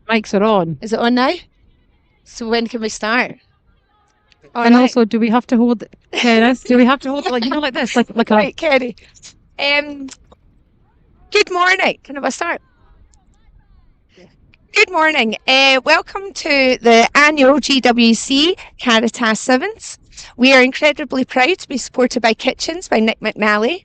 Mics are on. Is it on now? So when can we start? And also, do we have to hold tennis? Do we have to hold it like this, like right, Kerry. Good morning. Can I start? Good morning. Welcome to the annual GWC Caritas Sevens. We are incredibly proud to be supported by Kitchens by Nick McNally,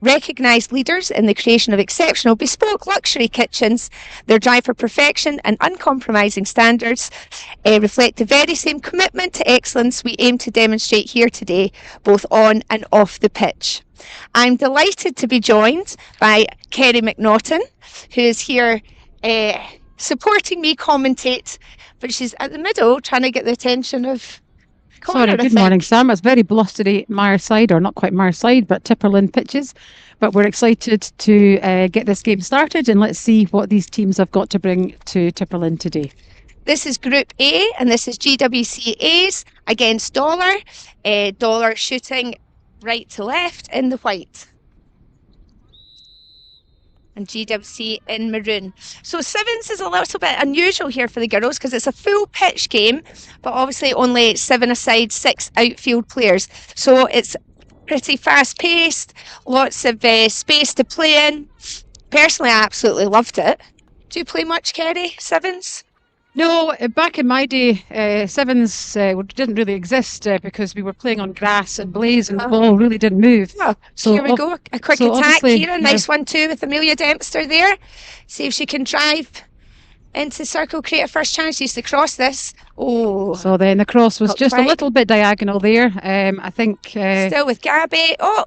recognised leaders in the creation of exceptional bespoke luxury kitchens. Their drive for perfection and uncompromising standards reflect the very same commitment to excellence we aim to demonstrate here today, both on and off the pitch. I'm delighted to be joined by Kerry McNaughton, who is here supporting me commentate, but she's at the middle trying to get the attention of Connor. Sorry, good morning, Sam. It's very blustery Mireside, or not quite Mireside, but Tipperlin pitches. But we're excited to get this game started, and let's see what these teams have got to bring to Tipperlin today. This is Group A, and this is GWC A's against Dollar. Dollar shooting right to left in the white. And GWC in maroon. So sevens is a little bit unusual here for the girls because it's a full pitch game, but obviously only 7 aside, 6 outfield players. So it's pretty fast paced, lots of space to play in. Personally, I absolutely loved it. Do you play much, Kerry, sevens? No, back in my day, sevens didn't really exist because we were playing on grass and blaze and the ball really didn't move. Oh, so here we go. A quick attack here. A nice 1-2 with Amelia Dempster there. See if she can drive into circle, create a first chance. She used to cross this. Oh. So then the cross was just a little bit diagonal there. I think. Still with Gabby. Oh.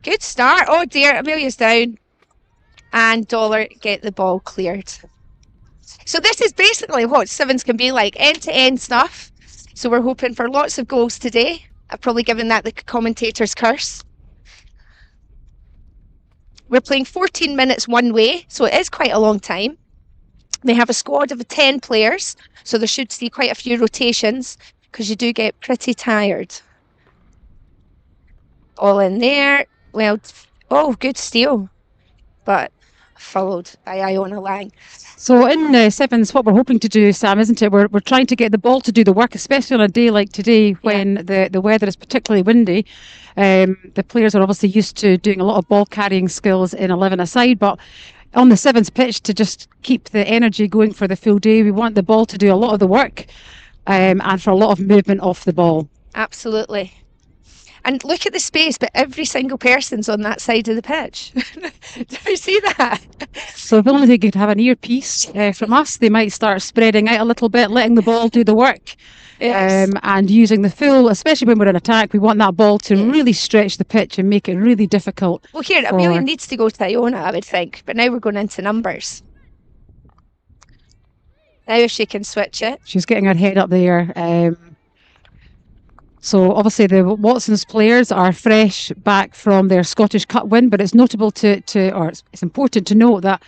Good start. Oh dear. Amelia's down. And Dollar get the ball cleared. So this is basically what sevens can be like, end-to-end stuff. So we're hoping for lots of goals today. I've probably given that the commentator's curse. We're playing 14 minutes one way, so it is quite a long time. They have a squad of 10 players, so there should be quite a few rotations because you do get pretty tired. All in there. Well, oh, good steal. But followed by Iona Lang. So in sevens, what we're hoping to do, Sam, isn't it? We're trying to get the ball to do the work, especially on a day like today when the weather is particularly windy. The players are obviously used to doing a lot of ball carrying skills in 11 aside, but on the sevens pitch, to just keep the energy going for the full day, we want the ball to do a lot of the work and for a lot of movement off the ball. Absolutely. And look at the space, but every single person's on that side of the pitch. Do you see that? So if only they could have an earpiece from us, they might start spreading out a little bit, letting the ball do the work. Yes. And using the full, especially when we're in attack, we want that ball to really stretch the pitch and make it really difficult. Well, here, Amelia needs to go to Iona, I would think, but now we're going into numbers. Now if she can switch it. She's getting her head up there. So obviously the Watsons players are fresh back from their Scottish Cup win, but it's notable it's important to note that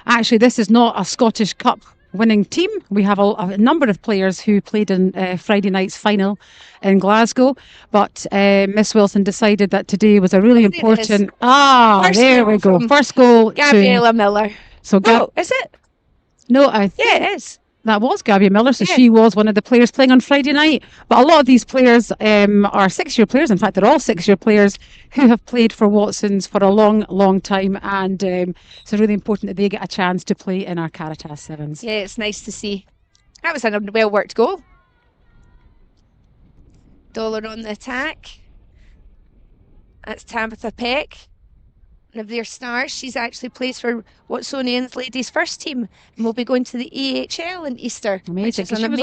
actually this is not a Scottish Cup winning team. We have a number of players who played in Friday night's final in Glasgow, but Miss Wilson decided that today was a really important. There we go. First goal. Gabriella Miller. So is it? No, I think it is. That was Gabby Miller, so she was one of the players playing on Friday night. But a lot of these players are six-year players. In fact, they're all six-year players who have played for Watsons for a long, long time. And it's really important that they get a chance to play in our Caritas Sevens. Yeah, it's nice to see. That was a well-worked goal. Dollar on the attack. That's Tabitha Peck. One of their stars. She's actually plays for Watsonians ladies first team and will be going to the EHL in Easter. Amazing. She was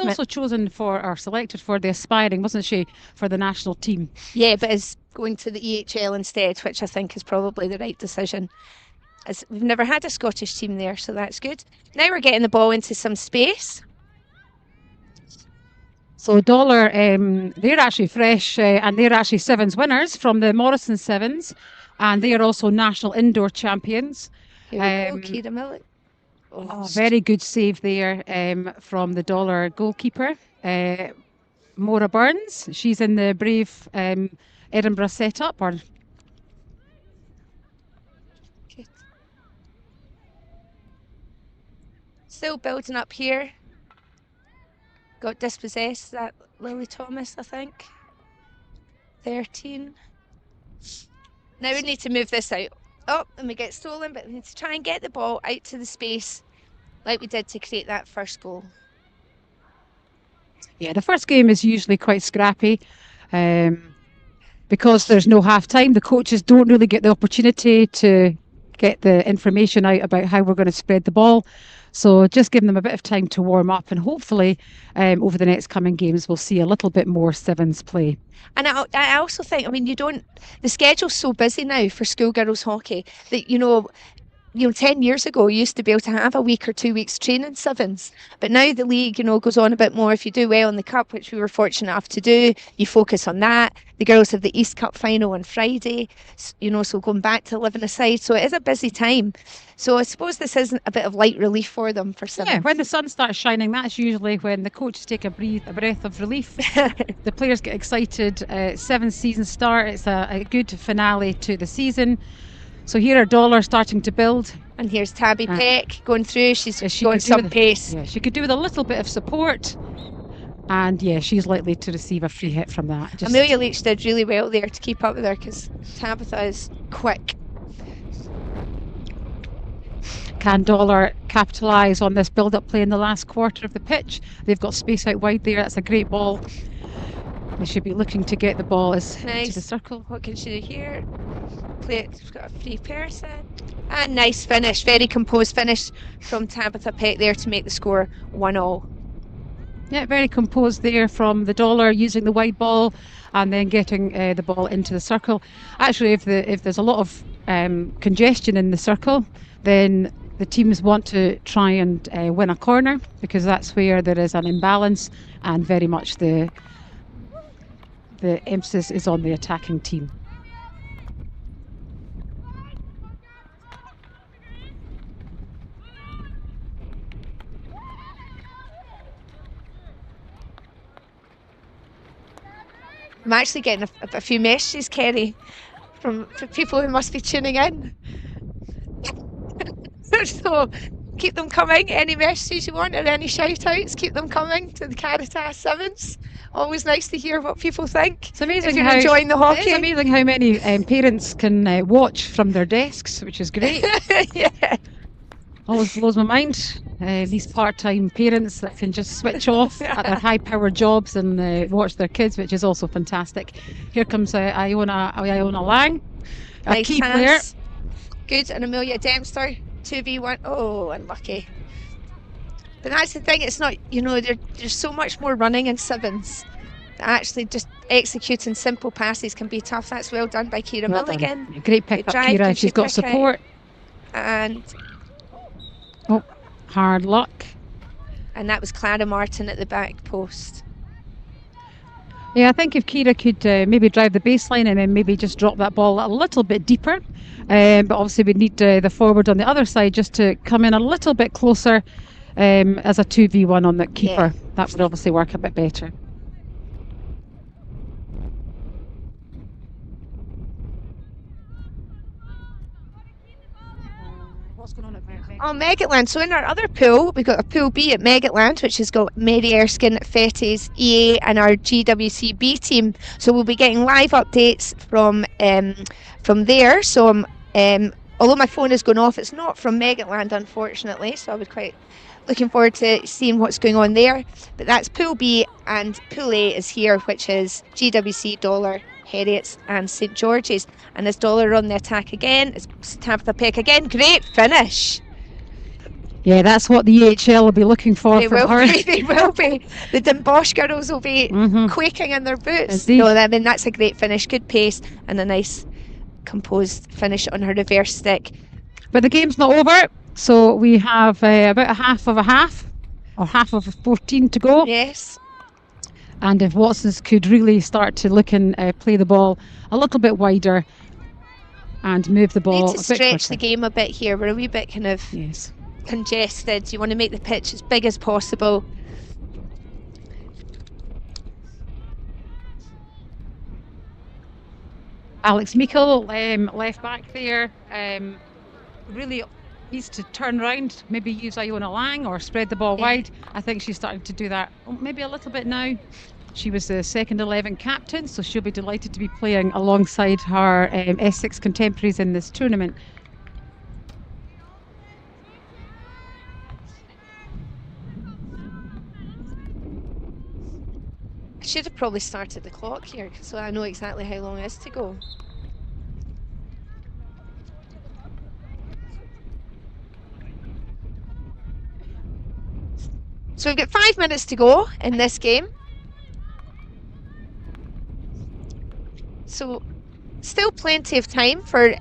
also chosen selected for the aspiring, wasn't she, for the national team? Yeah, but is going to the EHL instead, which I think is probably the right decision. As we've never had a Scottish team there, so that's good. Now we're getting the ball into some space. So Dollar, they're actually fresh and they're actually sevens winners from the Morrison Sevens. And they are also national indoor champions. Very good save there from the Dollar goalkeeper, Maura Burns. She's in the Brave Edinburgh setup. Still building up here. Got dispossessed, that Lily Thomas, I think. 13. Now we need to move this out. Oh, and we get stolen, but we need to try and get the ball out to the space like we did to create that first goal. Yeah, the first game is usually quite scrappy. Because there's no half time, the coaches don't really get the opportunity to get the information out about how we're going to spread the ball. So just giving them a bit of time to warm up, and hopefully over the next coming games we'll see a little bit more sevens play. And I also think, I mean, the schedule's so busy now for schoolgirls hockey that, 10 years ago, you used to be able to have a week or 2 weeks training sevens. But now the league, goes on a bit more. If you do well in the cup, which we were fortunate enough to do, you focus on that. The girls have the East Cup final on Friday, so going back to 11-a-side. So it is a busy time. So I suppose this isn't a bit of light relief for them for sevens. Yeah, when the sun starts shining, that's usually when the coaches take a breath of relief. The players get excited. Seventh season start. It's a good finale to the season. So here are Dollar starting to build. And here's Tabby Peck going through. She's she going some pace. Yeah, she could do with a little bit of support. And yeah, she's likely to receive a free hit from that. Amelia Leach did really well there to keep up with her because Tabitha is quick. Can Dollar capitalise on this build-up play in the last quarter of the pitch? They've got space out wide there. That's a great ball. They should be looking to get the ball into the circle. What can she do here? She's got a free person. And nice finish, very composed finish from Tabitha Peck there to make the score 1-1. Yeah, very composed there from the Dollar, using the wide ball and then getting the ball into the circle. Actually, if there's a lot of congestion in the circle, then the teams want to try and win a corner, because that's where there is an imbalance and very much the emphasis is on the attacking team. I'm actually getting a few messages, Kerry, from people who must be tuning in. So keep them coming. Any messages you want or any shout outs, keep them coming to the Caritas Sevens. Always nice to hear what people think. It's amazing if you're enjoying the hockey. It's amazing how many parents can watch from their desks, which is great. Yeah. Always blows my mind. These part-time parents that can just switch off at their high-powered jobs and watch their kids, which is also fantastic. Here comes Iona Lang, a nice key pass. player. Good, and Amelia Dempster, 2v1. Oh, unlucky. But that's the thing, it's not, there's so much more running in sevens. Actually, just executing simple passes can be tough. That's well done by Kira Milligan. Great pick up, Kira. She's got support. And hard luck. And that was Clara Martin at the back post. Yeah, I think if Kira could maybe drive the baseline and then maybe just drop that ball a little bit deeper. But obviously we need the forward on the other side just to come in a little bit closer as a 2v1 on the keeper. Yeah. That would obviously work a bit better. What's going on at Megatland? Oh, Megatland. So in our other pool, we've got a pool B at Megatland, which has got Mary Erskin, Fettes, EA, and our GWC B team. So we'll be getting live updates from there. So although my phone is going off, it's not from Megatland, unfortunately. So I would quite looking forward to seeing what's going on there. But that's pool B, and pool A is here, which is GWC, Dollar, Heriots and St George's. And as Dollar on the attack again, it's Tabitha Peck again. Great finish. Yeah, that's what the EHL will be looking for from her. They will be. The Dimbosh girls will be quaking in their boots. Indeed. No, I mean, that's a great finish. Good pace and a nice composed finish on her reverse stick. But the game's not over. So we have about a half of a half, or half of a 14 to go. Yes. And if Watsons could really start to look and play the ball a little bit wider and move the ball need to stretch the game a bit here. We're a wee bit kind of congested. You want to make the pitch as big as possible. Alex Meikle, left back there, really needs to turn around, maybe use Iona Lang or spread the ball wide. I think she's starting to do that maybe a little bit now. She was the second 11 captain, so she'll be delighted to be playing alongside her S6 contemporaries in this tournament. I should have probably started the clock here, so I know exactly how long it is to go. So we've got 5 minutes to go in this game. So still plenty of time for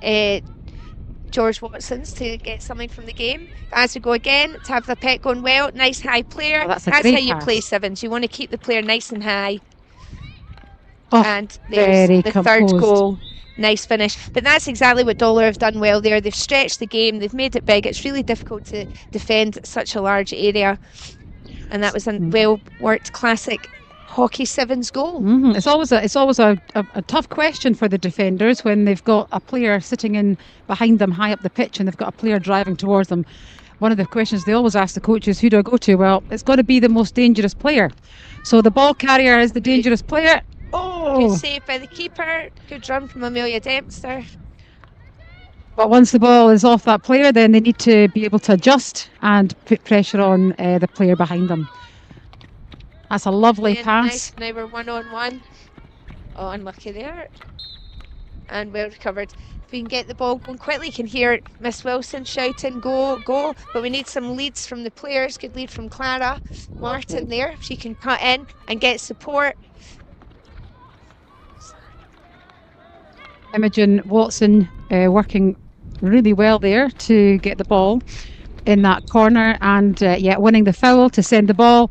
George Watson's to get something from the game. As we go again, to have the pet going well, nice high player. Oh, that's how great you pass. play sevens. You want to keep the player nice and high. Oh, and there's very the composed. third goal. Nice finish. But that's exactly what Dollar have done well there. They've stretched the game. They've made it big. It's really difficult to defend such a large area. And that was a well-worked classic hockey sevens goal. It's always a tough question for the defenders when they've got a player sitting in behind them high up the pitch and they've got a player driving towards them. One of the questions they always ask the coaches, who do I go to? Well, it's got to be the most dangerous player. So the ball carrier is the dangerous player. Oh! Good save by the keeper. Good run from Amelia Dempster. But once the ball is off that player, then they need to be able to adjust and put pressure on the player behind them. That's a lovely pass. Nice. Now we're 1-on-1. Oh, unlucky there. And well recovered. If we can get the ball going quickly, you can hear Miss Wilson shouting, go, go. But we need some leads from the players. Good lead from Clara Martin there. She can cut in and get support. Imogen Watson working really well there to get the ball in that corner and winning the foul to send the ball.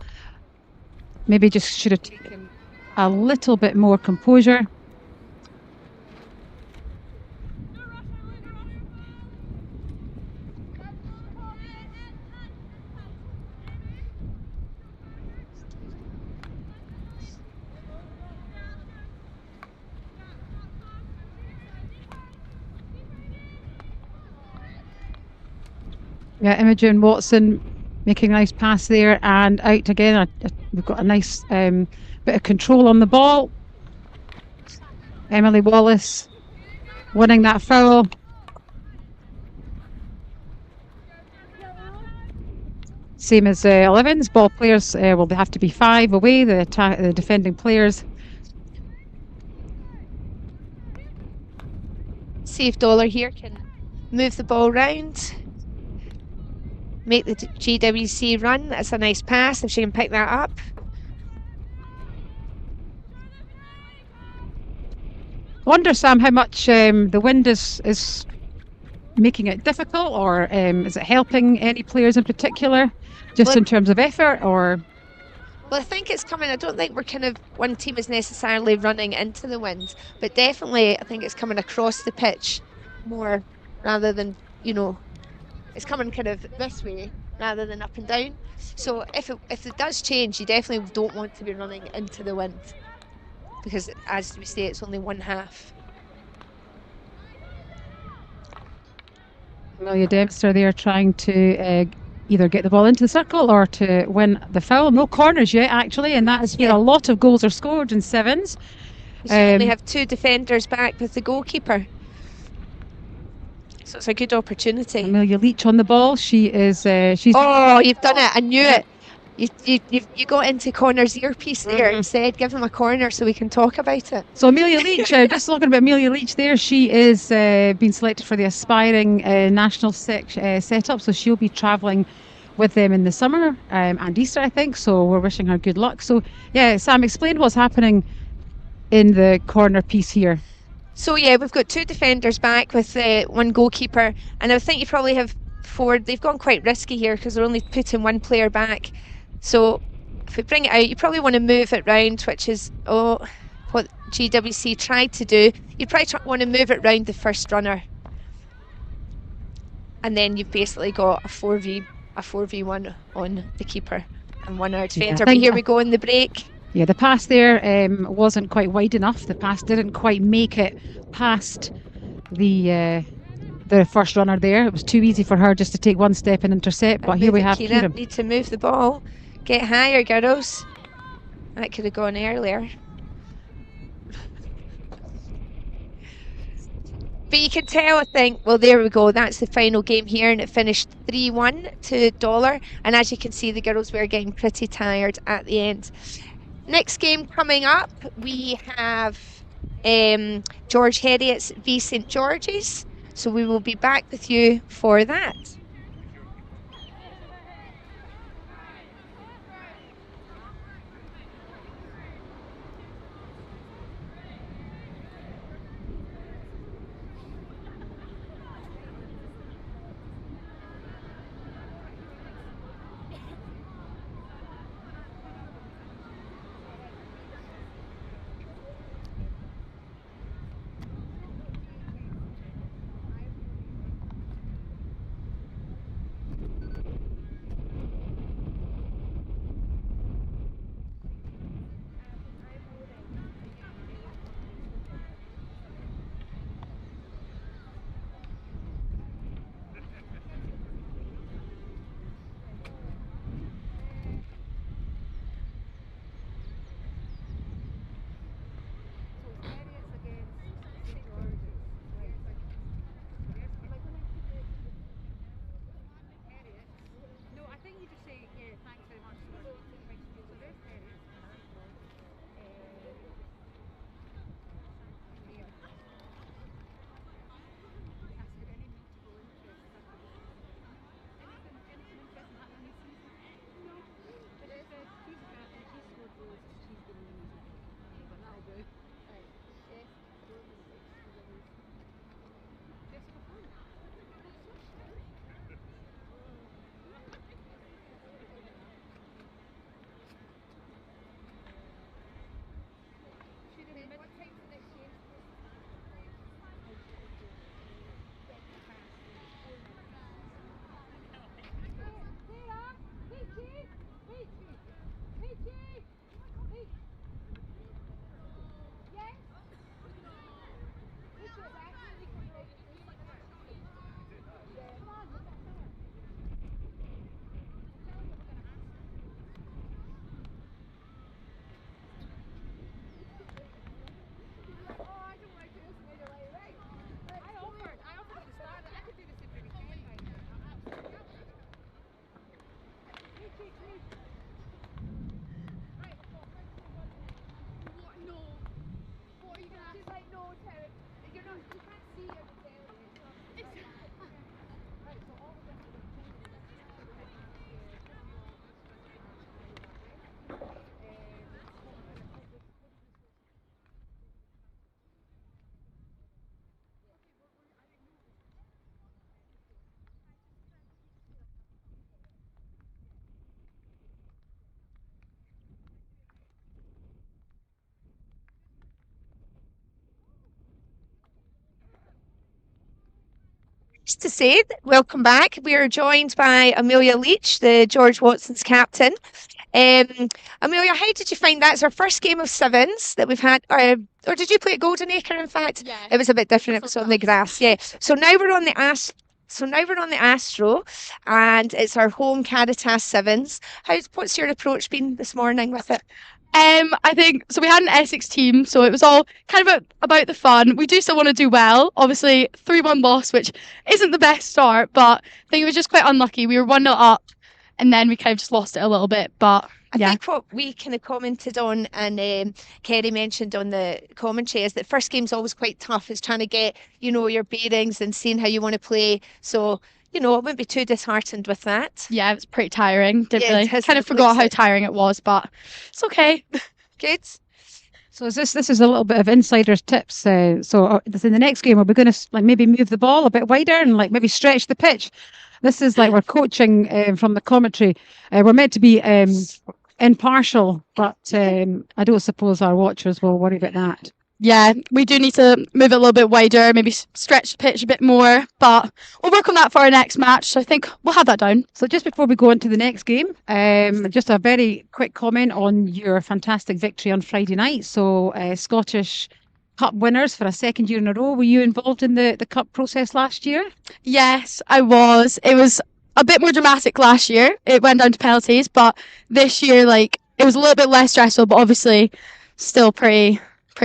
Maybe just should have taken a little bit more composure. Yeah, Imogen Watson making a nice pass there and out again. We've got a nice bit of control on the ball. Emily Wallace winning that foul. Same as 11s. Ball players will they have to be 5 away, the defending players. See if Dollar here can move the ball round. Make the GWC run. That's a nice pass if she can pick that up. I wonder, Sam, how much the wind is making it difficult, or is it helping any players in particular, just in terms of effort, or? Well, I think it's coming. I don't think one team is necessarily running into the wind, but definitely I think it's coming across the pitch more rather than, it's coming kind of this way rather than up and down. So if it does change, you definitely don't want to be running into the wind because, as we say, it's only one half. Amelia Dempster there trying to either get the ball into the circle or to win the foul. No corners yet, actually, and that is where a lot of goals are scored in sevens. We only have 2 defenders back with the goalkeeper. So it's a good opportunity. Amelia Leach on the ball. She is. She's. Oh, you've done it! I knew it. You got into Connor's earpiece there and said, "Give him a corner so we can talk about it." So Amelia Leach, just talking about Amelia Leach there, she is being selected for the aspiring national setup. So she'll be travelling with them in the summer and Easter, I think. So we're wishing her good luck. So yeah, Sam, explain what's happening in the corner piece here. So yeah, we've got 2 defenders back with 1 goalkeeper, and I think you probably have 4. They've gone quite risky here because they're only putting 1 player back. So if we bring it out, you probably want to move it round, which is what GWC tried to do. You probably want to move it round the first runner, and then you've basically got a 4v1 on the keeper and 1 our defender. But here we go in the break. Yeah, the pass there wasn't quite wide enough. The pass didn't quite make it past the the first runner there. It was too easy for her just to take one step and intercept. But here we have Kira. Need to move the ball. Get higher, girls. That could have gone earlier. But you can tell, I think, well, there we go. That's the final game here, and it finished 3-1 to Dollar. And as you can see, the girls were getting pretty tired at the end. Next game coming up, we have George Heriot's v St George's. So we will be back with you for that. Just to say, welcome back. We are joined by Amelia Leach, the George Watson's captain. Amelia, how did you find that? It's our first game of sevens that we've had, or did you play at Golden Acre? In fact, yeah, it was a bit different. It was on the grass. Yeah. So now we're on the Astro, and it's our home Caritas sevens. What's your approach been this morning with it? I think so. We had an Essex team, so it was all kind of about the fun. We do still want to do well. Obviously, 3-1 loss, which isn't the best start, but I think it was just quite unlucky. We were 1-0 up, and then we kind of just lost it a little bit. But I think what we kind of commented on, and Kerry mentioned on the commentary, is that first game's always quite tough. It's trying to get, your bearings and seeing how you want to play. So, I wouldn't be too disheartened with that. Yeah, it was pretty tiring. Didn't really. Kind of forgot how tiring it was, but it's okay. Good. So this is a little bit of insider's tips. So in the next game, are we going to maybe move the ball a bit wider and maybe stretch the pitch? This is we're coaching from the commentary. We're meant to be impartial, but I don't suppose our watchers will worry about that. Yeah, we do need to move it a little bit wider, maybe stretch the pitch a bit more, but we'll work on that for our next match. So I think we'll have that down. So just before we go into the next game, just a very quick comment on your fantastic victory on Friday night. So Scottish Cup winners for a second year in a row. Were you involved in the Cup process last year? Yes, I was. It was a bit more dramatic last year. It went down to penalties, but this year, like, it was a little bit less stressful, but obviously still pretty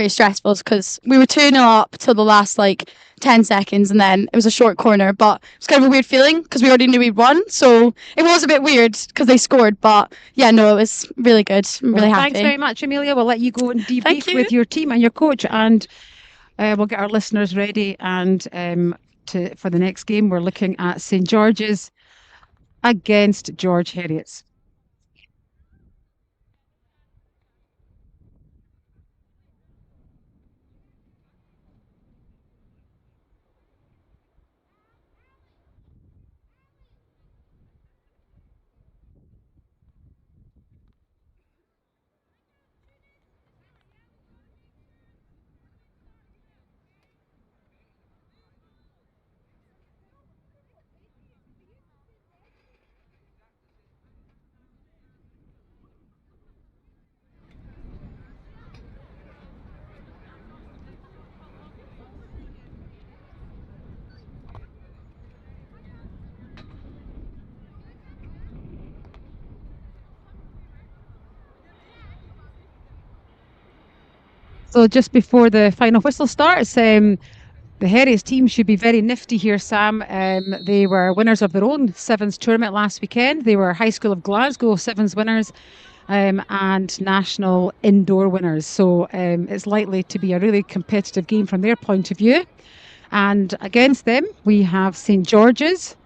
stressful because we were 2-0 up till the last like 10 seconds, and then it was a short corner, but it was kind of a weird feeling because we already knew we'd won, so it was a bit weird because they scored, but yeah, no, it was really good. I'm really happy. Thanks very much, Amelia. We'll let you go and Thank debrief you. with your team and your coach, and we'll get our listeners ready. And for the next game, we're looking at St George's against George Heriot's. So just before the final whistle starts, the Heriots team should be very nifty here, Sam. They were winners of their own Sevens tournament last weekend. They were High School of Glasgow Sevens winners and national indoor winners. So it's likely to be a really competitive game from their point of view. And against them, we have St George's.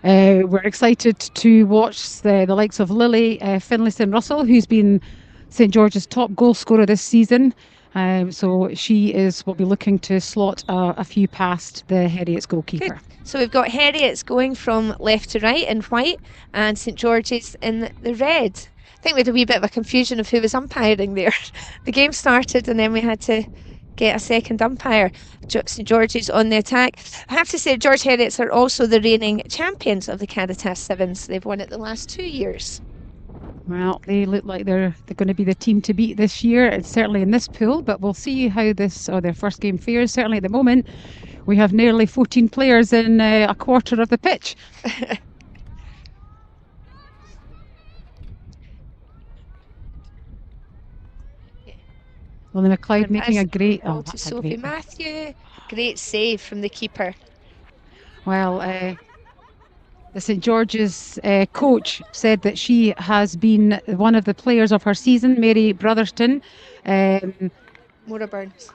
We're excited to watch the likes of Lily Finlayson Russell, who's been St George's top goal scorer this season. So she will be looking to slot a few past the Heriots goalkeeper. Good. So we've got Heriots going from left to right in white and St George's in the red. I think we had a wee bit of a confusion of who was umpiring there. The game started and then we had to get a second umpire. St George's on the attack. I have to say George Heriots are also the reigning champions of the Caritas Sevens. They've won it the last 2 years. Well, they look like they're going to be the team to beat this year. It's certainly in this pool, but we'll see how their first game fares. Certainly at the moment, we have nearly 14 players in a quarter of the pitch. Lily McLeod making a great... to Sophie Matthew. Great save from the keeper. Well, the St George's coach said that she has been one of the players of her season, Mary Brotherston. Maura Burns.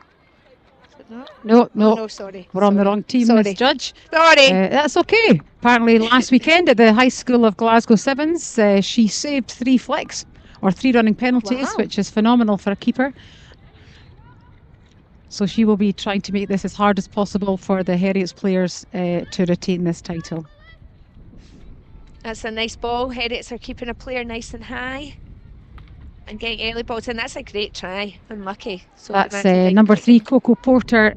No, no, sorry. We're on the wrong team, Miss Judge. Sorry. That's okay. Apparently last weekend at the High School of Glasgow Sevens, she saved 3 flicks or 3 running penalties, which is phenomenal for a keeper. So she will be trying to make this as hard as possible for the Heriots players to retain this title. That's a nice ball. Heriots are keeping a player nice and high and getting early balls in. That's a great try. Unlucky. So that's number 3, Coco Porter,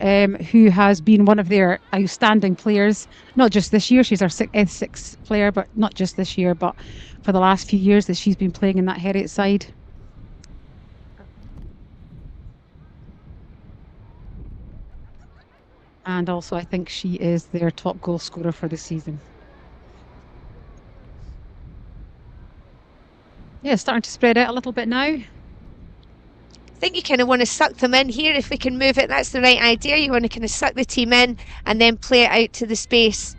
who has been one of their outstanding players, not just this year. She's our sixth player, but not just this year, but for the last few years that she's been playing in that Heriots side. And also, I think she is their top goal scorer for the season. Yeah, starting to spread out a little bit now. I think you kind of want to suck them in here if we can move it. That's the right idea. You want to kind of suck the team in and then play it out to the space.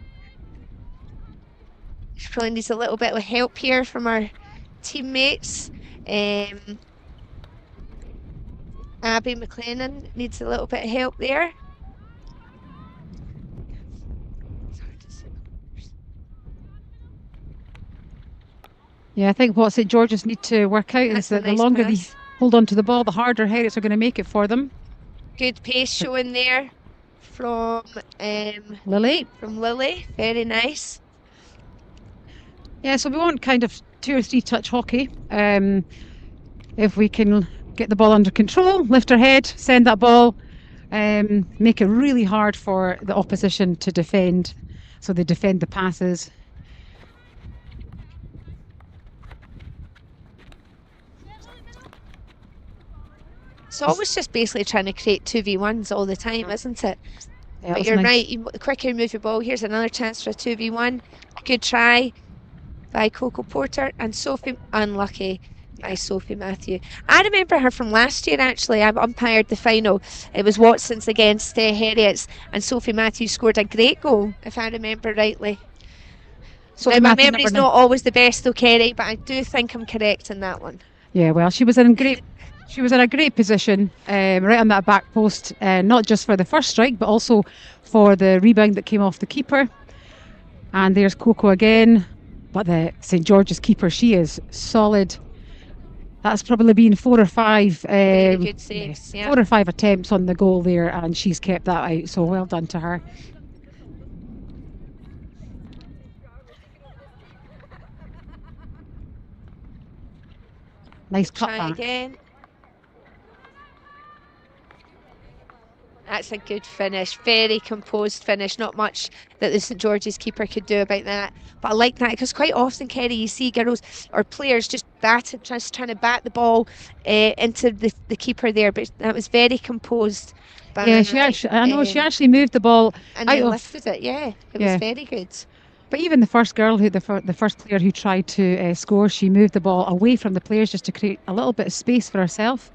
She probably needs a little bit of help here from our teammates. Abby McLennan needs a little bit of help there. Yeah, I think what St George's need to work out is that the longer they hold on to the ball, the harder Heriots are going to make it for them. Good pace showing there from Lily. Very nice. Yeah, so we want kind of 2 or 3 touch hockey. If we can get the ball under control, lift her head, send that ball, make it really hard for the opposition to defend. So they defend the passes. It's always just basically trying to create 2v1s all the time, isn't it? Yeah, But that's you're nice. right. The quicker you move your ball, here's another chance for a 2v1. Good try by Coco Porter and Sophie. Unlucky by Sophie Matthew. I remember her from last year, actually. I umpired the final. It was Watson's against Heriots, and Sophie Matthew scored a great goal, if I remember rightly. Sophie Now, my Matthew, memory's number 9. not always the best, though, Kerry, but I do think I'm correct in that one. Yeah, well, she was in a great position, right on that back post, not just for the first strike, but also for the rebound that came off the keeper. And there's Coco again, but the St George's keeper, she is solid. That's probably been 4 or 5 Very good saves, yeah. 4 or 5 attempts on the goal there, and she's kept that out. So well done to her. Nice Try cutback. again. That's a good finish. Very composed finish. Not much that the St George's keeper could do about that. But I like that because quite often, Kerry, you see girls or players just trying to bat the ball into the keeper there. But that was very composed. Yeah, she actually moved the ball and out then of, lifted it. Yeah, it Yeah. was very good. But even the first girl, the first player who tried to score, she moved the ball away from the players just to create a little bit of space for herself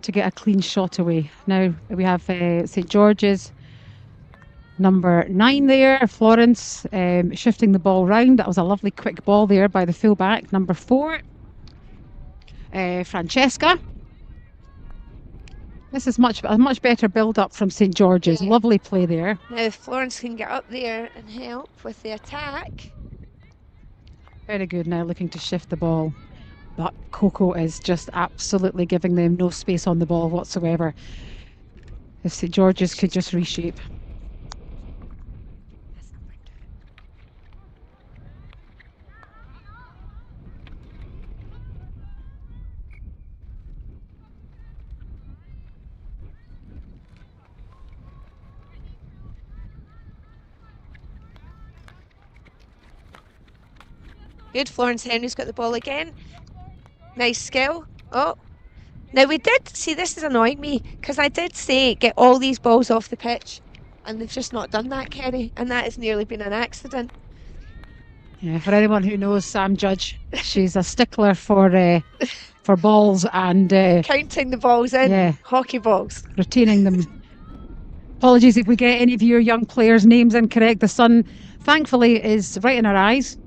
to get a clean shot away. Now we have St George's number 9 there, Florence, shifting the ball round. That was a lovely quick ball there by the fullback, number 4, Francesca. This is a much better build up from St George's. Yeah. Lovely play there. Now if Florence can get up there and help with the attack. Very good now, looking to shift the ball. But Coco is just absolutely giving them no space on the ball whatsoever. If St George's could just reshape. Good. Florence Henry's got the ball again. Nice skill. Oh. Now we did see, this is annoying me because I did say get all these balls off the pitch and they've just not done that, Kerry, and that has nearly been an accident. Yeah, for anyone who knows Sam Judge, she's a stickler for balls and Counting the balls in, Yeah. hockey balls. retaining them. Apologies if we get any of your young players' names incorrect. The sun, thankfully, is right in our eyes.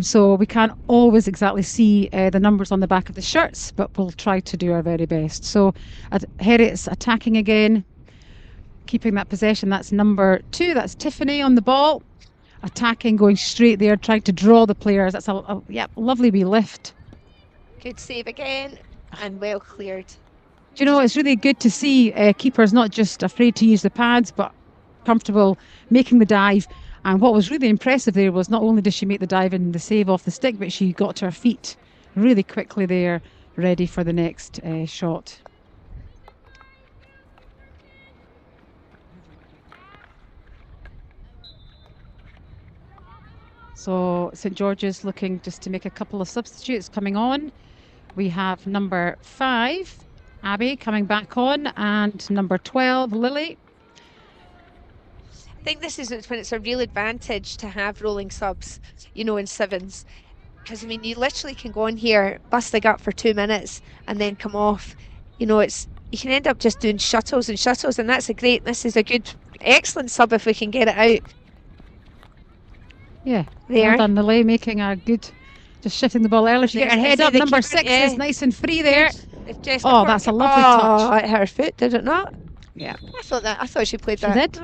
So we can't always exactly see the numbers on the back of the shirts, but we'll try to do our very best. So Heriots attacking again, keeping that possession. That's number 2. That's Tiffany on the ball. Attacking, going straight there, trying to draw the players. That's a lovely wee lift. Good save again and well cleared. Do you know, it's really good to see keepers not just afraid to use the pads, but comfortable making the dive. And what was really impressive there was not only did she make the dive and the save off the stick, but she got to her feet really quickly there, ready for the next shot. So St George's looking just to make a couple of substitutes coming on. We have number 5, Abby, coming back on, and number 12, Lily. I think this is when it's a real advantage to have rolling subs, in sevens. Because, you literally can go on here, bust the gut for 2 minutes, and then come off. You can end up just doing shuttles, and this is a good, excellent sub if we can get it out. Yeah, There. well done, Lily, making a good, just shifting the ball early. She get her head up. Number 6 is nice and free there. Oh, that's a lovely touch. At her foot, did it not? Yeah. I thought she played She that. did.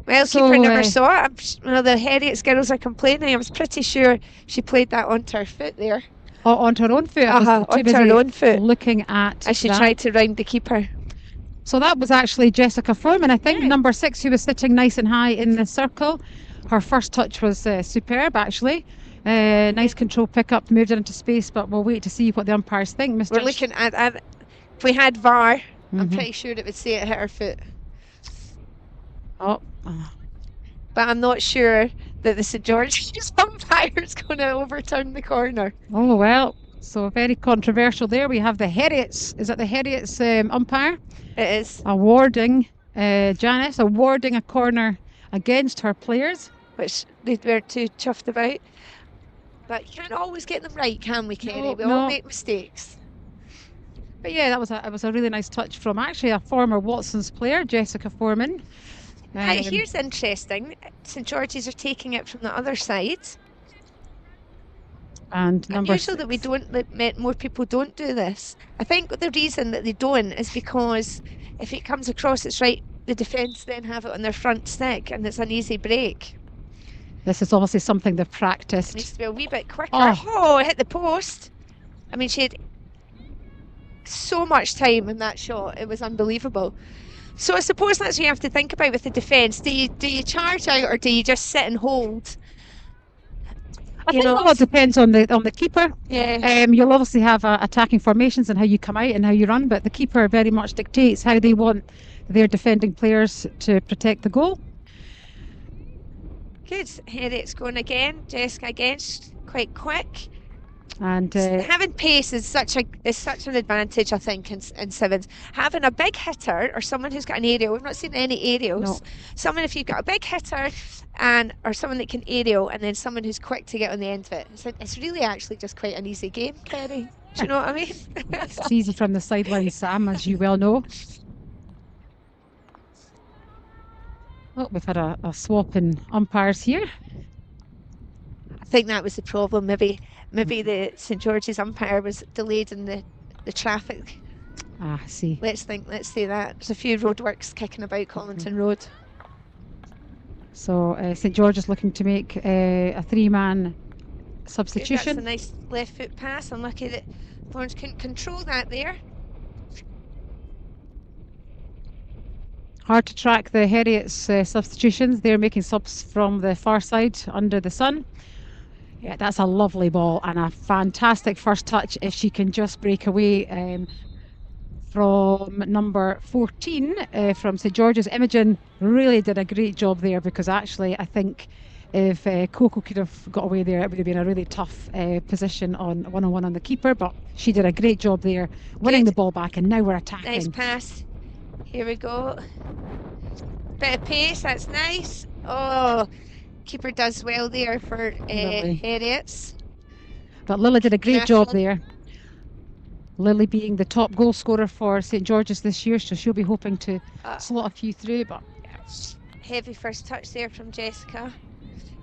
Well, So, keeper never saw it. The Heriots girls are complaining. I was pretty sure she played that onto her foot there. Oh, onto her own foot. I was too Onto her busy own foot. looking at As she that. tried to round the keeper. So that was actually Jessica Foreman, I think, Yeah. number 6, who was sitting nice and high in the circle. Her first touch was superb, actually. Nice control pick-up, moved it into space, but we'll wait to see what the umpires think. We're looking at if we had VAR, I'm Mhm. pretty sure it would say it hit her foot. Oh, But I'm not sure that the St George's umpire is going to overturn the corner. oh well. So very controversial there. We have the Heriots. Is it the Heriots umpire? It is. Awarding, Janice, awarding a corner against her players. Which they weren't too chuffed about. But you can't always get them right, can we, Kerry? No, We no. all make mistakes. But yeah, it was a really nice touch from actually a former Watsons player, Jessica Foreman. Right, here's interesting. St George's are taking it from the other side. And number Unusual that we don't, that more people don't do this. I think the reason that they don't is because if it comes across its right, the defence then have it on their front stick and it's an easy break. This is obviously something they've It needs practiced. to be a wee bit quicker. Oh. Oh, it hit the post. I mean, she had so much time in that shot. It was unbelievable. So I suppose that's what you have to think about with the defence. Do you charge out or do you just sit and hold? I think a lot depends on the keeper. Yeah. You'll obviously have attacking formations and how you come out and how you run, but the keeper very much dictates how they want their defending players to protect the goal. Good. Heriots going again. Jessica again. She's quite quick. And having pace is such an advantage, I think, in sevens. Having a big hitter or someone who's got an aerial. We've not seen any aerials. No. Someone, if you've got a big hitter or someone that can aerial, and then someone who's quick to get on the end of it. It's really actually just quite an easy game, Kerry. Do you know what I mean? It's easy from the sideline, Sam, as you well know. Oh, we've had a swap in umpires here. I think that was the problem. Maybe the St George's umpire was delayed in the traffic. Ah, I see. Let's say that. There's a few roadworks kicking about Collington Road. So St George is looking to make a three-man substitution. That's a nice left foot pass. Unlucky that Florence couldn't control that there. Hard to track the Heriots substitutions. They're making subs from the far side under the sun. Yeah, that's a lovely ball and a fantastic first touch if she can just break away from number 14 from St George's. Imogen really did a great job there, because actually I think if Coco could have got away there, it would have been a really tough position on one-on-one on the keeper, but she did a great job there, winning the ball back, and now we're attacking. Nice pass. Here we go. Bit of pace, that's nice. Oh, keeper does well there for Heriots. But Lily did a great job there. Lily being the top goal scorer for St George's this year, so she'll be hoping to slot a few through. But heavy first touch there from Jessica,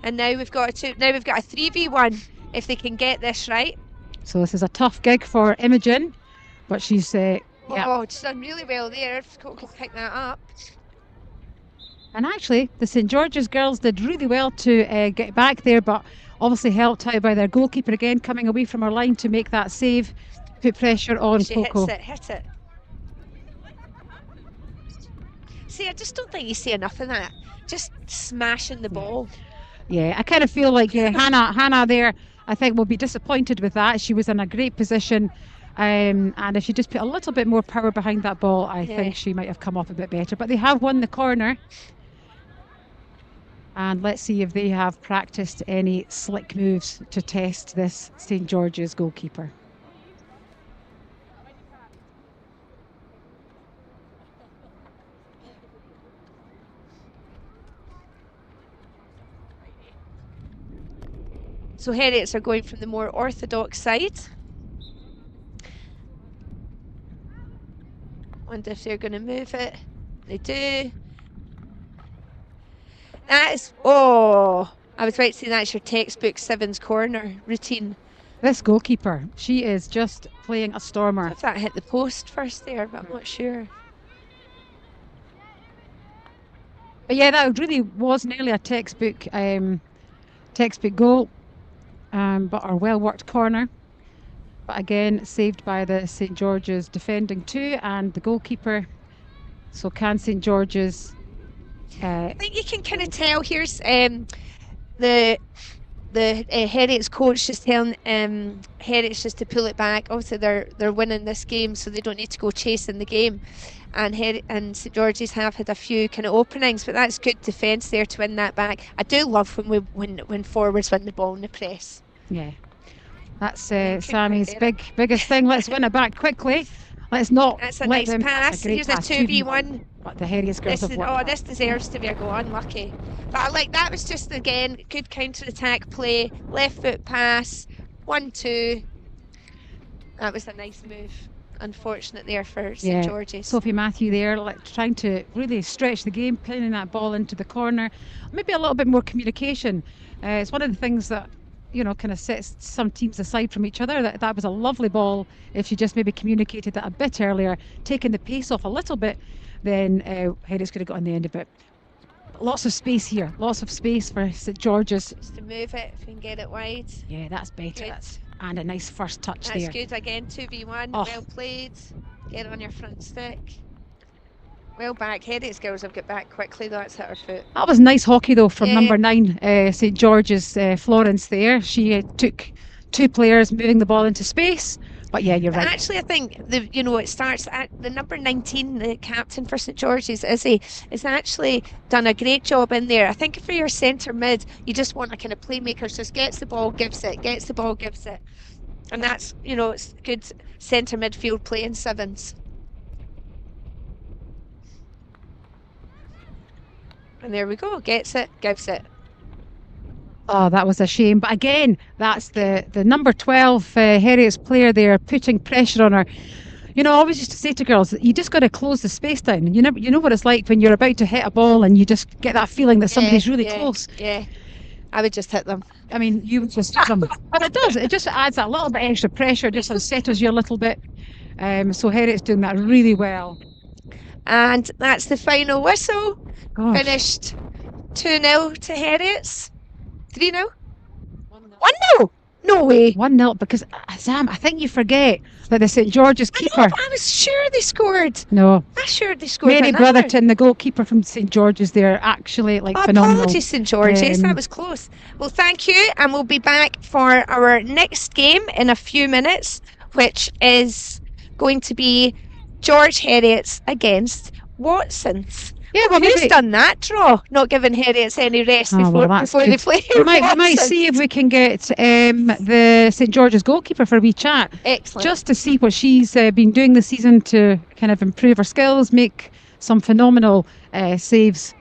and now we've got a 3v1 if they can get this right. So this is a tough gig for Imogen, but she's Oh, she's done really well there. If Coco can pick that up. And actually, the St George's girls did really well to get back there, but obviously helped out by their goalkeeper again, coming away from her line to make that save, put pressure on Coco. Hit it. See, I just don't think you see enough of that. Just smashing the ball. Yeah, I kind of feel like Hannah there, I think, will be disappointed with that. She was in a great position. And if she just put a little bit more power behind that ball, I think she might have come off a bit better. But they have won the corner. And let's see if they have practiced any slick moves to test this St George's goalkeeper. So Heriots are going from the more orthodox side. Wonder if they're going to move it. They do. That is, I was about to say that's your textbook Sevens corner routine. This goalkeeper, she is just playing a stormer. If that hit the post first there, but I'm not sure. But yeah, that really was nearly a textbook goal, but our well-worked corner. But again, saved by the St George's defending two and the goalkeeper. So can St George's... I think you can kind of tell. Here's the Heriots coach just telling Heriots just to pull it back. Obviously, they're winning this game, so they don't need to go chasing the game. And St George's have had a few kind of openings, but that's good defence there to win that back. I do love when forwards win the ball in the press. Yeah. That's Couldn't quite Sammy's get it. biggest thing. Let's win it back quickly. Let's not That's a let nice them. pass. That's a great Here's a pass. 2v1. But the Heriots girls have worked hard. This deserves to be a goal. Unlucky. But I like that was just again good counter attack play. Left foot pass. 1-2. That was a nice move. Unfortunate there for St George's. Sophie Matthew there, like trying to really stretch the game, pinning that ball into the corner. Maybe a little bit more communication. It's one of the things that kind of sets some teams aside from each other. That was a lovely ball. If she just maybe communicated that a bit earlier, taking the pace off a little bit, then Heriots could have got on the end of it. Lots of space here. Lots of space for St George's. Just to move it if we can get it wide. Yeah, that's better. And a nice first touch there. That's good again. 2v1. Well played. Get it on your front stick. Well back. Heriots girls have got back quickly. That's hit her foot. That was nice hockey though from number 9, St George's Florence there. She took 2 players moving the ball into space. But yeah, you're right. Actually, I think it starts at the number 19, the captain for St George's, Izzy, has actually done a great job in there. I think for your centre mid, you just want a kind of playmaker, just gets the ball, gives it, gets the ball, gives it. And that's, it's good centre midfield play in sevens. And there we go, gets it, gives it. Oh, that was a shame. But again, that's the number 12 Heriots player there putting pressure on her. I always used to say to girls, you just got to close the space down. You know what it's like when you're about to hit a ball and you just get that feeling that somebody's really close. Yeah, I would just hit them. I mean, you would just hit them. But it does. It just adds a little bit extra pressure, just unsettles you a little bit. So Heriots doing that really well. And that's the final whistle. Gosh. Finished 2-0 to Heriots. 3-0? 1-0? No way. 1-0 because, Sam, I think you forget that the St George's keeper. I was sure they scored. No. I'm sure they scored. Mary Brotherton, the goalkeeper from St George's there, actually phenomenal. Apologies, St George's. That was close. Well, thank you. And we'll be back for our next game in a few minutes, which is going to be George Heriots against Watson's. Yeah, well, who's done that draw? Not giving Heriots any rest before they play. We might see if we can get the St George's goalkeeper for a wee chat. Excellent. Just to see what she's been doing this season to kind of improve her skills, make some phenomenal saves.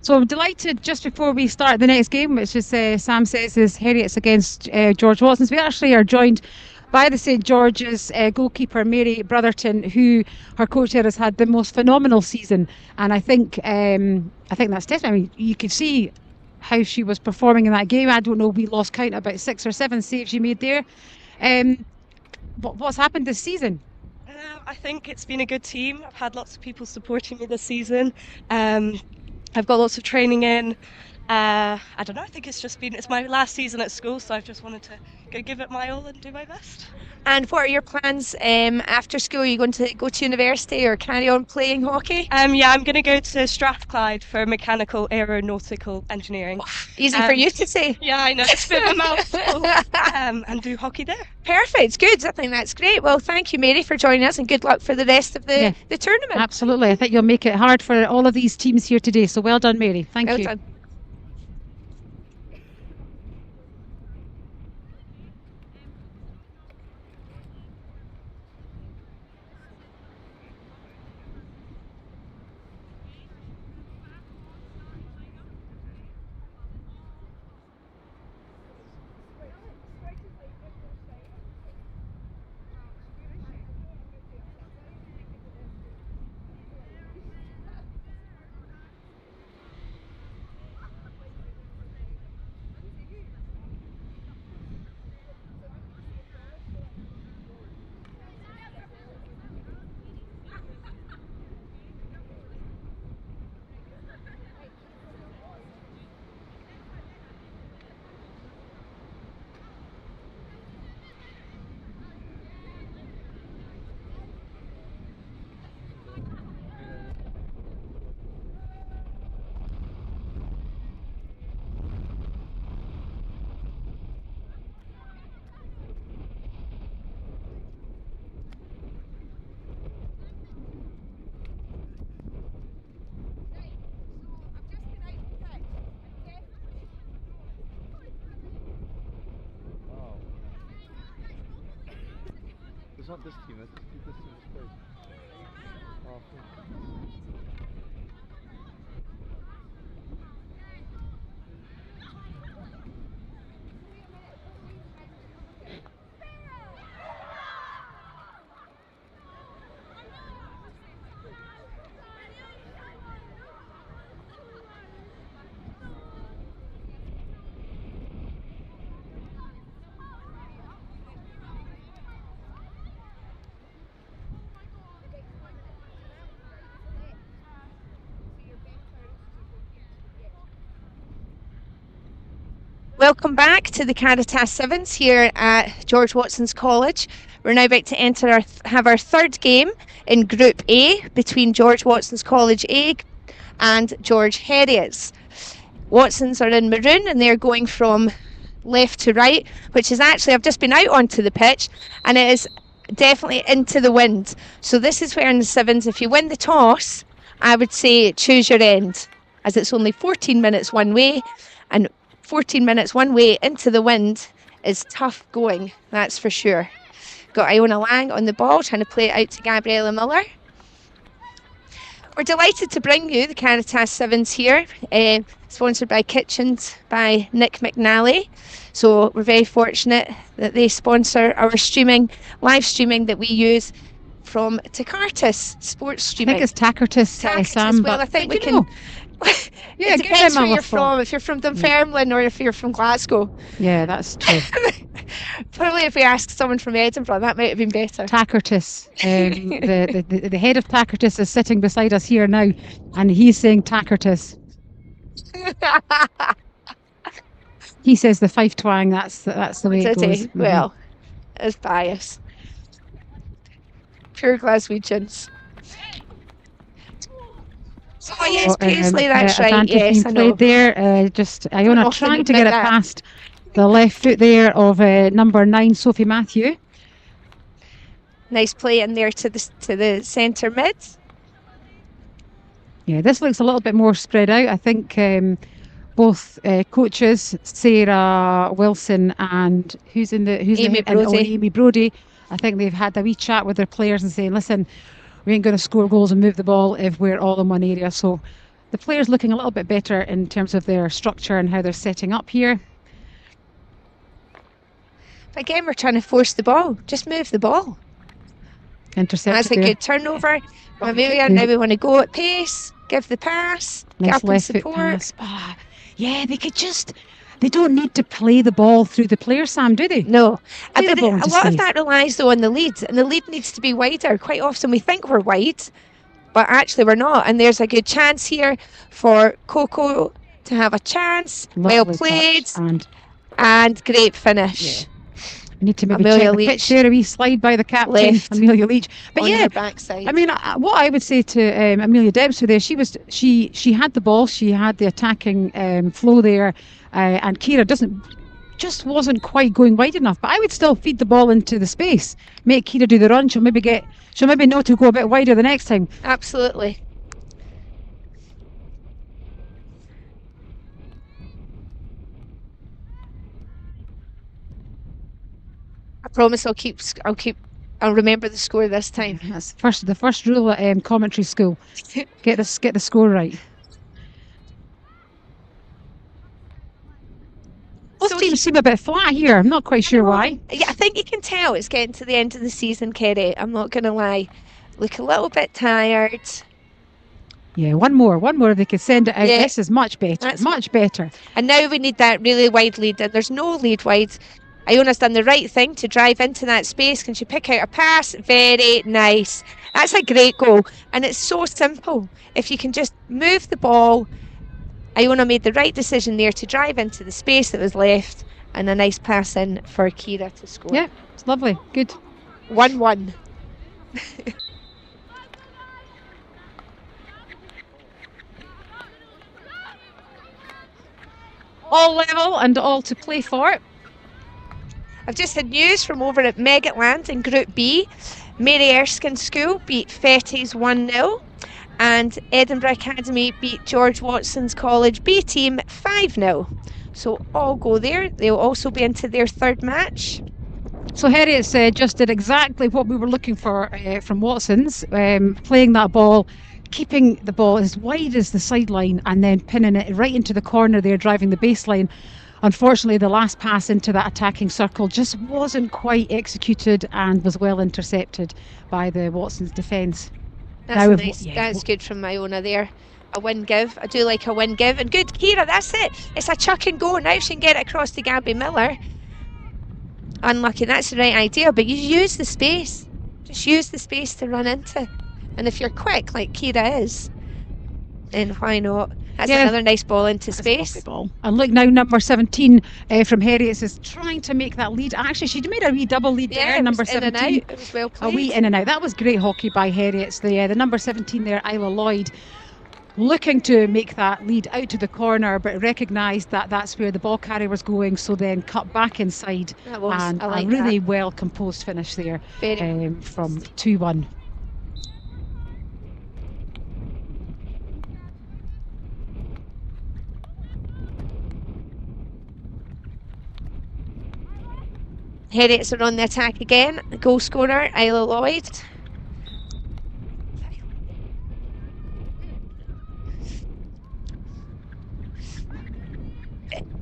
So I'm delighted just before we start the next game, which is Sam says is Heriots against George Watson's. We actually are joined by the St George's goalkeeper Mary Brotherton, who her coach there has had the most phenomenal season, and I think that's definitely. I mean, you could see how she was performing in that game. I don't know, we lost count, about 6 or 7 saves she made there. What's happened this season? I think it's been a good team. I've had lots of people supporting me this season. I've got lots of training in. I don't know, I think it's my last season at school, so I've just wanted to go give it my all and do my best. And what are your plans after school? Are you going to go to university or carry on playing hockey? Yeah, I'm going to go to Strathclyde for mechanical aeronautical engineering. Easy for you to say. Yeah, I know, it's a bit of a mouthful. And do hockey there. Perfect, good. I think that's great. Well, thank you, Mary, for joining us, and good luck for the rest of the tournament. Absolutely. I think you'll make it hard for all of these teams here today. So well done, Mary. Thank you. Well done. not this team. This team is great. Oh, Welcome back to the Caritas Sevens here at George Watson's College. We're now about to have our third game in Group A between George Watson's College A and George Heriot's. Watsons are in maroon and they're going from left to right, which is actually, I've just been out onto the pitch and it is definitely into the wind. So this is where in the sevens, if you win the toss, I would say choose your end, as it's only 14 minutes one way, and 14 minutes one way into the wind is tough going, that's for sure. Got Iona Lang on the ball, trying to play it out to Gabriella Miller. We're delighted to bring you the Caritas Sevens here, sponsored by Kitchens by Nick McNally. So we're very fortunate that they sponsor our live streaming that we use from Takartis sports streaming. I think it's Takartis, Sam. Well, but I think we you can. know, yeah, It give depends them where a you're phone. from. If you're from Dunfermline or if you're from Glasgow. Yeah, that's true. Probably if we asked someone from Edinburgh, that might have been better. Takartis. The head of Takartis is sitting beside us here now, and he's saying Takartis. He says the fife twang. That's the way it Did goes. he? Well, it's bias. Pure Glaswegians. Oh yes, Paisley, that's right. Advantage Yes, being I know. played there. Just Iona often trying to get admit it that. past the left foot there of number 9, Sophie Matthew. Nice play in there to the centre mid. Yeah, this looks a little bit more spread out. I think both coaches, Sarah Wilson and Amy Amy Brodie. I think they've had a wee chat with their players and saying, listen, we ain't going to score goals and move the ball if we're all in one area. So the players looking a little bit better in terms of their structure and how they're setting up here. But again, we're trying to force the ball. Just move the ball. Intercepted That's a there. good turnover. Amelia, now we want to go at pace, give the pass, get Nice up and left foot support. pass. Yeah, they don't need to play the ball through the player, Sam, do they? No, Play the but ball a into lot of space. that relies though on the lead, and the lead needs to be wider. Quite often we think we're wide, but actually we're not. And there's a good chance here for Coco to have a chance. Well Lovely played, touch. and great finish. We need to maybe Amelia check the Leach. pitch there, a wee slide by the captain, Left. Amelia Leach. But On yeah, her backside. I mean, what I would say to Amelia Debster there, she had the ball, she had the attacking flow there, and Kira just wasn't quite going wide enough. But I would still feed the ball into the space, make Kira do the run. She'll maybe know to go a bit wider the next time. Absolutely. I promise I'll remember the score this time. That's the first rule at commentary school. Get the score right. Both So teams seem a bit flat here. I'm not quite sure why. Yeah, I think you can tell it's getting to the end of the season, Kerry. I'm not going to lie. Look a little bit tired. Yeah, one more if they could send it out. Yeah. This is much better. That's- Much better. And now we need that really wide lead, and there's no lead wide. Iona's done the right thing to drive into that space. Can she pick out a pass? Very nice. That's a great goal. And it's so simple. If you can just move the ball, Iona made the right decision there to drive into the space that was left, and a nice pass in for Kira to score. Yeah, it's lovely. Good. 1-1. All level and all to play for. I've just had news from over at Megatland in Group B. Mary Erskine School beat Fettes 1-0, and Edinburgh Academy beat George Watson's College B team 5-0. So all go there. They'll also be into their third match. So Heriots just did exactly what we were looking for from Watson's, playing that ball, keeping the ball as wide as the sideline and then pinning it right into the corner there, driving the baseline. Unfortunately, the last pass into that attacking circle just wasn't quite executed and was well intercepted by the Watson's defence. That's good from Iona there. A win give. I do like a win give. And good, Kira, that's it. It's a chuck and go. Now she can get it across to Gabby Miller. Unlucky, that's the right idea, but you use the space. Just use the space to run into. And if you're quick, like Kira is, then why not? That's another nice ball into space. Ball. And look now, number 17 from Heriots is trying to make that lead. Actually, she made a wee double lead there, number 17. It was well played. A wee in and out. That was great hockey by Heriots. The number 17 there, Isla Lloyd, looking to make that lead out to the corner, but recognised that that's where the ball carrier was going, so then cut back inside. And a really well composed finish there from 2-1. Heriots are on the attack again. The goal scorer, Isla Lloyd.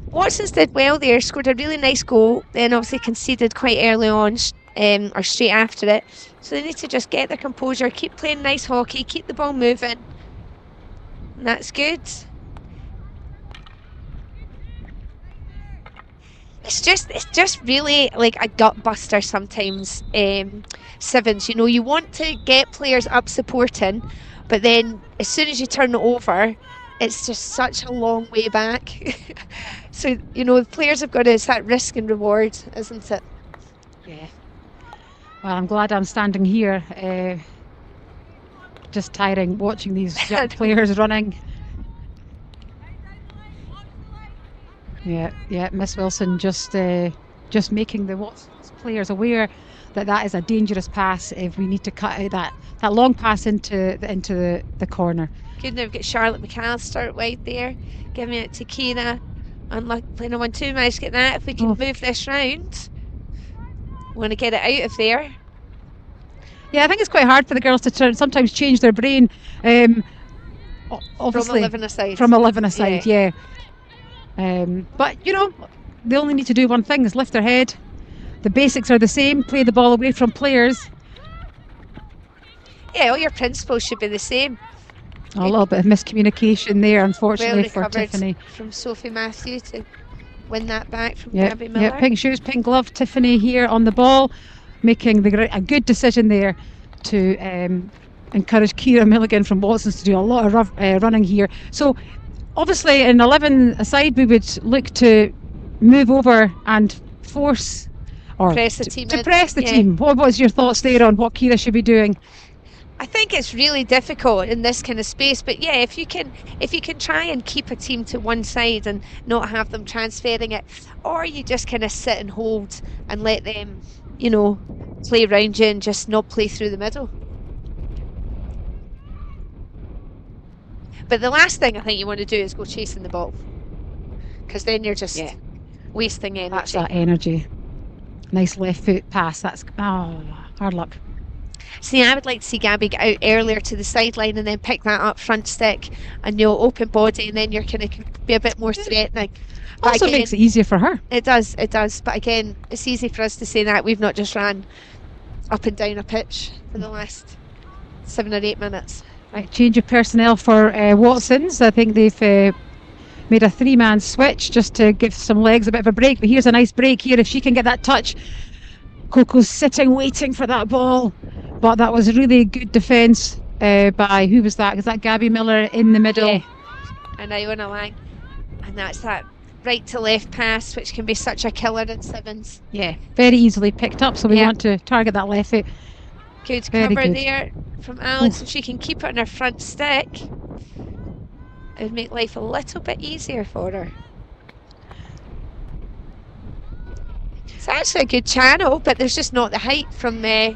Watson's did well there, scored a really nice goal, then obviously conceded quite early on, or straight after it. So they need to just get their composure, keep playing nice hockey, keep the ball moving. And that's good. It's just really like a gut buster sometimes, sevens. You know, you want to get players up supporting, but then as soon as you turn it over, it's just such a long way back. So, you know, the players have got to, it's that risk and reward, isn't it? Yeah. Well, I'm glad I'm standing here, just tiring watching these young players running. Yeah, Miss Wilson just making the Watson's players aware that that is a dangerous pass if we need to cut out that long pass into the corner. Good, now we've got Charlotte McAllister wide there, giving it to Kira. Unlucky, playing a 1-2, managed to get that. If we can move this round, we want to get it out of there. Yeah, I think it's quite hard for the girls to sometimes change their brain. Obviously, from 11 aside, yeah. But, you know, they only need to do one thing, is lift their head. The basics are the same, play the ball away from players. Yeah, all your principles should be the same. A little bit of miscommunication there, unfortunately, for Tiffany. From Sophie Matthew to win that back from Gabby Miller. Yeah, pink shoes, pink glove. Tiffany here on the ball, making a good decision there to encourage Kira Milligan from Watson's to do a lot of running here. So, obviously, in 11 aside, we would look to move over and force or press the team. Press the team. What was your thoughts there on what Kira should be doing? I think it's really difficult in this kind of space, but yeah, if you can try and keep a team to one side and not have them transferring it, or you just kind of sit and hold and let them, you know, play around you and just not play through the middle. But the last thing I think you want to do is go chasing the ball, because then you're just wasting energy. That's that energy. Nice left foot pass. That's hard luck. See, I would like to see Gabby get out earlier to the sideline and then pick that up front stick and, you know, open body, and then you're kind of be a bit more threatening. But also again, makes it easier for her. It does. But again, it's easy for us to say that. We've not just ran up and down a pitch for the last 7 or 8 minutes. Right, change of personnel for Watson's. I think they've made a 3-man switch just to give some legs a bit of a break. But here's a nice break here. If she can get that touch. Coco's sitting waiting for that ball, but that was a really good defence by, who was that? Is that Gabby Miller in the middle? Yeah. And Iona Lang, and that's that right to left pass, which can be such a killer in sevens. Yeah, very easily picked up, so we want to target that left foot. Good cover there from Alex. If she can keep it on her front stick, it would make life a little bit easier for her. It's actually a good channel, but there's just not the height from the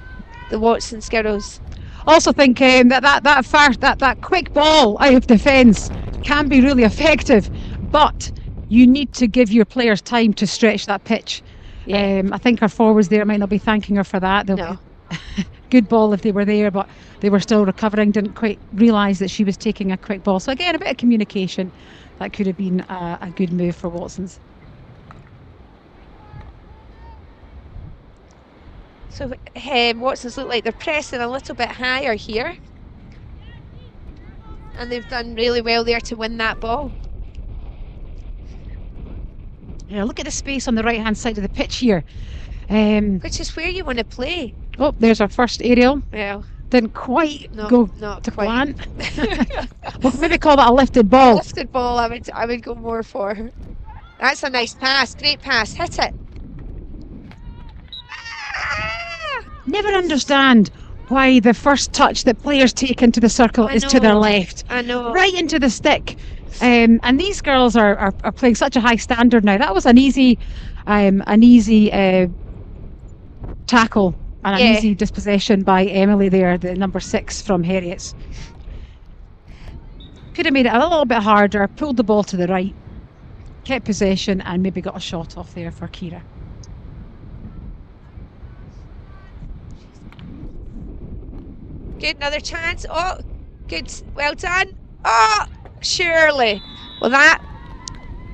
Watson's girls. Also think that quick ball out of defence can be really effective, but you need to give your players time to stretch that pitch. Yeah. I think our forwards there might not be thanking her for that. They'll No. good ball if they were there, but they were still recovering, didn't quite realise that she was taking a quick ball. So again, a bit of communication. That could have been a good move for Watsons. So Watsons look like they're pressing a little bit higher here. And they've done really well there to win that ball. Yeah, look at the space on the right-hand side of the pitch here. Which is where you want to play. Oh, there's our first aerial. Well, Didn't quite no, go not to quite. plan. We'll maybe call that a lifted ball. Lifted ball, I would go more for. That's a nice pass. Great pass. Hit it. Ah! Never understand why the first touch that players take into the circle I is to their know. left. I know. Right into the stick. And these girls are playing such a high standard now. That was an easy tackle and an Yeah. easy dispossession by Emily there, the number 6 from Heriots. Could have made it a little bit harder, pulled the ball to the right, kept possession, and maybe got a shot off there for Kira. Good, another chance. Oh, good. Well done. Oh, surely. Well, that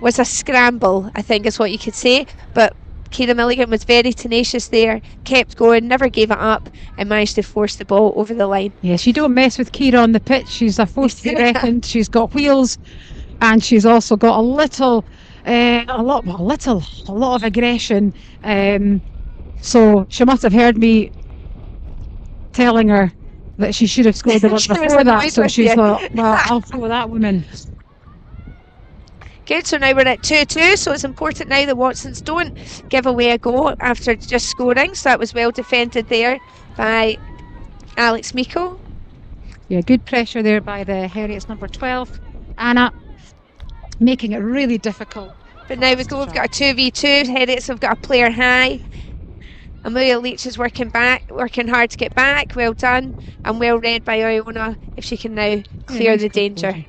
was a scramble, I think is what you could say. But Kira Milligan was very tenacious there, kept going, never gave it up, and managed to force the ball over the line. Yes, you don't mess with Kira on the pitch. She's a force to be reckoned. She's got wheels, and she's also got a lot of aggression. So she must have heard me telling her that she should have scored the one She was before that. annoyed So with she's you. thought, well, I'll throw that woman. Good, so now we're at 2-2, so it's important now that Watsons don't give away a goal after just scoring. So that was well defended there by Alex Miko. Yeah, good pressure there by the Heriots number 12, Anna, making it really difficult. But now we've got a 2v2. Heriots have got a player high. Amelia Leach is working hard to get back. Well done, and well read by Iona if she can now clear nice the goal, danger. Georgie.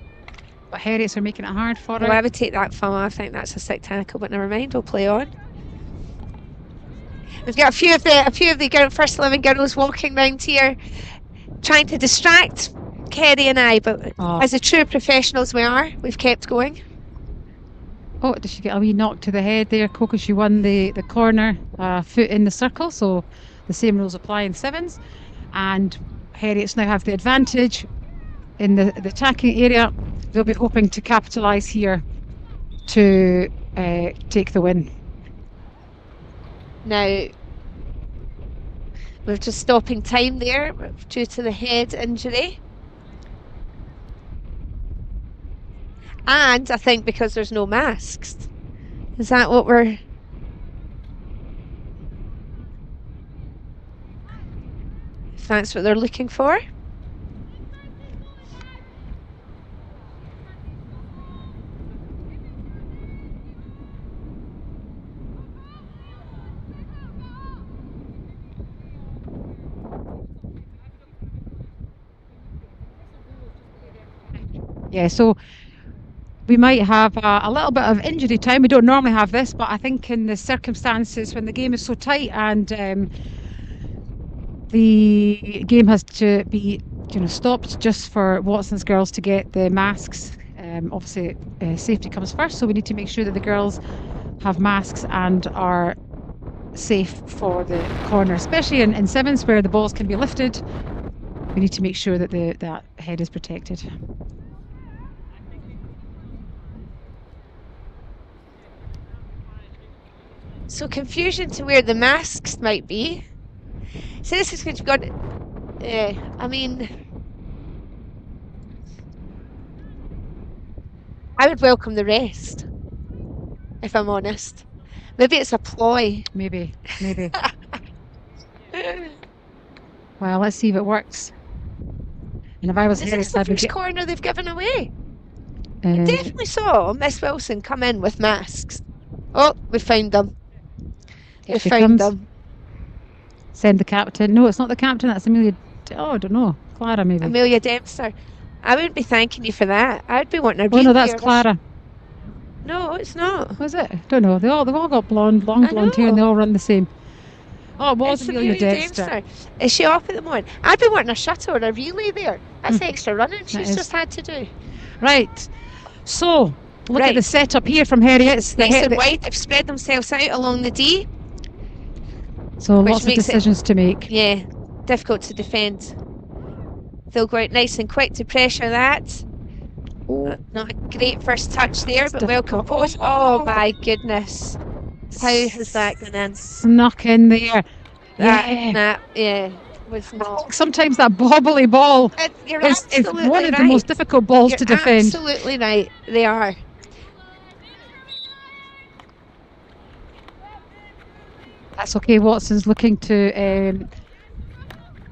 But Heriots are making it hard for Well, her. I would take that from her. I think that's a sick tackle, but never mind. We'll play on. We've got a few of the first 11 girls walking round here, trying to distract Kerry and I. But Oh. as the true professionals we are, we've kept going. Oh, did she get a wee knock to the head there, Coco? She won the corner, foot in the circle, so the same rules apply in sevens. And Heriots now have the advantage in the attacking area. They'll be hoping to capitalise here to take the win. Now, we're just stopping time there due to the head injury. And I think because there's no masks. Is that what we're... If that's what they're looking for? Yeah, so we might have a little bit of injury time. We don't normally have this, but I think in the circumstances when the game is so tight and the game has to be stopped just for Watson's girls to get the masks. Obviously, safety comes first, so we need to make sure that the girls have masks and are safe for the corner, especially in sevens where the balls can be lifted. We need to make sure that that head is protected. So confusion to where the masks might be. So this is because you've got... I mean... I would welcome the rest, if I'm honest. Maybe it's a ploy. Maybe. Well, let's see if it works. And if I was Is Heriots, this the I'd be first corner they've given away? uh, Definitely saw Miss Wilson come in with masks. Oh, we found them. Here We she found comes. them. Send the captain. No, it's not the captain. That's Amelia. Oh, I don't know. Clara, maybe. Amelia Dempster. I wouldn't be thanking you for that. I'd be wanting a Oh no, that's replay or Clara. No, it's not. Was it? Don't know. They've all got long I blonde hair, and they know. all run the same. Oh, it was It's Amelia Amelia Dexter. Dempster. Is she off at the moment? I've been wanting a shuttle or a relay there. That's extra running she's is. just had to do. Right. So look at the Right. setup here from Heriots. Nice and wide. They've spread themselves out along the D. So which lots of makes it- decisions to make. Yeah, difficult to defend. They'll go out nice and quick to pressure that. Not a great first touch there, It's but well difficult. composed. Oh my goodness. How has that gone in? Snuck in there. Yeah. That was not. Sometimes that bobbly ball You're is absolutely one of right. the most difficult balls You're to defend. absolutely right. They are. That's okay. Watson's looking to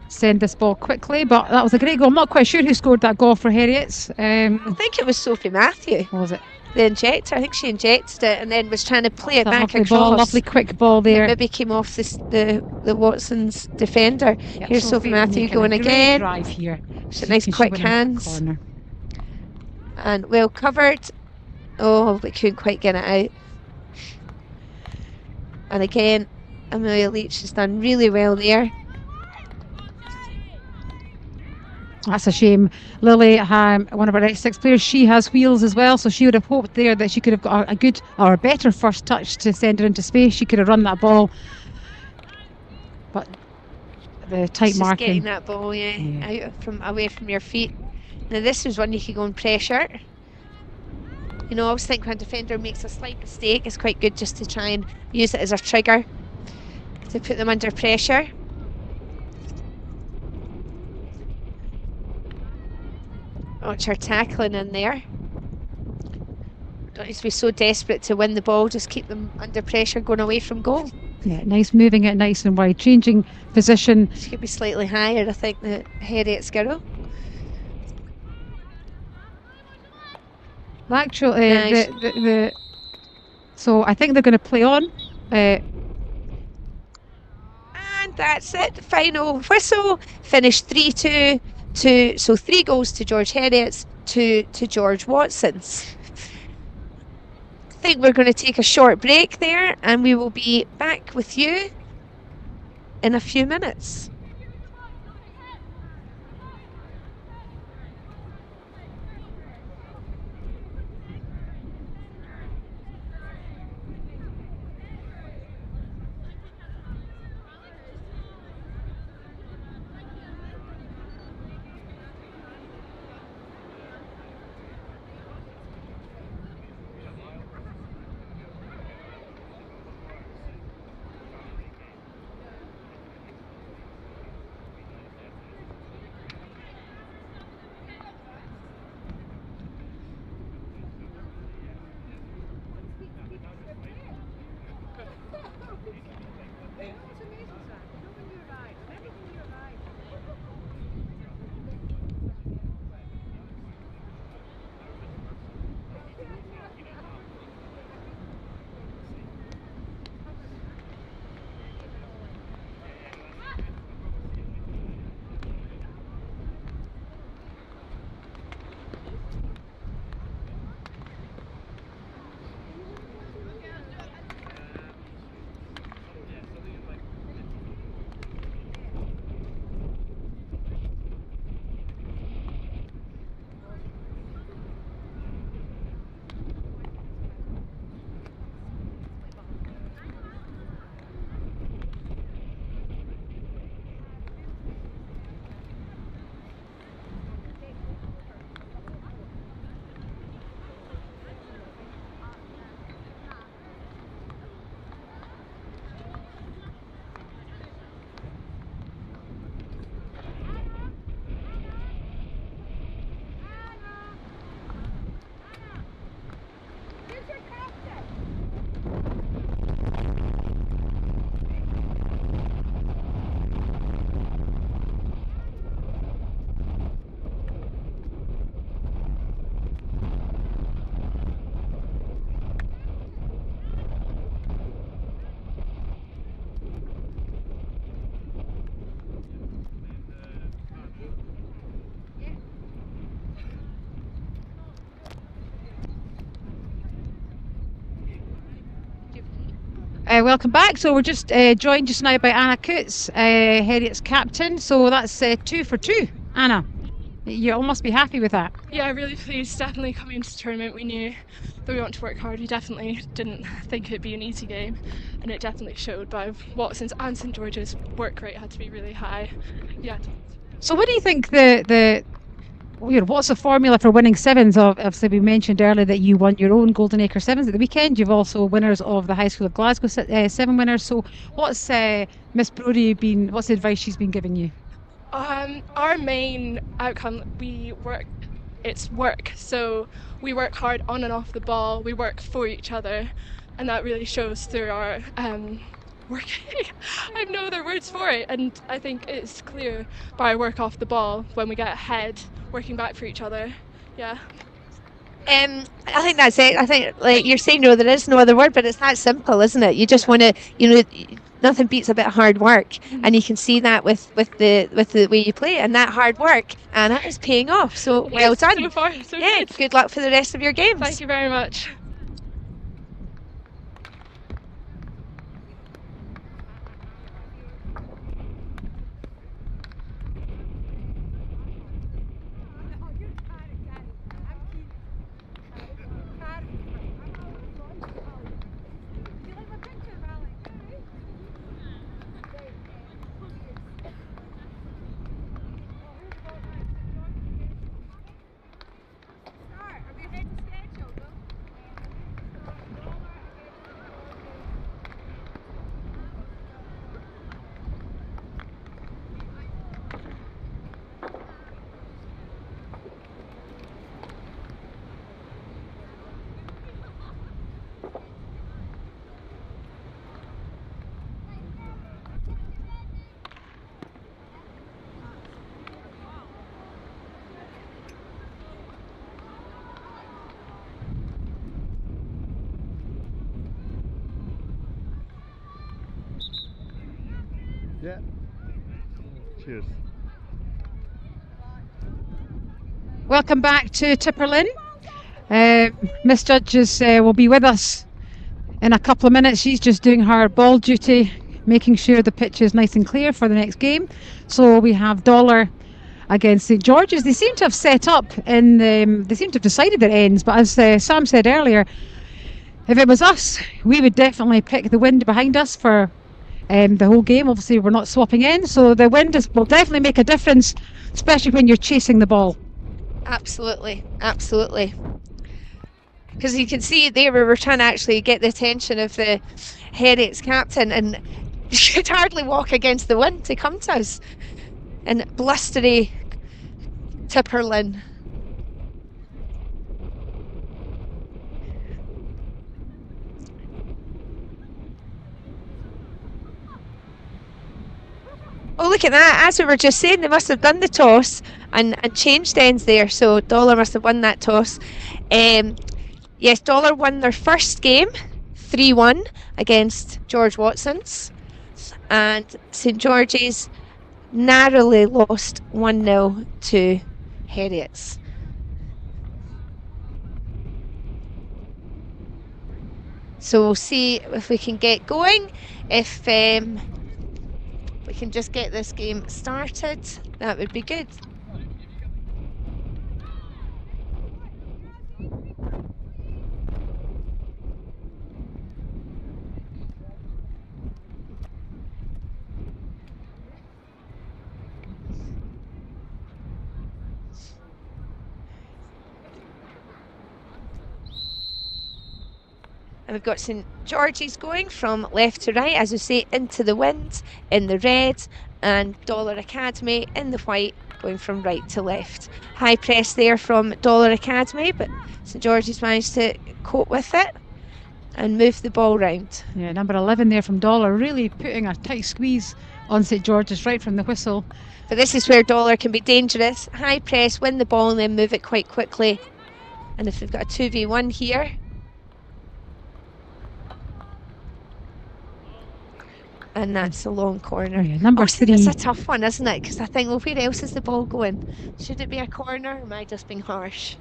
send this ball quickly, but that was a great goal. I'm not quite sure who scored that goal for Heriots. I think it was Sophie Matthew, What was it? the injector. I think she injected it and then was trying to play it That's a back lovely across. ball, lovely quick ball It there. maybe came off the Watson's defender. Yep, Here's Sophie Matthew making going a great again. drive here. She's a nice She quick went in the hands corner. and well covered. Oh, we couldn't quite get it out. And again, Amelia Leach has done really well there. That's a shame. Lily, one of our Essex players, she has wheels as well, so she would have hoped there that she could have got a good or a better first touch to send her into space. She could have run that ball, but the tight It's just getting marking. that ball, out away from your feet. Now this is one you can go and pressure. You know, I always think when a defender makes a slight mistake, it's quite good just to try and use it as a trigger to put them under pressure. Watch her tackling in there. Don't need to be so desperate to win the ball, just keep them under pressure going away from goal. Yeah, nice, moving it nice and wide, changing position. She could be slightly higher, I think, the Heriots girl. Actually, Nice. so I think they're going to play on. And that's it. Final whistle. Finished 3-2 so 3 goals to George Heriot's, 2 to George Watson's. I think we're going to take a short break there and we will be back with you in a few minutes. welcome back. So we're just joined just now by Anna Coots, Heriots captain. So that's 2 for 2. Anna, you all must be happy with that. Yeah, really pleased. Definitely coming into the tournament, we knew that we want to work hard. We definitely didn't think it'd be an easy game, and it definitely showed. By Watson's and St George's work rate had to be really high. Yeah. So what do you think what's the formula for winning sevens? Obviously, we mentioned earlier that you won your own Golden Acre Sevens at the weekend. You've also winners of the High School of Glasgow seven winners. So what's Miss Brodie what's the advice she's been giving you? Our main outcome, it's work. So we work hard on and off the ball. We work for each other, and that really shows through our working. I have no other words for it, and I think it's clear by our work off the ball when we get ahead, working back for each other. Yeah. I think that's it. I think, like you're saying, no, there is no other word, but it's that simple, isn't it? You just want to, nothing beats a bit of hard work, and you can see that with the way you play, and that hard work, and that is paying off. So well done. So far, so yeah, good luck for the rest of your games. Thank you very much. Yeah. Cheers. Welcome back to Tipperlin. Miss Judges will be with us in a couple of minutes. She's just doing her ball duty, making sure the pitch is nice and clear for the next game. So we have Dollar against St George's. They seem to have set up they seem to have decided their ends, but as Sam said earlier, if it was us, we would definitely pick the wind behind us for the whole game. Obviously, we're not swapping ends, so the wind will definitely make a difference, especially when you're chasing the ball. Absolutely, absolutely. Because you can see there we were trying to actually get the attention of the Heriots captain, and she could hardly walk against the wind to come to us in blustery Tipperlin. Oh, look at that. As we were just saying, they must have done the toss and changed ends there. So Dollar must have won that toss. Yes, Dollar won their first game 3-1 against George Watson's. And St George's narrowly lost 1-0 to Heriots. So we'll see if we can get going. If we can just get this game started, that would be good. And we've got St George's going from left to right, as we say, into the wind in the red, and Dollar Academy in the white, going from right to left. High press there from Dollar Academy, but St George's managed to cope with it and move the ball round. Yeah, number 11 there from Dollar, really putting a tight squeeze on St George's right from the whistle. But this is where Dollar can be dangerous. High press, win the ball, and then move it quite quickly. And if they've got a 2v1 here, and that's a long corner. Yeah, number 3. It's a tough one, isn't it? Because I think, well, where else is the ball going? Should it be a corner, or am I just being harsh?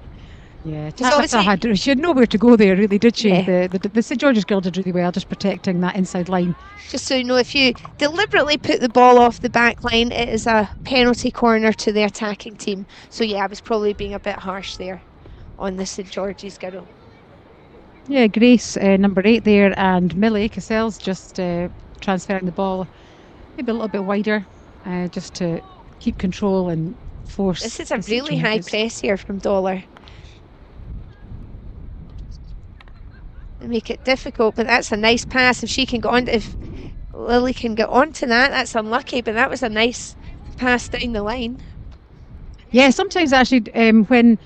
Yeah, obviously- she had nowhere to go there, really, did she? Yeah. The St George's girl did really well, just protecting that inside line. Just so you know, if you deliberately put the ball off the back line, it is a penalty corner to the attacking team. So yeah, I was probably being a bit harsh there on the St George's girl. Yeah, Grace, number 8 there, and Millie Cassell's just transferring the ball maybe a little bit wider, just to keep control and force. This is a the St really high George's. press here from Dollar. They make it difficult, but that's a nice pass. If she can get on, if Lily can get onto that, that's unlucky, but that was a nice pass down the line. Yeah, sometimes actually when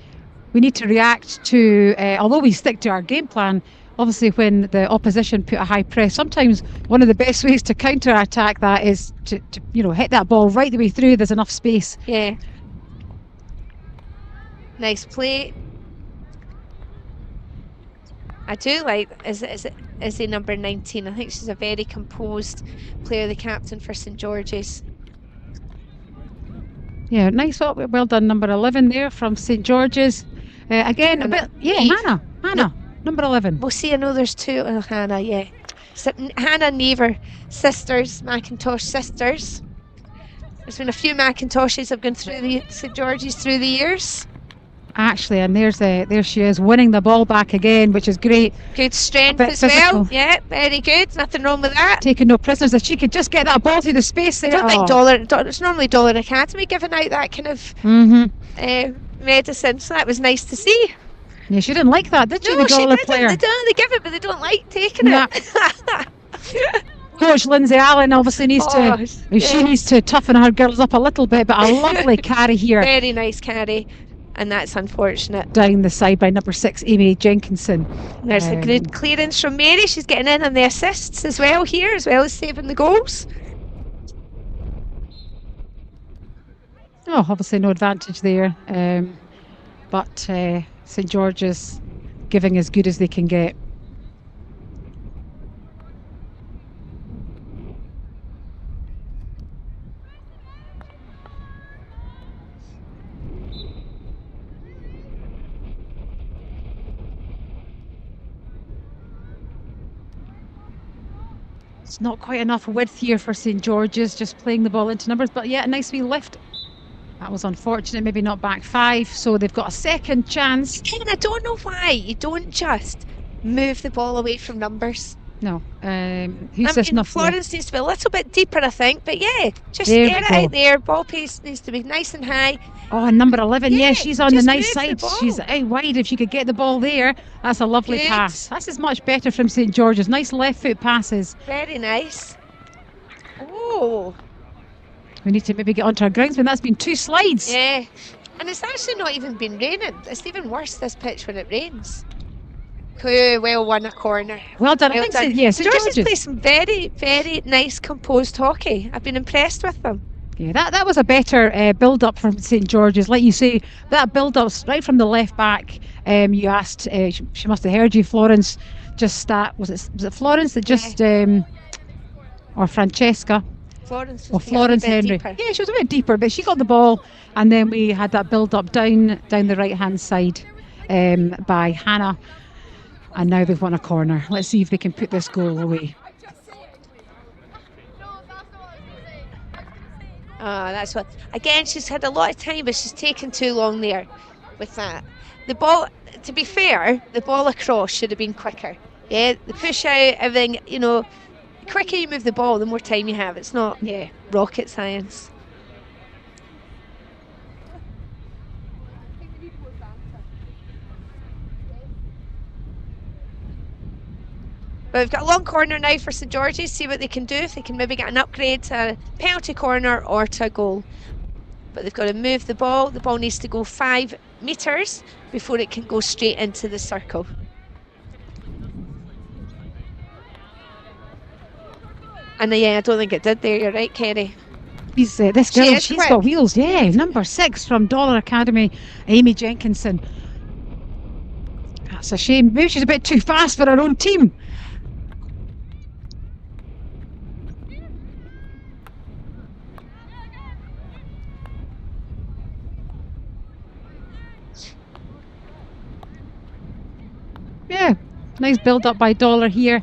we need to react to, although we stick to our game plan, obviously when the opposition put a high press, sometimes one of the best ways to counter-attack that is to hit that ball right the way through. There's enough space. Yeah. Nice play. I do like Izzy number 19. I think she's a very composed player, the captain for St George's. Yeah, nice. Well done, number 11 there from St George's. Again, Hannah. Hannah, number 11. We'll see, I know there's two. Oh, Hannah, yeah. So, Hannah and Neve are sisters, Macintosh sisters. There's been a few Macintoshes have gone through the St George's through the years. Actually, and there she is, winning the ball back again, which is great. Good strength bit as well. physical. Yeah, very good. Nothing wrong with that. Taking no prisoners. If she could just get that ball through the space I there. don't think it's normally Dollar Academy giving out that kind of medicine, so that was nice to see. Yeah, she didn't like that, did she, No, the she Dollar didn't. player? They give it, but they don't like taking Yeah. it. Coach Lindsay Allen obviously needs Oh, she needs to toughen her girls up a little bit, but a lovely carry here Very nice carry, and that's unfortunate. down the side by number 6, Amy Jenkinson. There's a good clearance from Mary. She's getting in on the assists as well here, as well as saving the goals. Oh, obviously no advantage there, but St George's giving as good as they can get. It's not quite enough width here for St George's, just playing the ball into numbers, but yeah, a nice wee lift. That was unfortunate, maybe not back 5, so they've got a second chance. And I don't know why you don't just move the ball away from numbers. No, who's this enough? Florence needs to be a little bit deeper, I think, but yeah, just There get we it go. out there. Ball pace needs to be nice and high. Oh, and number 11, yeah, Yeah, she's on the just nice move the side. ball. She's out wide. If she could get the ball there, that's a lovely Good. pass. This is much better from St George's. Nice left foot passes. Very nice. Oh, We need to maybe get onto our groundsman. That's been 2 slides. yeah. And it's actually not even been raining. It's even worse, this pitch, when it rains. Cool, well won a corner. Well done. Well I think done. St George's George's. play some very, very nice composed hockey. I've been impressed with them. Yeah, that was a better build-up from St George's. Like you say, that build-up's right from the left back. You asked, she must have heard you, Florence. Was it Florence that just, or Francesca? Florence Or was Florence a bit Henry. deeper. Yeah, she was a bit deeper, but she got the ball, and then we had that build-up down the right-hand side by Hannah, and now they've won a corner. Let's see if they can put this goal away. That's what. Again, she's had a lot of time, but she's taken too long there with that. The ball, to be fair, the ball across should have been quicker. Yeah, the push out, everything, the quicker you move the ball, the more time you have. It's not, rocket science. But we've got a long corner now for St George's. See what they can do, if they can maybe get an upgrade to a penalty corner or to a goal. But they've got to move the ball. The ball needs to go 5 metres before it can go straight into the circle. And I don't think it did there. You're right, Kerry. This girl, is she's quick. got wheels. Yeah, number 6 from Dollar Academy, Amy Jenkinson. That's a shame. Maybe she's a bit too fast for her own team. Nice build up by Dollar here.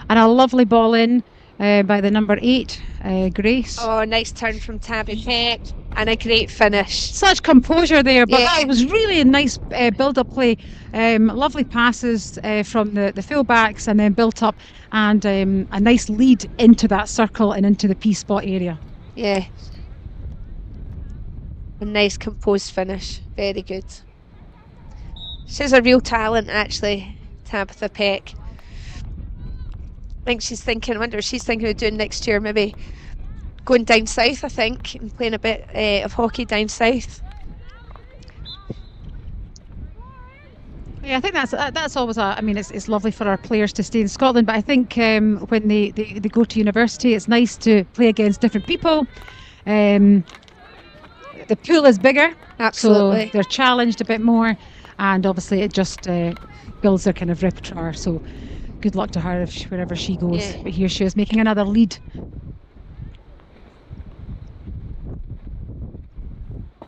And a lovely ball in by the number 8, Grace. Oh, nice turn from Tabby Peck and a great finish. Such composure there, but Yeah. that was really a nice build-up play. Lovely passes from the fullbacks and then built up, and a nice lead into that circle and into the P spot area. Yeah. A nice composed finish. Very good. She's a real talent, actually, Tabitha Peck. I think she's thinking, I wonder what she's thinking of doing next year, maybe going down south, I think, and playing a bit of hockey down south. Yeah, I think that's always I mean, it's lovely for our players to stay in Scotland, but I think when they go to university, it's nice to play against different people. The pool is bigger, Absolutely. so they're challenged a bit more, and obviously it just builds their kind of repertoire. So good luck to her wherever she goes. Yeah. But here she is making another lead.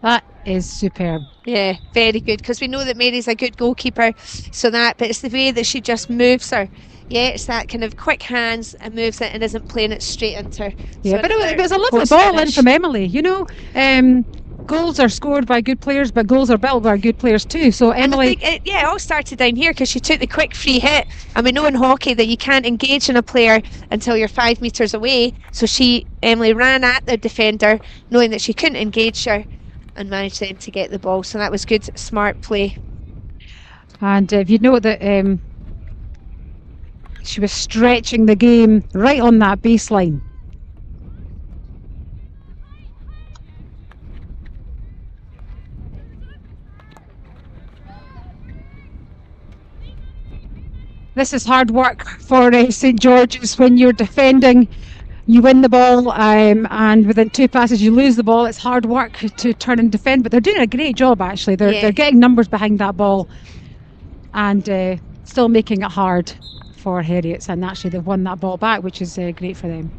That is superb. Yeah, very good, because we know that Mary's a good goalkeeper, so but it's the way that she just moves her. Yeah, it's that kind of quick hands and moves it and isn't playing it straight into her. Yeah, So but it another was a lovely post ball in finish. from Emily. You know, goals are scored by good players, but goals are built by good players too. So And I Emily, think it all started down here because she took the quick free hit. And we know in hockey that you can't engage in a player until you're 5 metres away. So Emily ran at the defender knowing that she couldn't engage her and managed then to get the ball. So that was good, smart play. and if you know that she was stretching the game right on that baseline. This is hard work for St George's when you're defending. You win the ball, and within 2 passes you lose the ball. It's hard work to turn and defend, but they're doing a great job actually. They're getting numbers behind that ball, and still making it hard for Heriots. And actually they've won that ball back, which is great for them.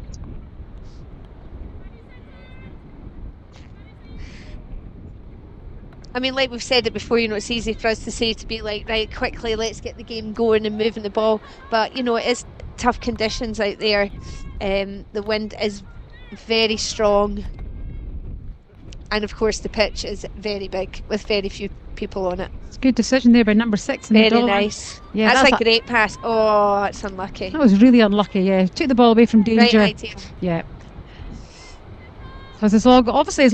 I mean, like we've said it before, it's easy for us to say to be like, right, quickly, let's get the game going and moving the ball. But, it is tough conditions out there. The wind is very strong. And, of course, the pitch is very big with very few people on it. It's a good decision there by number 6. Very nice. Yeah, that's a great pass. Oh, it's unlucky. That was really unlucky, yeah. Took the ball away from danger. Right idea. Yeah. Because as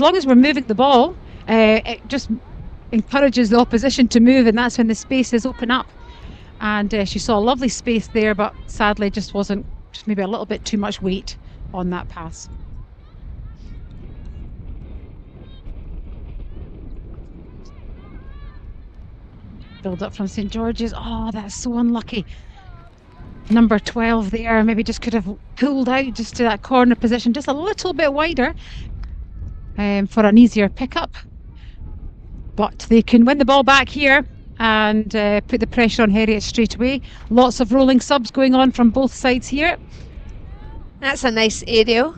long as we're moving the ball, it just encourages the opposition to move, and that's when the spaces open up. And she saw a lovely space there, but sadly just maybe a little bit too much weight on that pass. Build up from St George's. Oh, that's so unlucky. Number 12 there, maybe just could have pulled out just to that corner position, just a little bit wider for an easier pickup. But they can win the ball back here and put the pressure on Heriots straight away. Lots of rolling subs going on from both sides here. That's a nice aerial.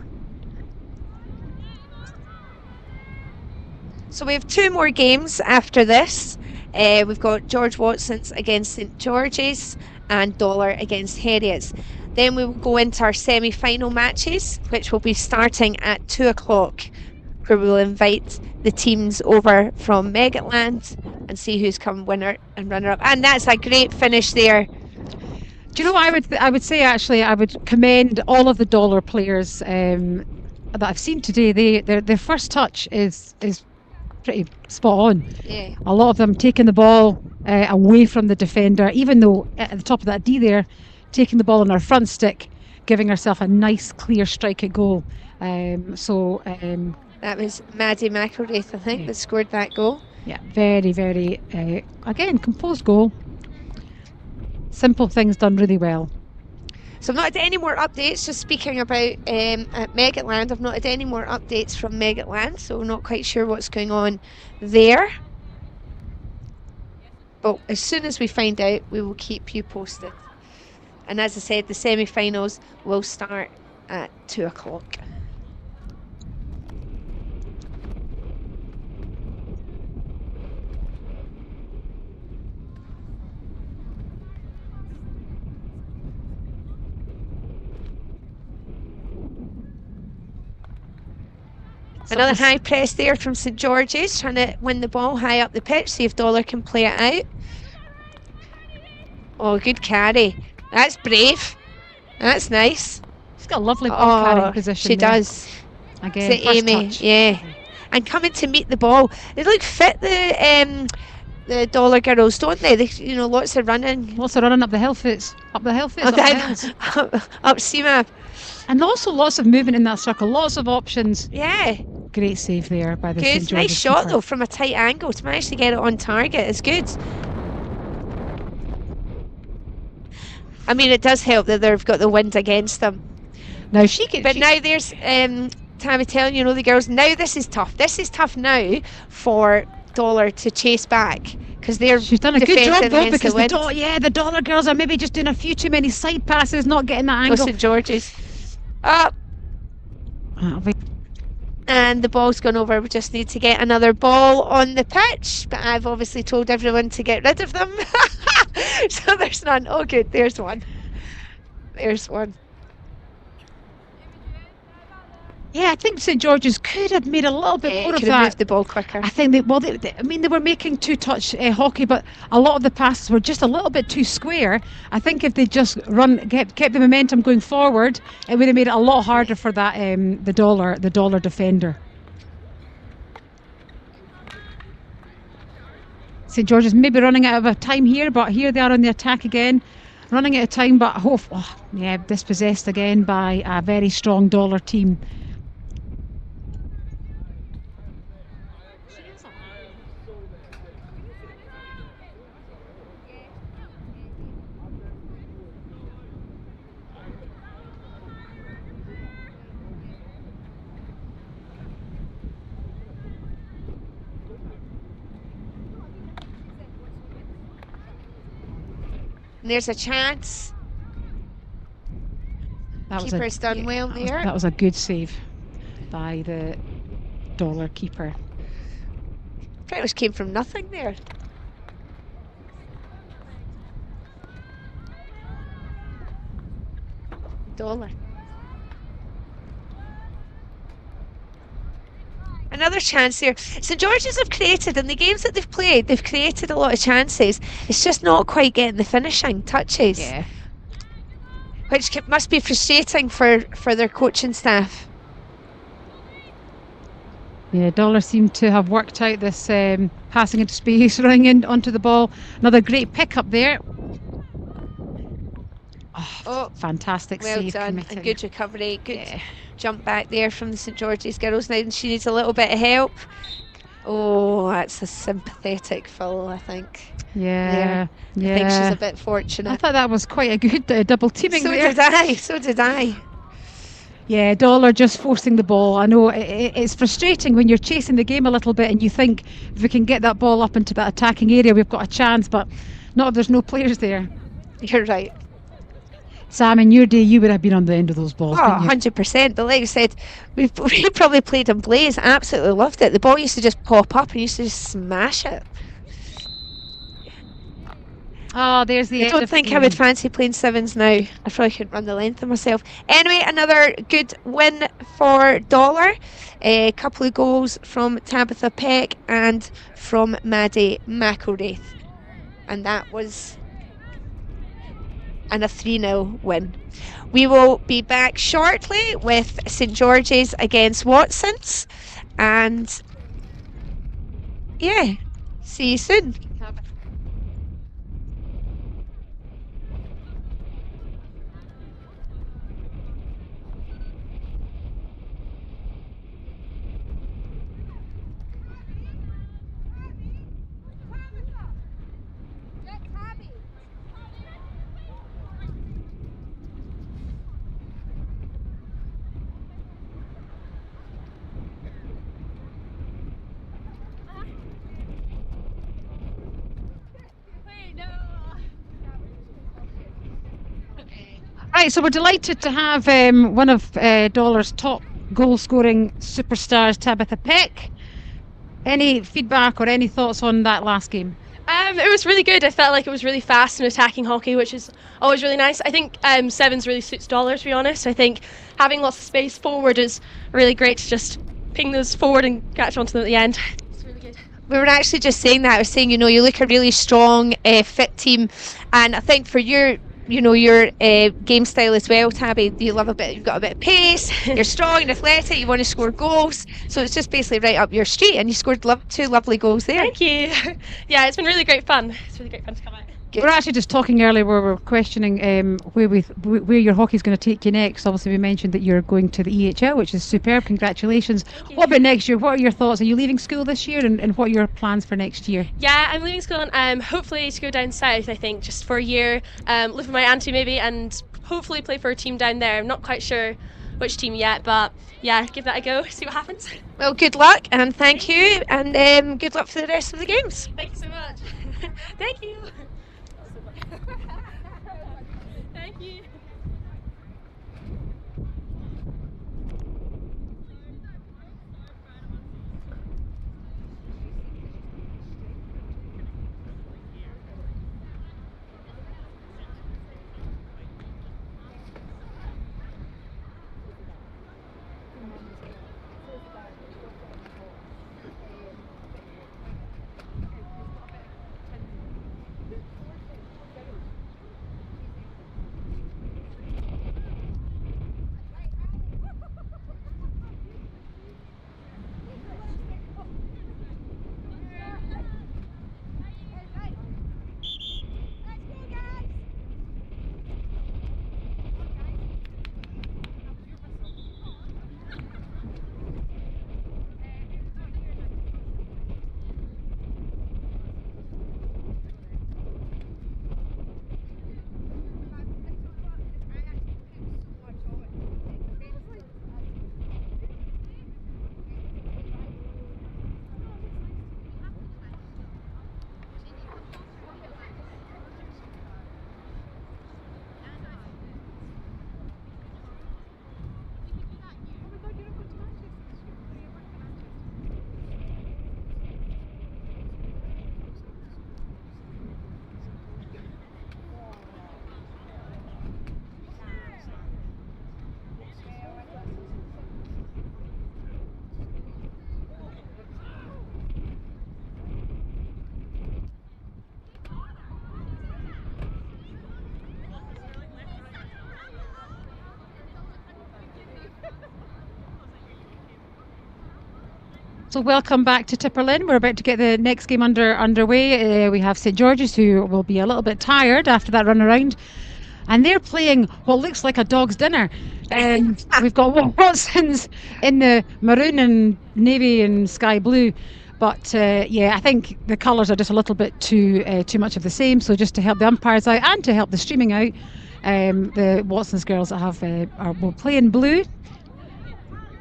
So we have 2 more games after this. We've got George Watson's against St George's and Dollar against Heriots. Then we will go into our semi-final matches, which will be starting at 2 o'clock, where we'll invite the teams over from Megatland and see who's come winner and runner-up. And that's a great finish there. Do you know what I would say? Actually, I would commend all of the Dollar players that I've seen today. Their first touch is pretty spot on. Yeah. A lot of them taking the ball away from the defender, even though at the top of that D there, taking the ball on her front stick, giving herself a nice clear strike at goal. That was Maddie McElraith, I think, that scored that goal. Yeah, very, very, again, composed goal. Simple things done really well. So I've not had any more updates, just speaking about at Megatland, I've not had any more updates from Megatland, so we're not quite sure what's going on there. But as soon as we find out, we will keep you posted. And as I said, the semi-finals will start at 2 o'clock. Another this- high press there from St George's, trying to win the ball high up the pitch, see if Dollar can play it out. Oh, good carry. That's brave. That's nice. She's got a lovely ball carrying Oh, position. she there. does. Again, Is it first Amy? touch. Yeah. And coming to meet the ball. They look fit, the Dollar girls, don't they? Lots of running. Lots of running up the hill foots. Up the hill foots. Oh, Up the hills. up CMAP. And also lots of movement in that circle. Lots of options. Yeah. Great save there by the St. Good. George's Nice shot keeper. though from a tight angle to manage to get it on target. It's good. I mean, it does help that they've got the wind against them. Now she can. But now there's Tammy telling the girls, now this is tough. This is tough now for Dollar to chase back because they're She's done a good job defending though, against because the the Dollar girls are maybe just doing a few too many side passes, not getting that wind. angle. St George's. Up. That'll be- And the ball's gone over. We just need to get another ball on the pitch. But I've obviously told everyone to get rid of them. So there's none. Oh, good. There's one. There's one. Yeah, I think St George's could have made a little bit more of Could have that. moved the ball quicker. I think they were making two-touch hockey, but a lot of the passes were just a little bit too square. I think if they just kept the momentum going forward, it would have made it a lot harder for that the dollar defender. St George's maybe running out of time here, but here they are on the attack again, running out of time. But dispossessed again by a very strong Dollar team. And there's a chance. Keeper's done well there. That was a good save by the Dollar keeper. Pretty much came from nothing there. Dollar. Another chance here. St George's have created, in the games that they've played, they've created a lot of chances. It's just not quite getting the finishing touches. Yeah. Which must be frustrating for their coaching staff. Yeah, Dollar seemed to have worked out this passing into space, running in onto the ball. Another great pick up there. Oh, Fantastic well save. done. committing. And good recovery. Good jump back there from the St George's girls. Now she needs a little bit of help. Oh, that's a sympathetic foul, I think. Yeah, yeah. I think she's a bit I fortunate. thought that was quite a good double teaming So there. did I. So did I. Yeah, Dollar just forcing the ball. I know it's frustrating when you're chasing the game a little bit and you think if we can get that ball up into that attacking area, we've got a chance, but not if there's no players there. You're right. Sam, in your day, you would have been on the end of those balls, Oh, wouldn't you? 100%. But like I said, we probably played in Blaze. Absolutely loved it. The ball used to just pop up and used to just smash it. Oh, there's the I end don't of think the I would game. fancy playing sevens now. I probably couldn't run the length of myself. Anyway, another good win for Dollar. A couple of goals from Tabitha Peck and from Maddie McElraith. And that was a 3-0 win. We will be back shortly with St George's against Watson's. And yeah, see you soon. Right, so we're delighted to have one of Dollar's top goal-scoring superstars, Tabitha Peck. Any feedback or any thoughts on that last game? It was really good. I felt like it was really fast and attacking hockey, which is always really nice. I think sevens really suits Dollar, to be honest. I think having lots of space forward is really great to just ping those forward and catch onto them at the end. It's really good. We were actually just saying that. I was saying, you look a really strong, fit team, and I think for your game style as well, Tabby, you've got a bit of pace, you're strong and athletic, you want to score goals, so it's just basically right up your street, and you scored 2 lovely goals there. Thank you. Yeah, it's been really great fun. It's really great fun to come out. We were actually just talking earlier where we were questioning where your hockey's going to take you next. Obviously, we mentioned that you're going to the EHL, which is superb. Congratulations. What about next year? What are your thoughts? Are you leaving school this year, and what are your plans for next year? Yeah, I'm leaving school and hopefully to go down south, I think, just for a year, live with my auntie maybe, and hopefully play for a team down there. I'm not quite sure which team yet, but yeah, give that a go, see what happens. Well, good luck, and thank you, and good luck for the rest of the games. Thank you so much. Thank you. Thank you. So welcome back to Tipperlin. We're about to get the next game underway. We have St George's, who will be a little bit tired after that run around, and they're playing what looks like a dog's dinner. And we've got Watsons in the maroon and navy and sky blue. But yeah, I think the colours are just a little bit too much of the same. So just to help the umpires out and to help the streaming out, the Watsons girls will play in blue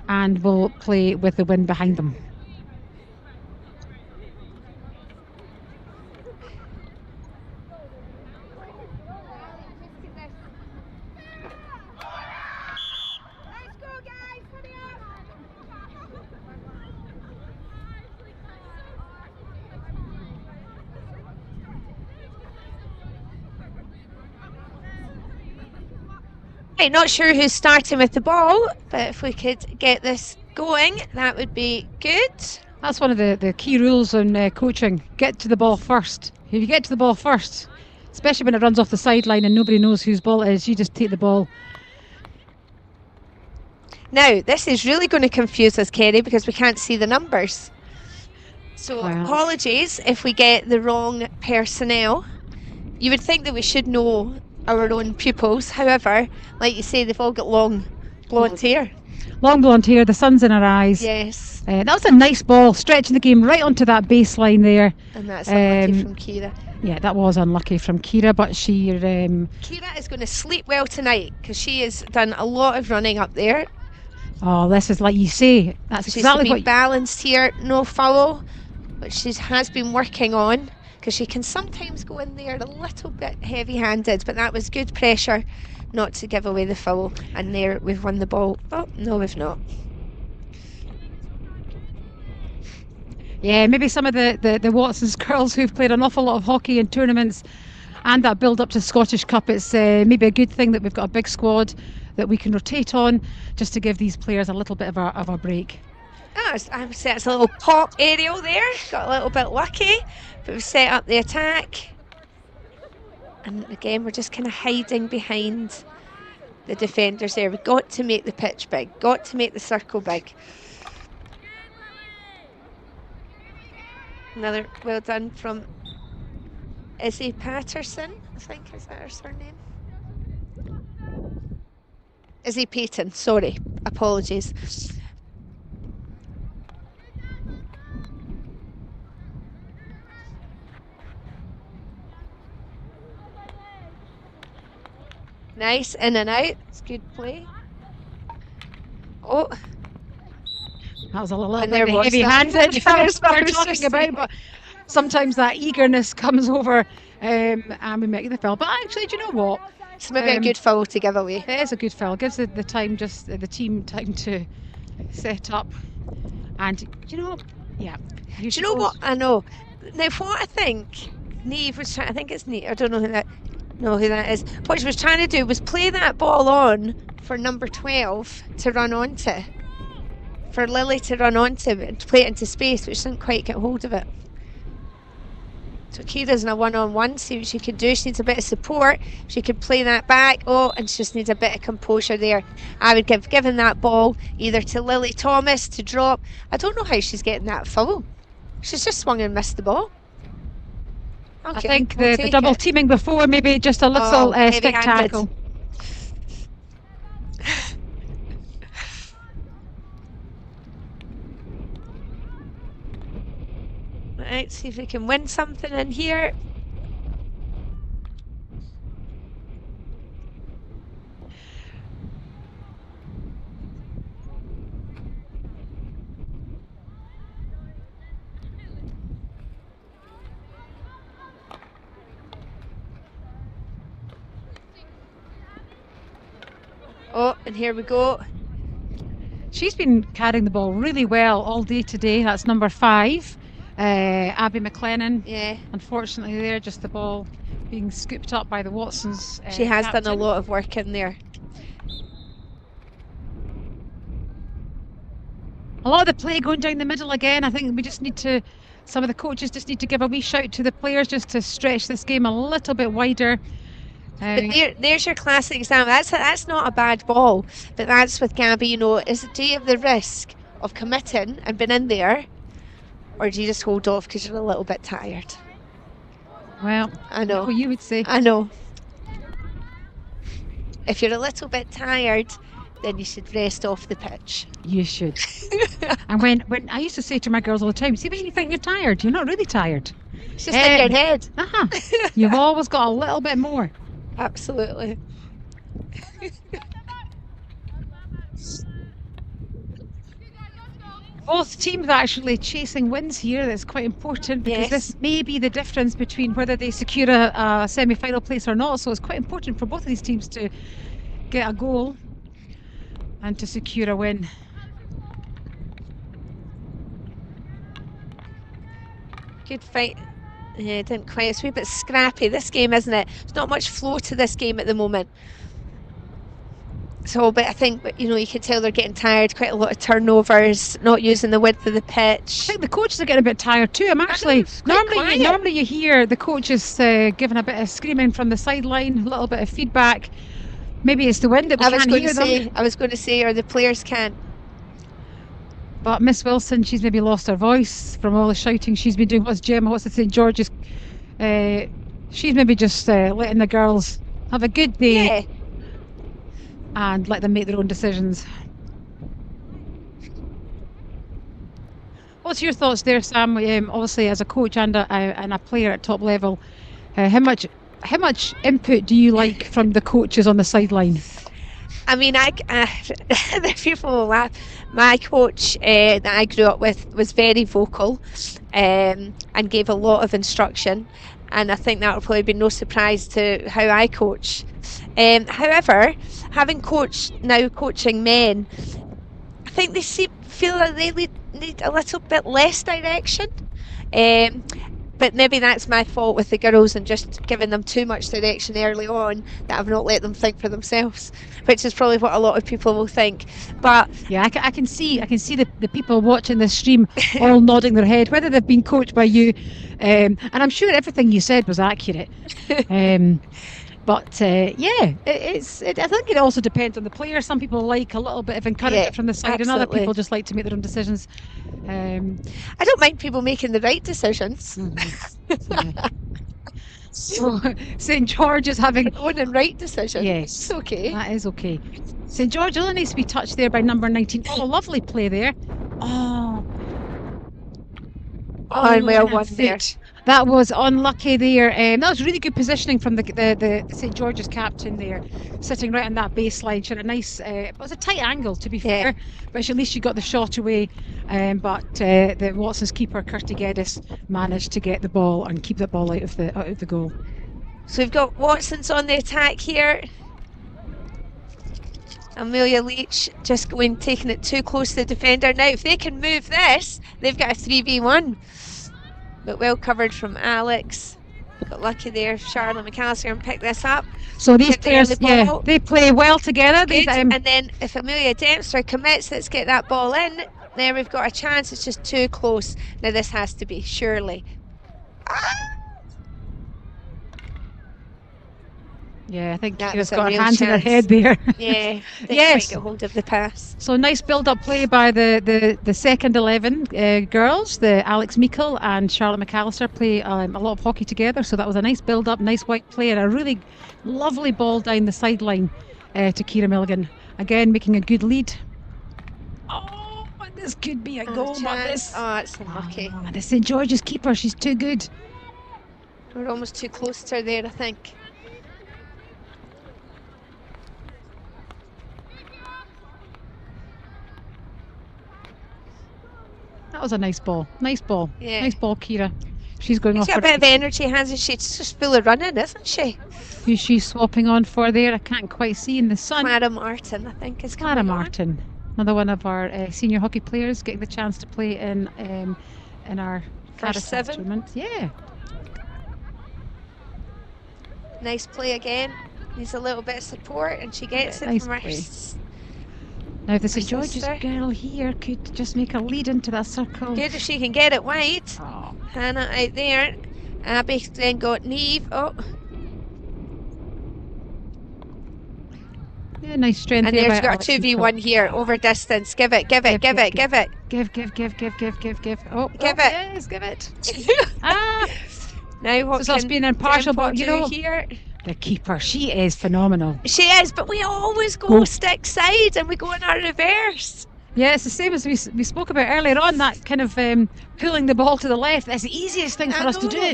and will play with the wind behind them. Right, not sure who's starting with the ball, but if we could get this going, that would be good. That's one of the key rules on coaching. Get to the ball first. If you get to the ball first, especially when it runs off the sideline and nobody knows whose ball it is, you just take the ball. Now, this is really going to confuse us, Kerry, because we can't see the numbers. So apologies if we get the wrong personnel. You would think that we should know our own pupils. However, like you say, they've all got long blonde hair. Long blonde hair, the sun's in her eyes. Yes. That was a nice ball, stretching the game right onto that baseline there. And that's unlucky from Kira. Yeah, that was unlucky from Kira, but she... Kira is going to sleep well tonight because she has done a lot of running up there. Oh, this is like you say. That's She's exactly what... balanced here, no foul, which she has been working on, because she can sometimes go in there a little bit heavy-handed, but that was good pressure not to give away the foul. And there we've won the ball. Oh, no, we've not. Yeah, maybe some of the Watsons girls who've played an awful lot of hockey in tournaments and that build up to Scottish Cup, it's maybe a good thing that we've got a big squad that we can rotate on, just to give these players a little bit of a break. I would say it's a little pop aerial there. Got a little bit lucky, but we set up the attack. And again, we're just kind of hiding behind the defenders there. We've got to make the pitch big, got to make the circle big. Another well done from Izzy Patterson, I think, is that her surname? Izzy Payton, sorry, apologies. Nice, in and out, it's good play. Oh, That was a little And bit there was heavy-handed. that. That's what we're That's talking just about, it. but sometimes that eagerness comes over and we make the foul. But actually, do you know what? it's maybe a good foul to give away. It is a good foul. Gives the time, just the team time to set up. And you know, yeah. Do you know what? I know. Now, what I think Neve was trying, I think it's Neve, I don't know who that is. What she was trying to do was play that ball on for number 12 to run onto. For Lily to run onto and play it into space, but she didn't quite get hold of it. So Kira's in a one-on-one, see what she can do. She needs a bit of support. She could play that back. Oh, and she just needs a bit of composure there. I would give given that ball either to Lily Thomas to drop. I don't know how she's getting that foul. She's just swung and missed the ball. I Okay, think we'll the take double it. teaming before, maybe just a little stick heavy-handed. tackle. Right, see if we can win something in here. Oh, and here we go. She's been carrying the ball really well all day today. That's number 5, Abby McLennan. Yeah, Unfortunately, there, just the ball being scooped up by the Watsons. she has done a captain. lot of work in there. A lot of the play going down the middle again. I think we just need to, some of the coaches just need to give a wee shout to the players just to stretch this game a little bit wider. But there's your classic example. That's not a bad ball, but that's with Gabby. You know, do you have the risk of committing and being in there, or do you just hold off because you're a little bit tired? Well, I know. what you would say. I know. If you're a little bit tired, then you should rest off the pitch. You should. And when I used to say to my girls all the time, see when you think you're tired, you're not really tired. It's just in your head. You've always got a little bit more. Absolutely. Both teams are actually chasing wins here. That's quite important because Yes. this may be the difference between whether they secure a semi-final place or not. So it's quite important for both of these teams to get a goal and to secure a win. Good fight. Yeah, didn't quite. It's a wee bit scrappy, this game, isn't it? There's not much flow to this game at the moment. So, but I think, you know, you can tell they're getting tired. Quite a lot of turnovers, not using the width of the I pitch. think the coaches are getting a bit tired too. I'm actually it's quite quiet. normally you hear the coaches giving a bit of screaming from the sideline, a little bit of feedback. Maybe it's the wind that we I was can't going hear to them. say, or the players can't. But Miss Wilson, she's maybe lost her voice from all the shouting she's been doing. What's the St George's? She's maybe just letting the girls have a good day Yeah. and let them make their own decisions. What's your thoughts there, Sam? Obviously, as a coach and a player at top level, how much input do you like from the coaches on the sideline? I mean, the people will laugh. My coach that I grew up with was very vocal and gave a lot of instruction, and I think that will probably be no surprise to how I coach. However, having coaching men, I think they feel that they need a little bit less direction. But maybe that's my fault with the girls and just giving them too much direction early on that I've not let them think for themselves, which is probably what a lot of people will think. But Yeah, I can see the people watching this stream all nodding their head, whether they've been coached by you, and I'm sure everything you said was accurate. But yeah, I think it also depends on the player. Some people like a little bit of encouragement Yeah, from the side, and other absolutely. people just like to make their own decisions. I don't mind people making the right decisions. Yeah. So St George is having Own and right decisions. Yes. It's okay. that is okay. St George only needs to be touched there by number 19. Oh, lovely play there. Oh, And well and a won there. foot. That was unlucky there. That was really good positioning from the St George's captain there, sitting right on that baseline. She had a nice, it was a tight angle to be Yeah. fair, but at least she got the shot away. But the Watson's keeper, Kirsty Geddes, managed to get the ball and keep the ball out of the goal. So we've got Watson's on the attack here. Amelia Leach just taking it too close to the defender. Now, if they can move this, they've got a 3v1. But well covered from Alex. Got lucky there. Charlotte McAllister and picked this up. So these Get the early players, ball. they play well together. Good. And then if Amelia Dempster commits, let's get that ball in. There we've got a chance. It's just too close. Now this has to be, surely. Yeah, I think That Kira's was a got her real hands in her chance. head there. Yeah, didn't Yes. quite get hold of the pass. So nice build-up play by the second 11 girls. The Alex Meikle and Charlotte McAllister play a lot of hockey together. So that was a nice build-up, nice white play, and a really lovely ball down the sideline to Kira Milligan. Again, making a good lead. Oh, but this could be a goal. But Chance. this, Oh, it's unlucky. the St George's keeper, she's too good. We're almost too close to her there, I think. That was a nice ball. Nice ball. Yeah. Nice ball, Kira. She's going She's off got a for bit of energy, hasn't she? She's just full of running, isn't she? who's she swapping on for there? I can't quite see in the sun. Clara Martin, I think, is Clara coming on. Martin, another one of our senior hockey players, getting the chance to play in our First Caritas seven. tournament. Yeah, Nice play again. Needs a little bit of support, and she gets it Nice from her. play. now if the St Her George's sister. girl here could just make a lead into that circle. Good if she can get it wide. Oh, Hannah out there. Abby then got Neve. Oh, yeah, nice strength and there there's by got a Alex Meikle. 2v1 here over distance. Give it, give it, give it, give it. Give. Oh, Give it. Yes, give it. Ah, Now what so that's can being impartial, Temple but you do know, here? the keeper, she is phenomenal. She is, but we always go Go. stick side and we go in our reverse. Yeah, it's the same as we spoke about earlier on, that kind of pulling the ball to the left. That's the easiest thing for I us to do. know.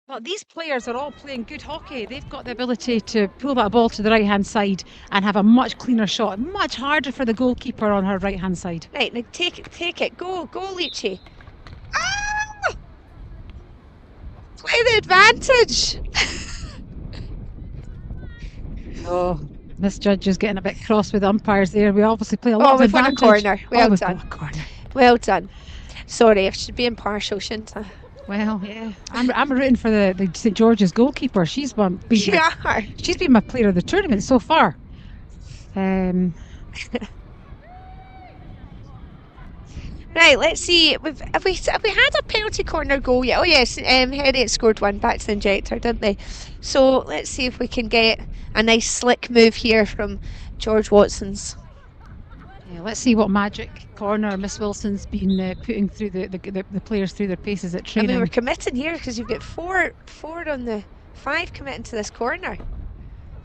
But these players are all playing good hockey. They've got the ability to pull that ball to the right-hand side and have a much cleaner shot. Much harder for the goalkeeper on her right-hand side. Right, now take it. Go, Leachy. Ah! Play the advantage. Oh, this judge is getting a bit cross with the umpires there. We obviously play a lot of we've won a advantage. corner. Well we've done. got a corner. Well done. Sorry, I should be impartial, shouldn't I? Well, yeah. I'm rooting for the St George's goalkeeper. She's been Yeah. she's been my player of the tournament so far. Right, let's see. Have we had a penalty corner goal yet? Oh yes, Herriot scored one back to the injector, didn't they? So let's see if we can get a nice slick move here from George Watson's. Yeah, let's see what magic corner Miss Wilson's been putting through the players through their paces at I training. mean, we're committing here because you've got four on the 5 committing to this corner.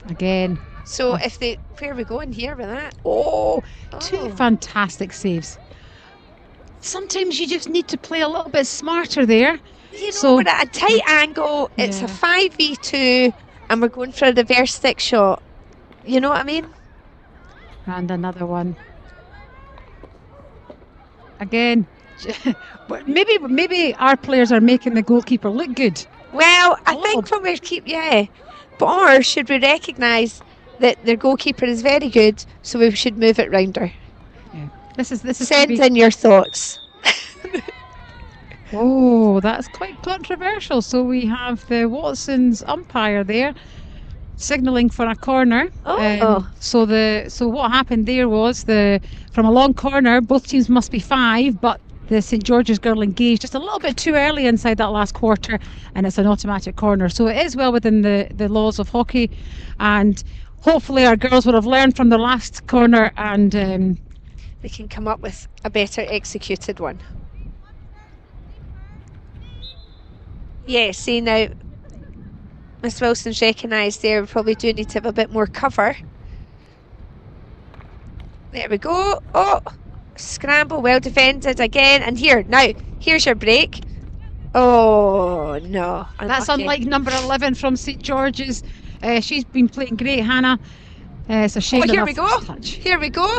Again. So Oh. if they, where are we going here with that? Oh, two Oh. fantastic saves. Sometimes you just need to play a little bit smarter there. You know, So- we're at a tight angle. It's a Yeah. 5v2, and we're going for a reverse stick shot. You know what I mean? And another one. Again. But maybe our players are making the goalkeeper look good. Well, I Oh. think when we yeah. But or should we recognise that their goalkeeper is very good, so we should move it round her? This is Send gonna in your thoughts. Oh, that's quite controversial. So we have the Watsons umpire there signalling for a corner. Oh. So what happened there was from a long corner, both teams must be 5, but the St George's girl engaged just a little bit too early inside that last quarter, and it's an automatic corner. So it is well within the laws of hockey, and hopefully our girls will have learned from the last corner and They can come up with a better executed one. Yeah, see now, Miss Wilson's recognised there. We probably do need to have a bit more cover. There we go. Oh, scramble, well defended again. And here's your break. Oh, no. that's unlucky. unlike number 11 from St George's. She's been playing great, Hannah. It's a shame. Oh, that here our we go. first touch. Here we go.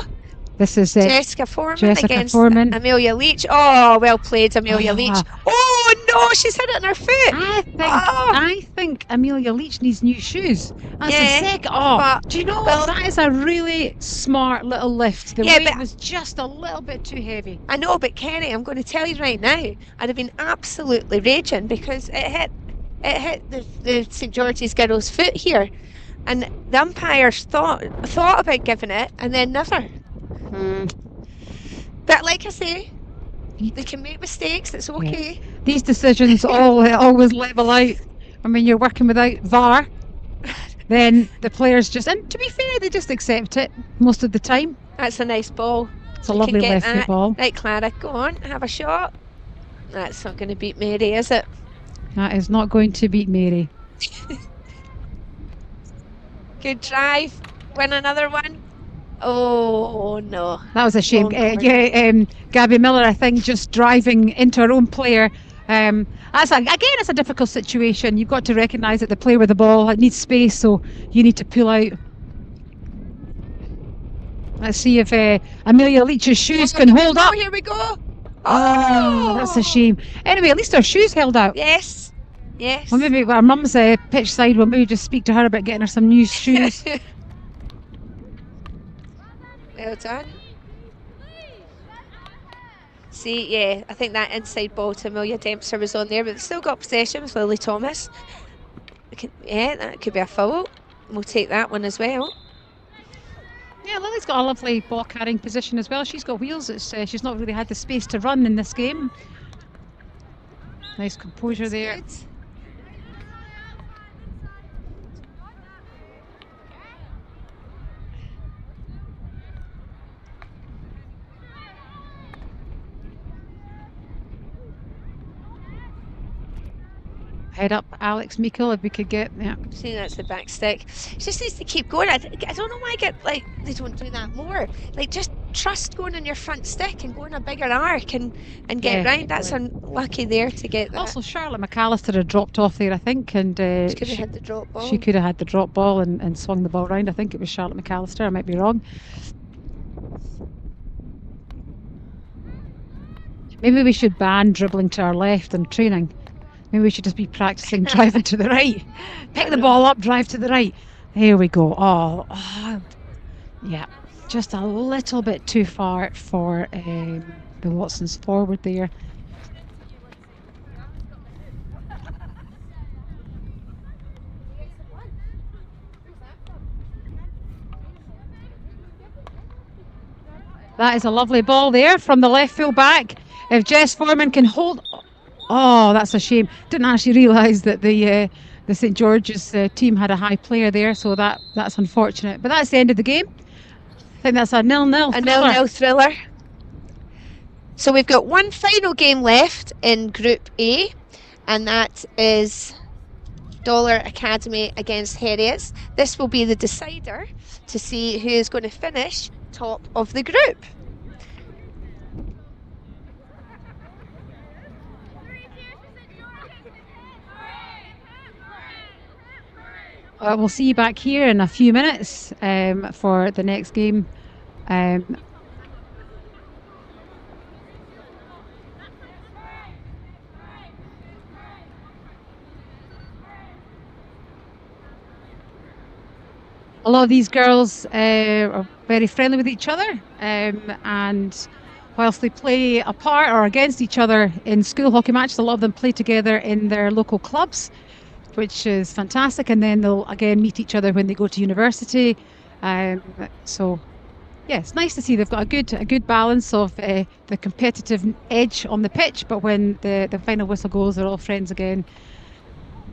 This is Jessica Foreman Jessica against Foreman. Amelia Leach. Oh, well played, Amelia Oh. Leach. Oh, no, she's hit it on her foot. I think Amelia Leach needs new shoes. That's Yeah, the second. Oh, but- do you know well- that is a really smart little lift. The Yeah, weight but- was just a little bit too heavy. I know, but Kenny, I'm going to tell you right now, I'd have been absolutely raging because it hit the St George's girl's foot here, and the umpires thought about giving it and then never. But like I say, they can make mistakes. It's okay. These decisions always level out. I mean, you're working without VAR, then the players just, and to be fair, they just accept it most of the time. That's a nice ball. It's a You can lovely get left foot that. ball. Right, Clara, go on, have a shot. That's not going to beat Mary, is it? That is not going to beat Mary. Good drive. Win another one. Oh, no. That was a shame. Long cover. Gabby Miller, I think, just driving into her own player. It's a difficult situation. You've got to recognise that the player with the ball needs space, so you need to pull out. Let's see if Amelia Leach's shoes can hold up. Oh, here we go. Oh, that's a shame. Anyway, at least her shoes held out. Yes. Yes. Well, maybe our mum's pitch side. We'll maybe just speak to her about getting her some new shoes. Well done. See, yeah, I think that inside ball to Amelia Dempster was on there, but they've still got possession with Lily Thomas. That could be a foul. We'll take that one as well. Yeah, Lily's got a lovely ball carrying position as well. She's got wheels. She's not really had the space to run in this game. Nice composure there. Good. Head up, Alex Meikle, if we could get. Yeah. See, that's the back stick. It just needs to keep going. I don't know why they don't do that more. Like, just trust going on your front stick and go on a bigger arc and get Yeah, round. That's unlucky there to get that. Also, Charlotte McAllister had dropped off there, I think, and She could have had the drop ball. she could have had the drop ball and swung the ball round. I think it was Charlotte McAllister. I might be wrong. Maybe we should ban dribbling to our left in training. Maybe we should just be practicing driving to the right. Pick the ball up, drive to the right. Here we go. Yeah, just a little bit too far for the Watsons forward there. That is a lovely ball there from the left full back. If Jess Foreman can hold. Oh, that's a shame. Didn't actually realise that the St George's team had a high player there, so that's unfortunate. But that's the end of the game. I think that's a 0-0. A 0-0 thriller. So we've got one final game left in Group A, and that is Dollar Academy against Heriots. This will be the decider to see who is going to finish top of the group. We'll see you back here in a few minutes for the next game. A lot of these girls are very friendly with each other, and whilst they play apart or against each other in school hockey matches, a lot of them play together in their local clubs, which is fantastic. And then they'll again meet each other when they go to university. So yeah, it's nice to see they've got a good balance of the competitive edge on the pitch, but when the final whistle goes, they're all friends again,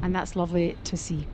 and that's lovely to see.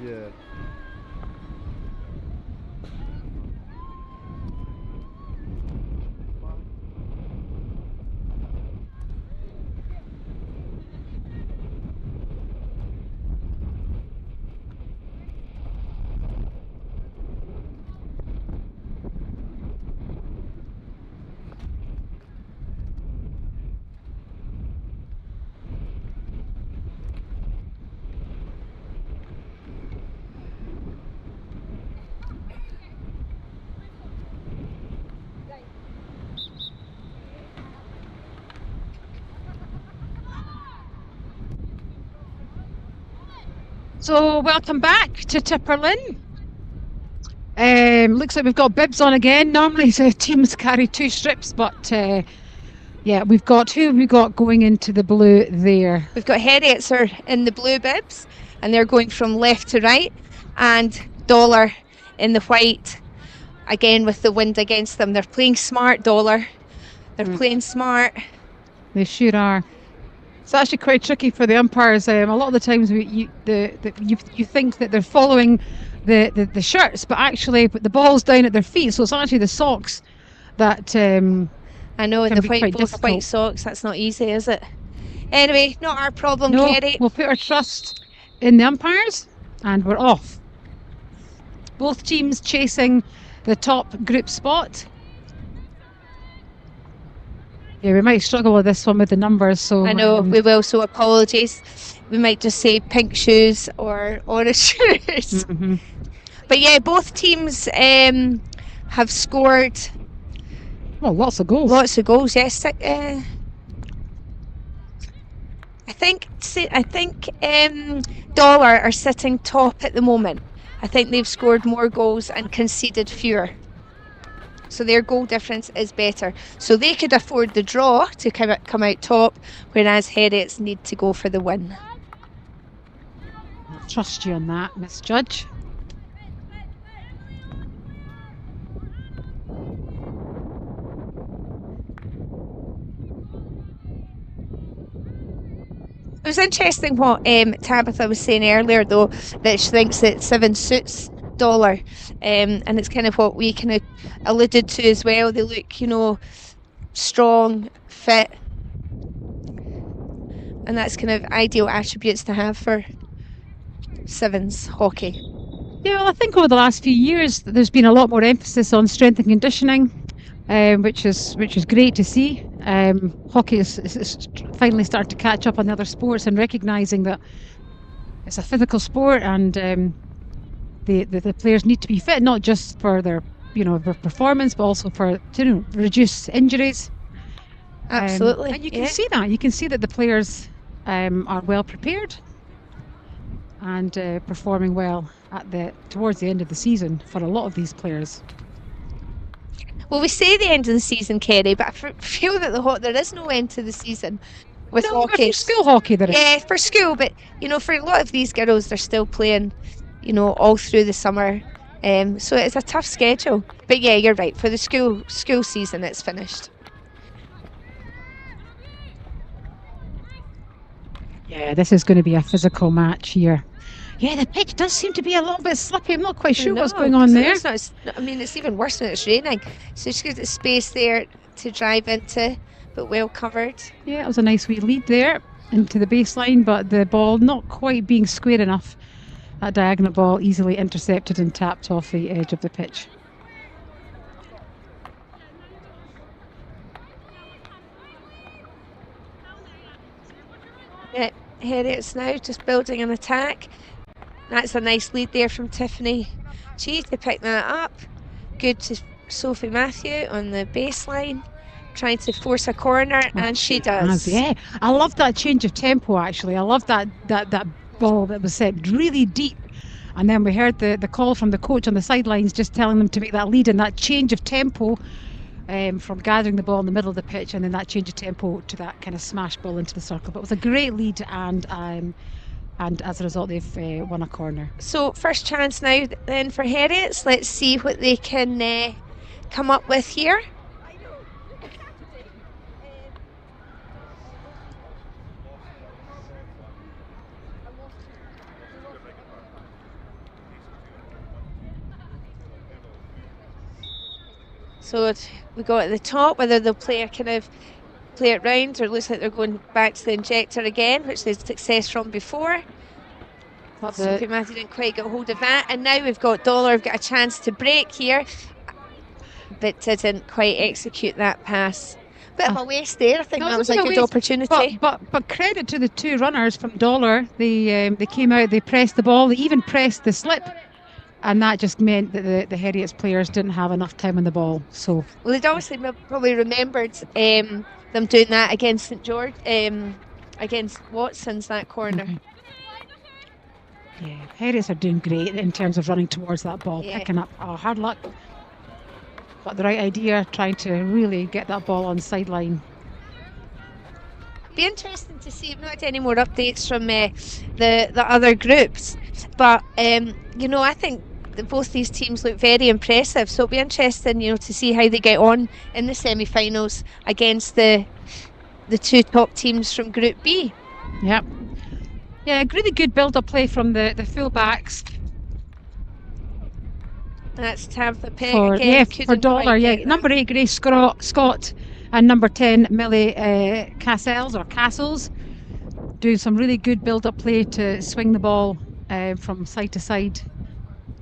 Yeah. So welcome back to Tipperlin. Looks like we've got bibs on again. Normally the teams carry 2 strips, but yeah, who have we got going into the blue there? We've got Heriots are in the blue bibs, and they're going from left to right, and Dollar in the white, again with the wind against them. They're playing smart, Dollar. They're playing smart. They sure are. It's actually quite tricky for the umpires. A lot of the times you think that they're following the shirts, but actually the ball's down at their feet, so it's actually the socks that I know, can the be white, quite both white difficult. socks, that's not easy, is it? Anyway, not our problem, No, Kerry. we'll put our trust in the umpires, and we're off. Both teams chasing the top group spot. Yeah, we might struggle with this one with the numbers. So I know, we will, so apologies. We might just say pink shoes or orange shoes. mhm. But yeah, both teams have scored Well, lots of goals. lots of goals. Yes, I think Dollar are sitting top at the moment. I think they've scored more goals and conceded fewer. So their goal difference is better. So they could afford the draw to come out top, whereas Heriots need to go for the win. I'll trust you on that, Miss Judge. It was interesting what Tabitha was saying earlier, though, that she thinks that 7 suits Dollar, and it's kind of what we kind of alluded to as well. They look, you know, strong, fit, and that's kind of ideal attributes to have for sevens hockey. Yeah, well, I think over the last few years there's been a lot more emphasis on strength and conditioning, which is great to see. Hockey is finally starting to catch up on the other sports and recognising that it's a physical sport, and the players need to be fit, not just for their their performance, but also for to reduce injuries. Absolutely, and you can see that. You can see that the players are well prepared and performing well towards the end of the season for a lot of these players. Well, we say the end of the season, Kerry, but I feel that there is no end to the season with hockey. For school hockey, there is. Yeah, for school, but for a lot of these girls, they're still playing, all through the summer. So it's a tough schedule. But yeah, you're right. For the school season, it's finished. Yeah, this is going to be a physical match here. Yeah, the pitch does seem to be a little bit slippy. I'm not quite sure what's going on there. It's even worse when it's raining. So she's got the space there to drive into, but well covered. Yeah, it was a nice wee lead there into the baseline, but the ball not quite being square enough. That diagonal ball easily intercepted and tapped off the edge of the pitch. Yeah, Heriots now just building an attack. That's a nice lead there from Tiffany G to pick that up. Good to Sophie Matthew on the baseline, trying to force a corner, and she does. Yeah, I love that change of tempo. Actually, I love that ball that was set really deep, and then we heard the call from the coach on the sidelines, just telling them to make that lead, and that change of tempo from gathering the ball in the middle of the pitch, and then that change of tempo to that kind of smash ball into the circle. But it was a great lead, and as a result, they've won a corner. So first chance now then for Heriots. Let's see what they can come up with here. So we go at the top, whether they'll play it round, or it looks like they're going back to the injector again, which they had success from before. Sophie Matthew didn't quite get hold of that, and now we've got Dollar. We've got a chance to break here, but didn't quite execute that pass. Bit of a waste there. I think that was a good opportunity. But credit to the two runners from Dollar. They came out, they pressed the ball, they even pressed the slip, and that just meant that the Heriots players didn't have enough time on the ball. So well, they'd obviously probably remembered them doing that against St George, against Watson's, that corner. Mm-hmm. Yeah, Heriots are doing great in terms of running towards that ball, picking up. Hard luck, but the right idea, trying to really get that ball on sideline. Be interesting to see. I've not had any more updates from the other groups, but I think that both these teams look very impressive. So it'll be interesting, to see how they get on in the semi-finals against the two top teams from Group B. Yep. Yeah, really good build-up play from the full-backs. And that's to have the pick for again. for couldn't Dollar. quite Yeah, get that. number 8 Grace Scott and number 10 Millie Castles doing some really good build-up play to swing the ball from side to side.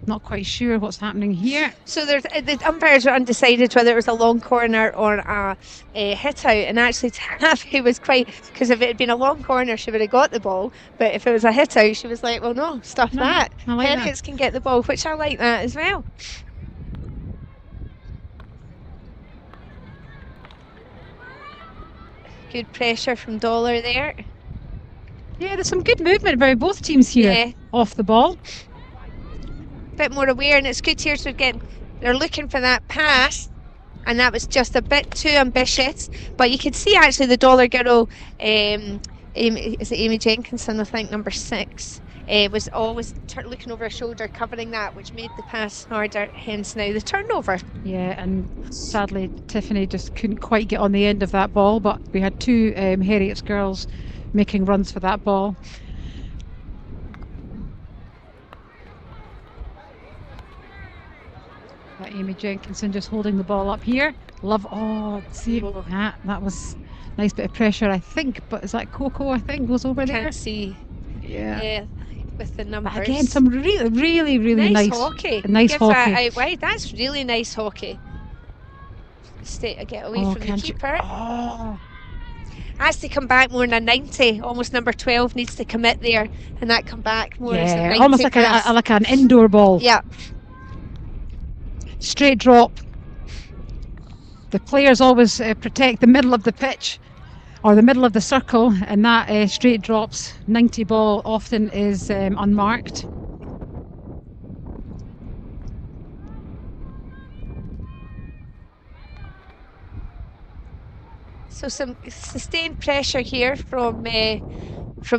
Not quite sure what's happening here. So the umpires were undecided whether it was a long corner or a hit out, and actually Taffy was quite, because if it had been a long corner she would have got the ball, but if it was a hit out she was like, well no, stuff No, that. I like that. Heriots can get the ball, which I like that as well. Good pressure from Dollar there. Yeah, there's some good movement by both teams here Yeah. off the ball. Bit more aware, and it's good here to get, they're looking for that pass, and that was just a bit too ambitious, but you can see actually the Dollar girl, Amy, is it Amy Jenkinson, I think, number 6, was always looking over her shoulder, covering that, which made the pass harder, hence now the turnover. Yeah, and sadly Tiffany just couldn't quite get on the end of that ball, but we had 2 Heriots girls making runs for that ball. Amy Jenkinson just holding the ball up here. See that was a nice bit of pressure, I think, but is that Coco, I think, goes over there? Can't see. Yeah. With the numbers. But again, some really nice hockey. Nice Give hockey. that out wide. That's really nice hockey. Get away from the keeper. Has to come back more than a 90. Almost number 12 needs to commit there, and that come back more as a 90 almost like pass. like an indoor ball. Yeah. Straight drop. The players always protect the middle of the pitch or the middle of the circle, and that straight drops 90 ball often is unmarked. So some sustained pressure here from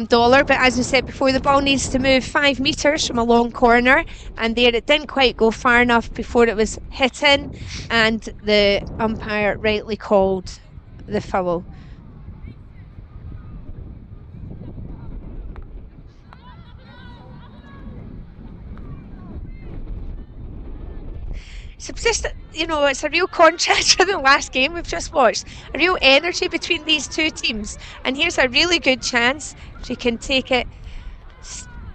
Dollar, but as we said before, the ball needs to move 5 metres from a long corner, and there it didn't quite go far enough before it was hit in, and the umpire rightly called the foul. So just, it's a real contrast to the last game we've just watched. A real energy between these 2 teams. And here's a really good chance if you can take it.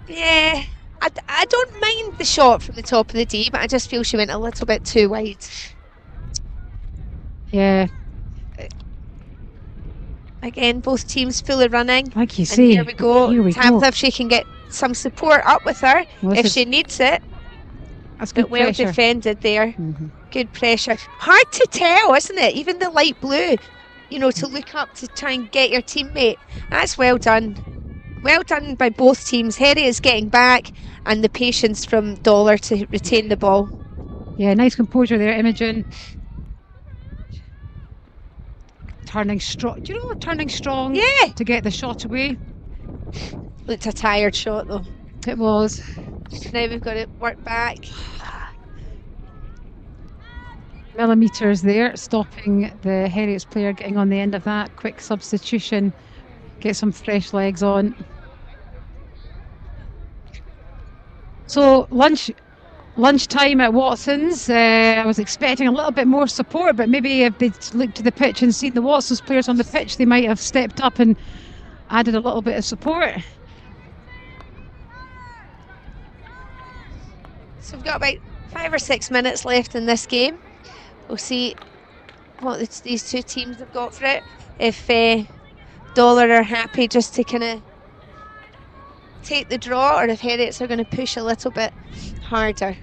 Yeah, I don't mind the shot from the top of the D, but I just feel she went a little bit too wide. Yeah. Again, both teams fully running. Like you And see. here we go. Here we Tabitha, go. if she can get some support up with her, Well, if she needs it. That's good But well pressure. defended there. Mhm. Good pressure. Hard to tell, isn't it? Even the light blue, to look up to try and get your teammate. That's well done. Well done by both teams. Heriots getting back, and the patience from Dollar to retain the ball. Yeah, nice composure there, Imogen. Turning strong. Do you know what turning strong? Yeah. To get the shot away. Looked a tired shot though. It was. Now we've got to work back. Millimeters there, stopping the Heriots player getting on the end of that. Quick substitution. Get some fresh legs on. So lunchtime at Watson's. I was expecting a little bit more support, but maybe if they'd looked to the pitch and seen the Watson's players on the pitch, they might have stepped up and added a little bit of support. So we've got about 5 or 6 minutes left in this game. We'll see what these 2 teams have got for it. If Dollar are happy just to kind of take the draw, or if Heriots are going to push a little bit harder.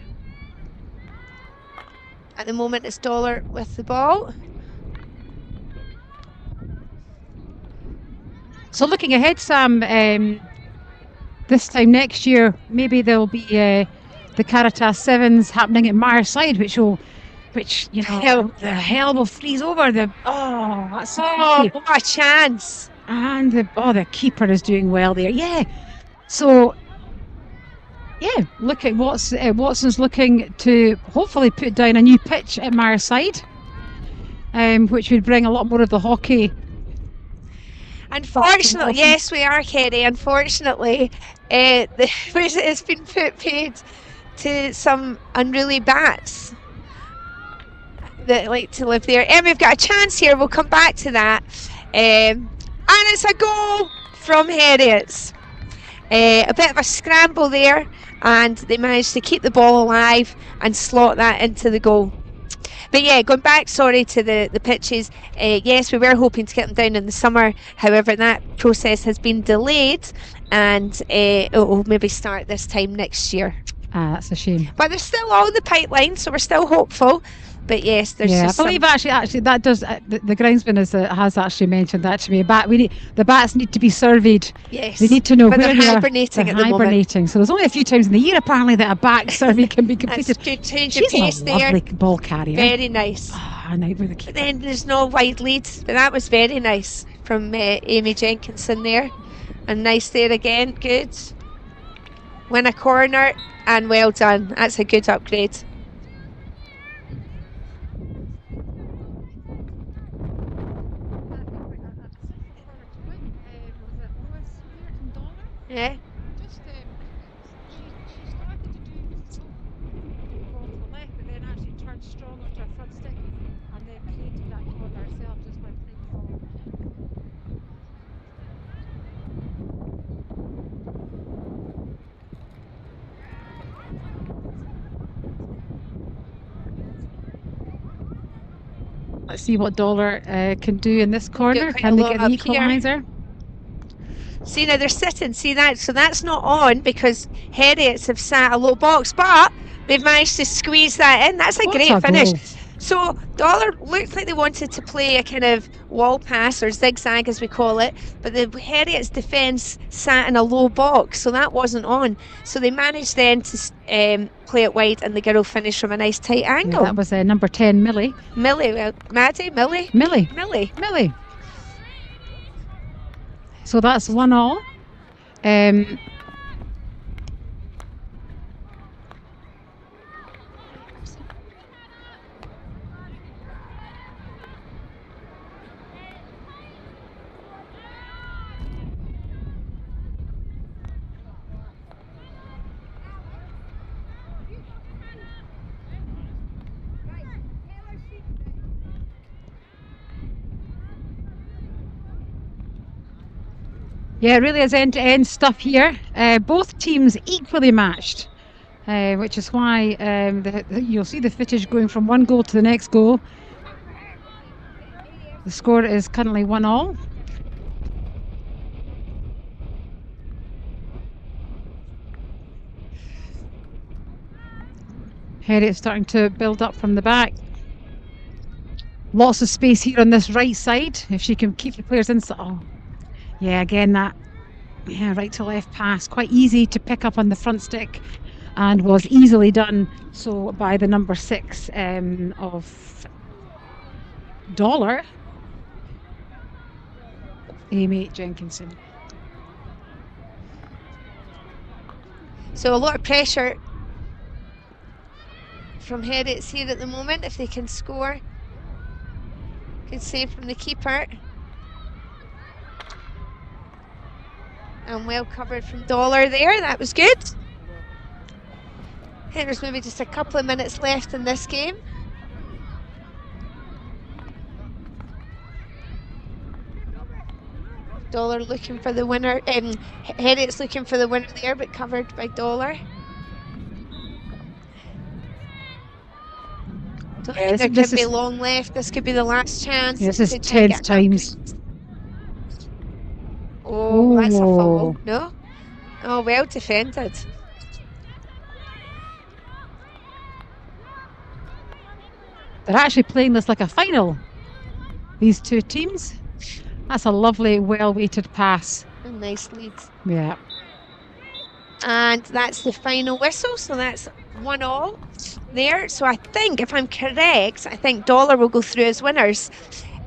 At the moment it's Dollar with the ball. So looking ahead, Sam, this time next year, maybe there'll be the Caritas Sevens happening at Marside, which the hell will freeze over. That's so What a chance! and the keeper is doing well there. Yeah, so yeah, look at Watson's looking to hopefully put down a new pitch at Marside, which would bring a lot more of the hockey. Unfortunately, yes, we are, Kerry. Unfortunately, it's been paid to some unruly bats that like to live there. And we've got a chance here. We'll come back to that. And it's a goal from Heriots. A bit of a scramble there, and they managed to keep the ball alive and slot that into the goal. But yeah, going back, sorry, to the pitches. Yes, we were hoping to get them down in the summer. However, that process has been delayed, and it will maybe start this time next year. That's a shame. But there's still all in the pipeline, so we're still hopeful. But yes, there's Yeah, I just believe actually that does the groundsman has actually mentioned that to me. The bats need to be surveyed. yes. They need to know But where they're they are. hibernating They're at the moment. hibernating. So there's only a few times in the year apparently that a bat survey can be That's completed. good change of She's pace a there. lovely ball carrier. Very nice. Ah, now with the But keeper. then there's no wide lead, but that was very nice from Amy Jenkinson there. And nice there again, good. Win a corner, and well done. That's a good upgrade. Yeah. Just she started to do ball to the left, but then actually turned strong onto her front stick, and then created that corner herself just by playing forward. Let's see what Dollar can do in this corner. quite Can a they lot get the up here. equaliser? See, now they're sitting. See that? So that's not on because Heriots have sat a low box, but they've managed to squeeze that in. That's a What great a finish. goal. So Dollar looked like they wanted to play a kind of wall pass or zigzag as we call it, but the Heriots defence sat in a low box, so that wasn't on. So they managed then to play it wide, and the girl finished from a nice tight Yeah, angle. that was number 10, Millie. Millie, Maddie, Millie. Millie. So that's 1-1. Yeah, it really is end-to-end stuff here. Both teams equally matched, which is why you'll see the footage going from one goal to the next goal. The score is currently 1-1. Herriot starting to build up from the back. Lots of space here on this right side. If she can keep the players inside. Oh. Yeah, again that right to left pass, quite easy to pick up on the front stick, and was easily done so by the number 6 of Dollar, Amy Jenkinson. So a lot of pressure from Heriots here at the moment if they can score. Good save from the keeper. And well covered from Dollar there, that was good. I think there's maybe just a couple of minutes left in this game. Dollar looking for the winner, Heriots looking for the winner there, but covered by Dollar. Don't think there could be long left. This could be the last chance. This is to try and tense get an times. upgrade. Oh, that's a foul. Oh. No? Oh, well defended. They're actually playing this like a final, these two teams. That's a lovely, well-weighted pass. A nice lead. Yeah. And that's the final whistle, so that's 1-1 there. So I think, if I'm correct, I think Dollar will go through as winners.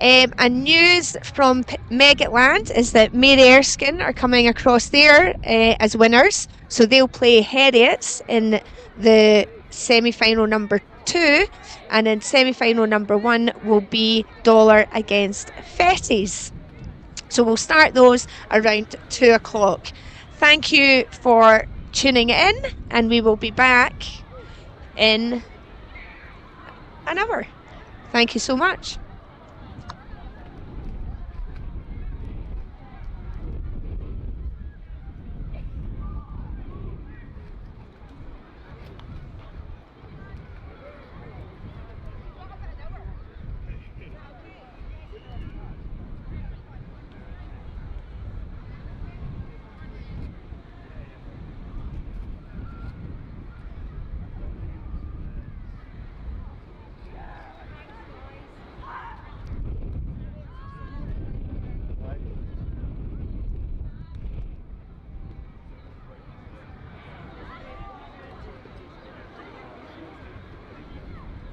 And news from Megatland is that Mary Erskin are coming across there as winners. So they'll play Heriots in the semi-final number 2, and in semi-final number 1 will be Dollar against Fettes. So we'll start those around 2 o'clock. Thank you for tuning in, and we will be back in an hour. Thank you so much.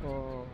Oh.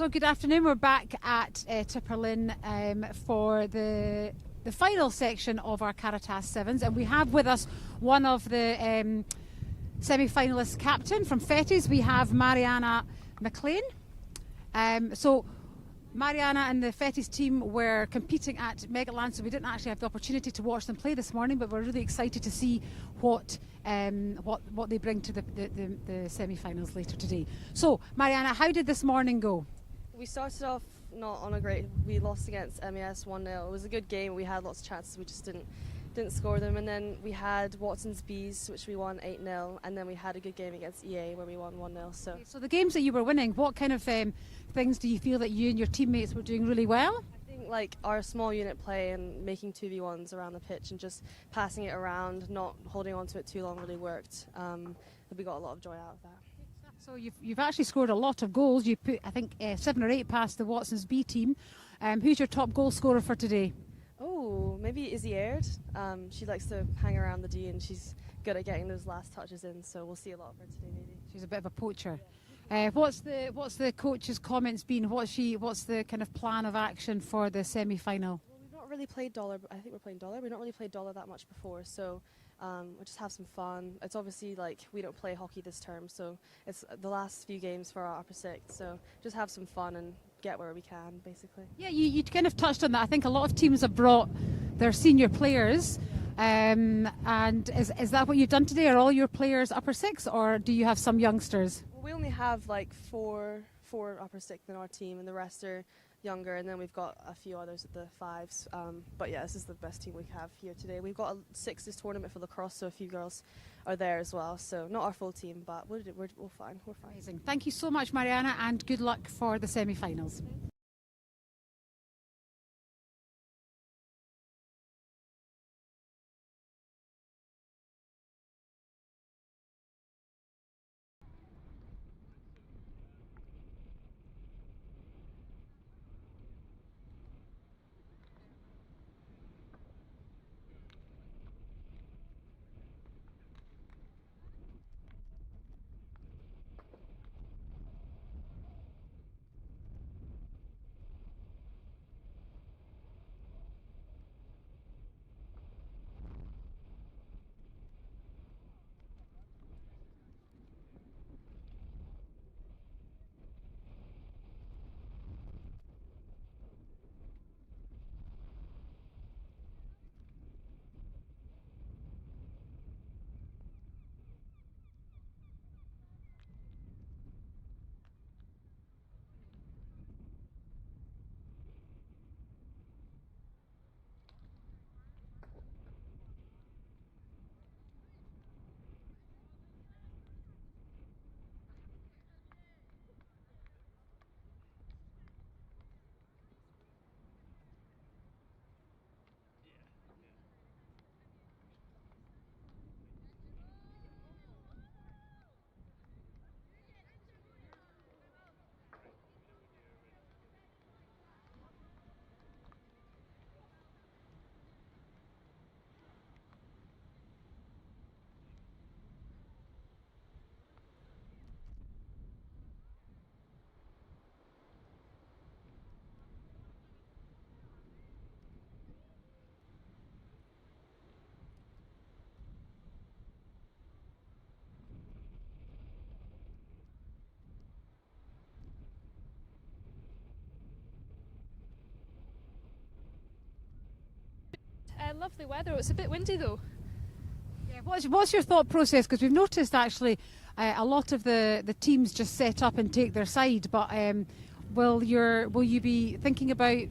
So good afternoon. We're back at Tipperlin for the final section of our Caritas Sevens, and we have with us one of the semi-finalist captain from Fettes. We have Mariana McLean. So Mariana and the Fettes team were competing at Megaland, so we didn't actually have the opportunity to watch them play this morning, but we're really excited to see what they bring to the semi-finals later today. So Mariana, how did this morning go? We started off not on a great. We lost against MES 1-0. It was a good game. We had lots of chances. We just didn't score them. And then we had Watson's Bees, which we won 8-0. And then we had a good game against EA where we won 1-0. So the games that you were winning, what kind of things do you feel that you and your teammates were doing really well? I think like our small unit play and making 2v1s around the pitch and just passing it around, not holding on to it too long really worked. We got a lot of joy out of that. So you've actually scored a lot of goals. You put, I think, 7 or 8 past the Watson's B team. Who's your top goal scorer for today? Oh, maybe Izzy Aird. She likes to hang around the D and she's good at getting those last touches in. So we'll see a lot of her today, maybe. She's a bit of a poacher. What's the coach's comments been? What's the kind of plan of action for the semi-final? Well, we've not really played Dollar. I think we're playing Dollar. We've not really played Dollar that much before, so we'll just have some fun. It's obviously like we don't play hockey this term, so it's the last few games for our upper six. So just have some fun and get where we can, basically. Yeah, you kind of touched on that. I think a lot of teams have brought their senior players. And is that what you've done today? Are all your players upper six, or do you have some youngsters? Well, we only have like four upper six in our team, and the rest are younger, and then we've got a few others at the fives. But yeah, this is the best team we have here today. We've got a sixes tournament for lacrosse, so a few girls are there as well. So not our full team, but we're fine. We're fine. Amazing. Thank you so much, Mariana, and good luck for the semi-finals. Lovely weather. It's a bit windy though. Yeah, what's your thought process? Because we've noticed actually a lot of the teams just set up and take their side. But will you be thinking about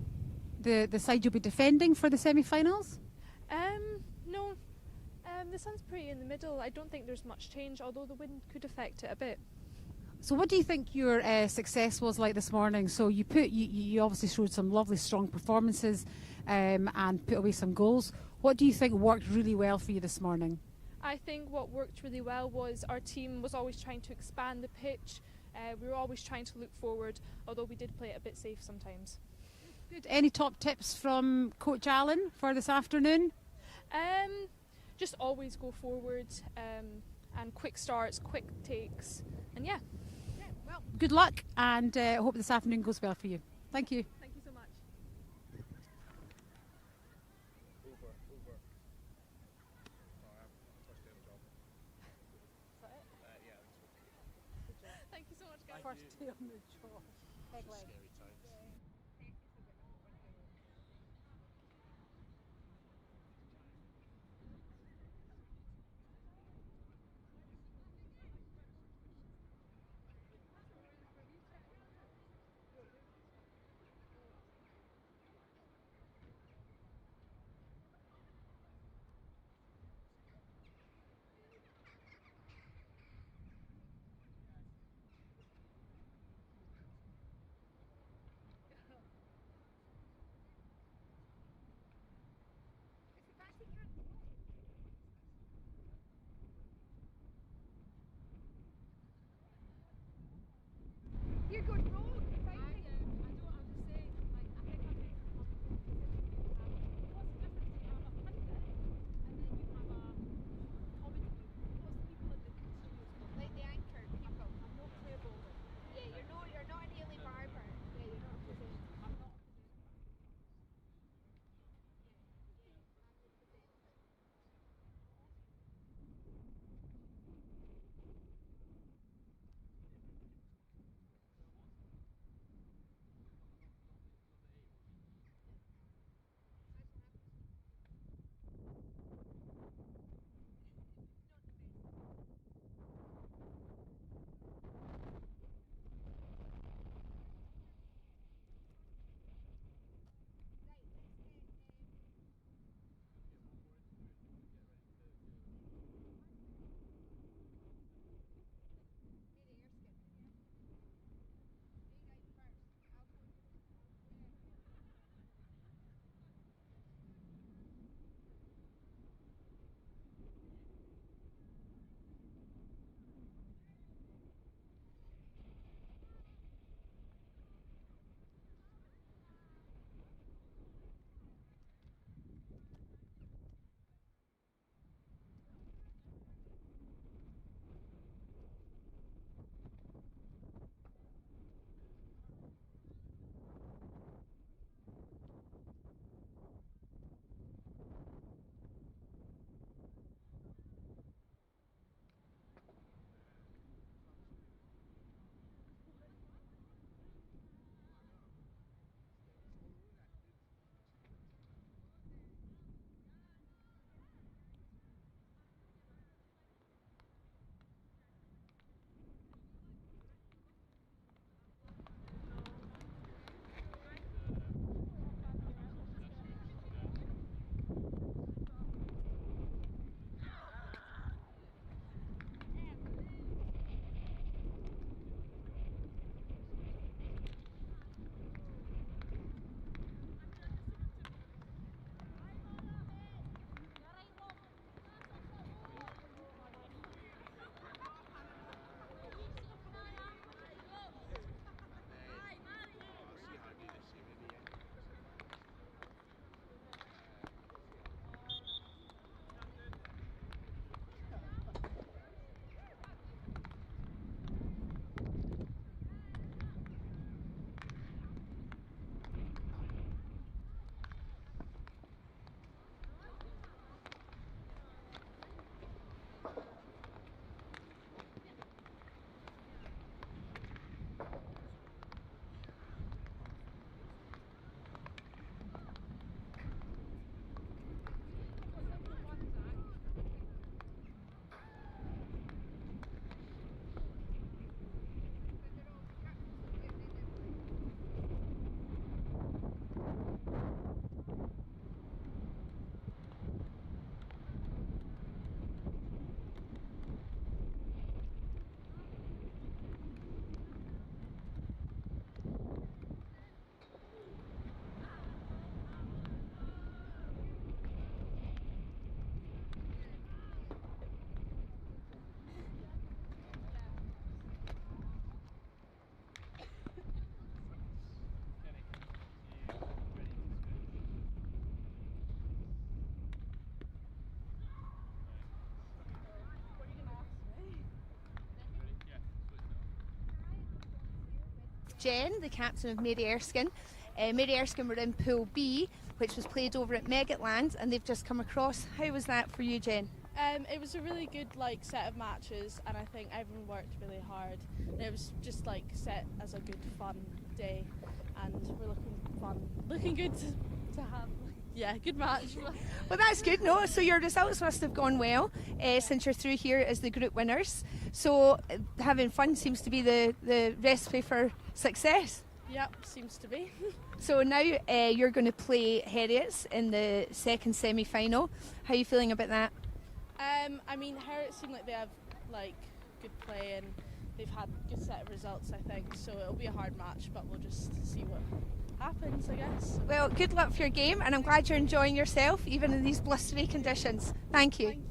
the side you'll be defending for the semi-finals? No. The sun's pretty in the middle. I don't think there's much change, although the wind could affect it a bit. So what do you think your success was like this morning? So you obviously showed some lovely strong performances and put away some goals. What do you think worked really well for you this morning? I think what worked really well was our team was always trying to expand the pitch. We were always trying to look forward, although we did play it a bit safe sometimes. Good. Any top tips from Coach Allen for this afternoon? Just always go forward and quick starts, quick takes, and yeah. Well, good luck, and I hope this afternoon goes well for you. Thank you. Thank you so much. Thank you so much, guys. First day on the job. Peg leg. Jen, the captain of Mary Erskin. Mary Erskin were in Pool B, which was played over at Megatland, and they've just come across. How was that for you, Jen? It was a really good set of matches, and I think everyone worked really hard. And it was just set as a good fun day, and we're looking good to have good match. Well, that's good. No, so your results must have gone well since you're through here as the group winners. So having fun seems to be the recipe for success. Yep, seems to be. So now you're going to play Heriots in the second semi-final. How are you feeling about that? I mean, Heriots seem like they have good play, and they've had a good set of results, I think. So it'll be a hard match, but we'll just see what happens, I guess. Well, good luck for your game, and I'm glad you're enjoying yourself, even in these blustery conditions. Thank you. Thank you.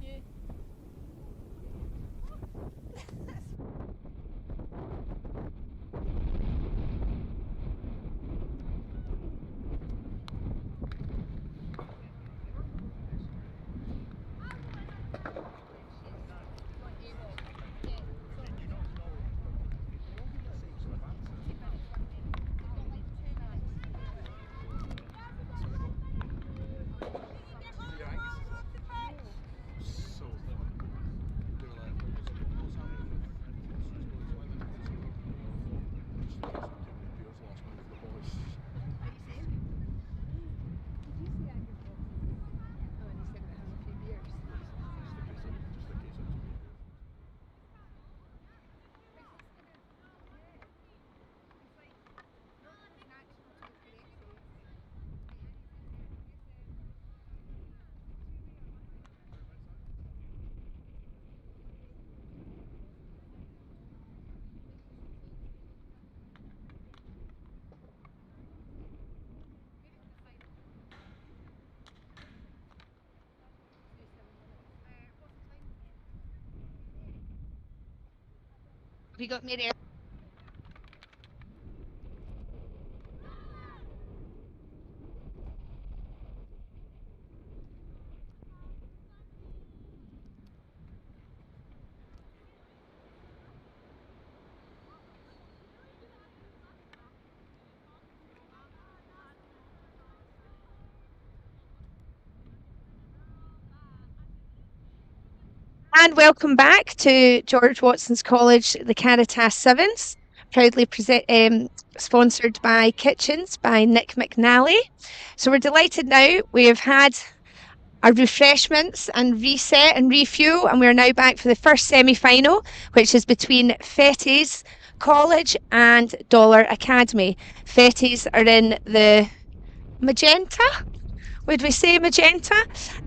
We got Mary. And welcome back to George Watson's College, the Caritas Sevens, proudly sponsored by Kitchens by Nick McNally. So we're delighted now. We have had our refreshments and reset and refuel, and we're now back for the first semi-final, which is between Fettes College and Dollar Academy. Fettes are in the magenta. Would we say magenta?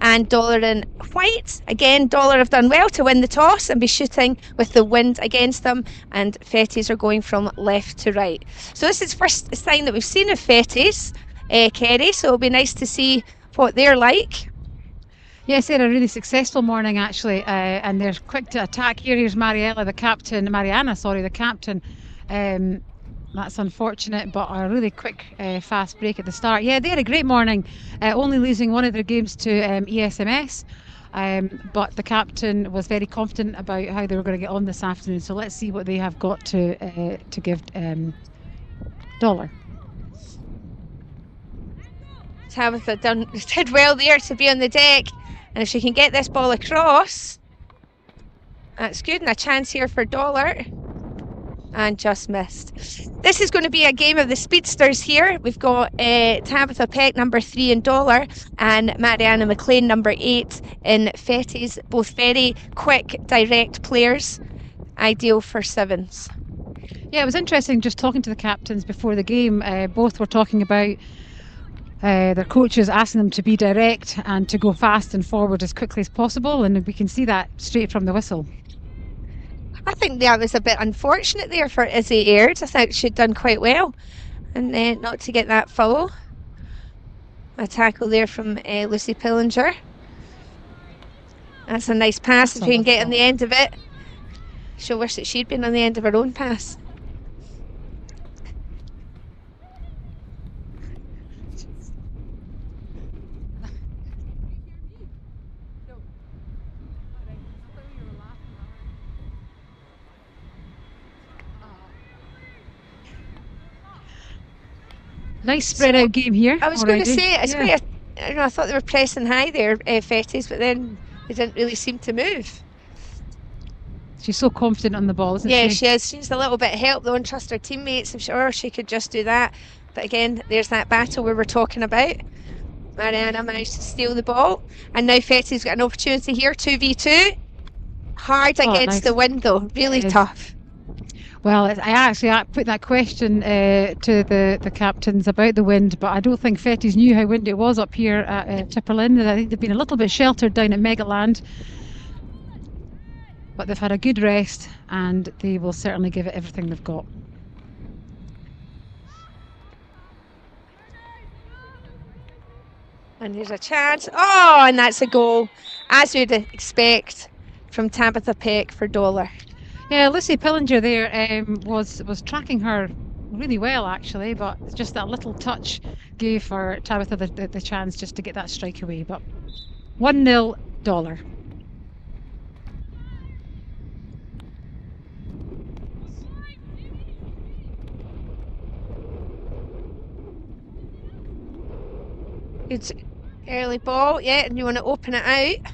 And Dollar in white. Again, Dollar have done well to win the toss and be shooting with the wind against them. And Fettes are going from left to right. So this is the first sign that we've seen of Fettes, Kerry. So it'll be nice to see what they're like. Yes, they had a really successful morning actually, and they're quick to attack. Here's Mariana, the captain. That's unfortunate, but a really quick, fast break at the start. Yeah, they had a great morning, only losing one of their games to ESMS, but the captain was very confident about how they were going to get on this afternoon. So let's see what they have got to give Dollar. Tabitha did well there to be on the deck, and if she can get this ball across, that's good, and a chance here for Dollar. And just missed. This is going to be a game of the speedsters here. We've got Tabitha Peck, number 3 in Dollar, and Mariana McLean, number 8 in Fettes. Both very quick, direct players, ideal for sevens. Yeah, it was interesting just talking to the captains before the game. Both were talking about their coaches asking them to be direct and to go fast and forward as quickly as possible, and we can see that straight from the whistle. I think that was a bit unfortunate there for Izzy Aird. I think she'd done quite well, and not to get that foul. A tackle there from Lucy Pillinger. That's a nice pass if you can get on the end of it. She'll wish that she'd been on the end of her own pass. Nice spread out game here. I was going to already. say, it's Yeah. quite I thought they were pressing high there, Fettes, but then they didn't really seem to move. She's so confident on the ball, isn't Yeah, she? she is. She needs a little bit of help though, and trust her teammates. She could just do that. But again, there's that battle we were talking about. Mariana managed to steal the ball, and now Fettes got an opportunity here, 2v2. Hard against nice. the wind though, really It is. tough. Well, I put that question to the captains about the wind, but I don't think Fettes knew how windy it was up here at Tipperlin. I think they've been a little bit sheltered down at Megaland, but they've had a good rest and they will certainly give it everything they've got. And there's a chance. Oh, and that's a goal, as you'd expect from Tabitha Peck for Dollar. Yeah, Lucy Pillinger there was tracking her really well actually, but just that little touch gave for Tabitha the chance just to get that strike away. But 1-0 Dollar. It's early ball, yeah, and you want to open it out.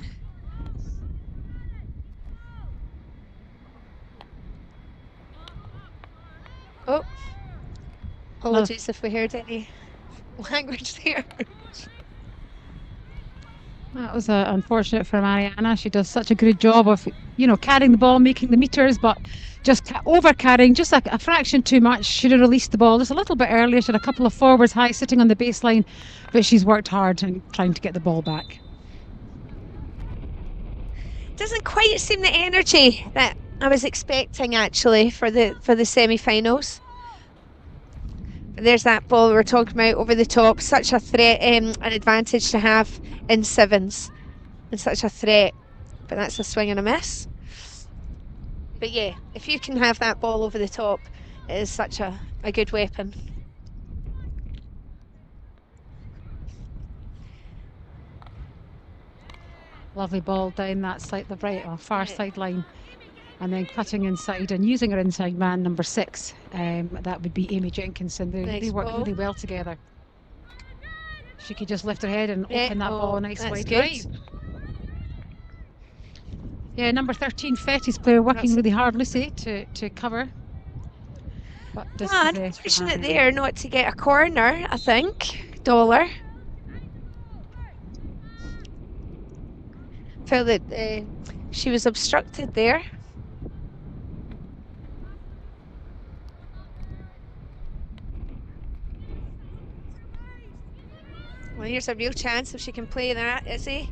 Oh, apologies if we heard any language there. That was unfortunate for Mariana. She does such a good job of, carrying the ball, making the meters, but just over carrying, just a fraction too much. Should have released the ball just a little bit earlier. She had a couple of forwards high sitting on the baseline, but she's worked hard in trying to get the ball back. Doesn't quite seem the energy that I was expecting actually for the semi-finals. There's that ball we were talking about over the top. Such a threat, an advantage to have in sevens, and such a threat. But that's a swing and a miss. But yeah, if you can have that ball over the top, it is such a good weapon. Lovely ball down that side, the right or far sideline, and then cutting inside and using her inside man, number 6. That would be Amy Jenkinson. They work really well together. She could just lift her head and open that ball nice wide right. Yeah, number 13 Fettes player working really hard, Lucy, to cover. But unfortunate there not to get a corner, I think. Dollar. Felt that she was obstructed there. Well, here's a real chance if she can play that, Izzy.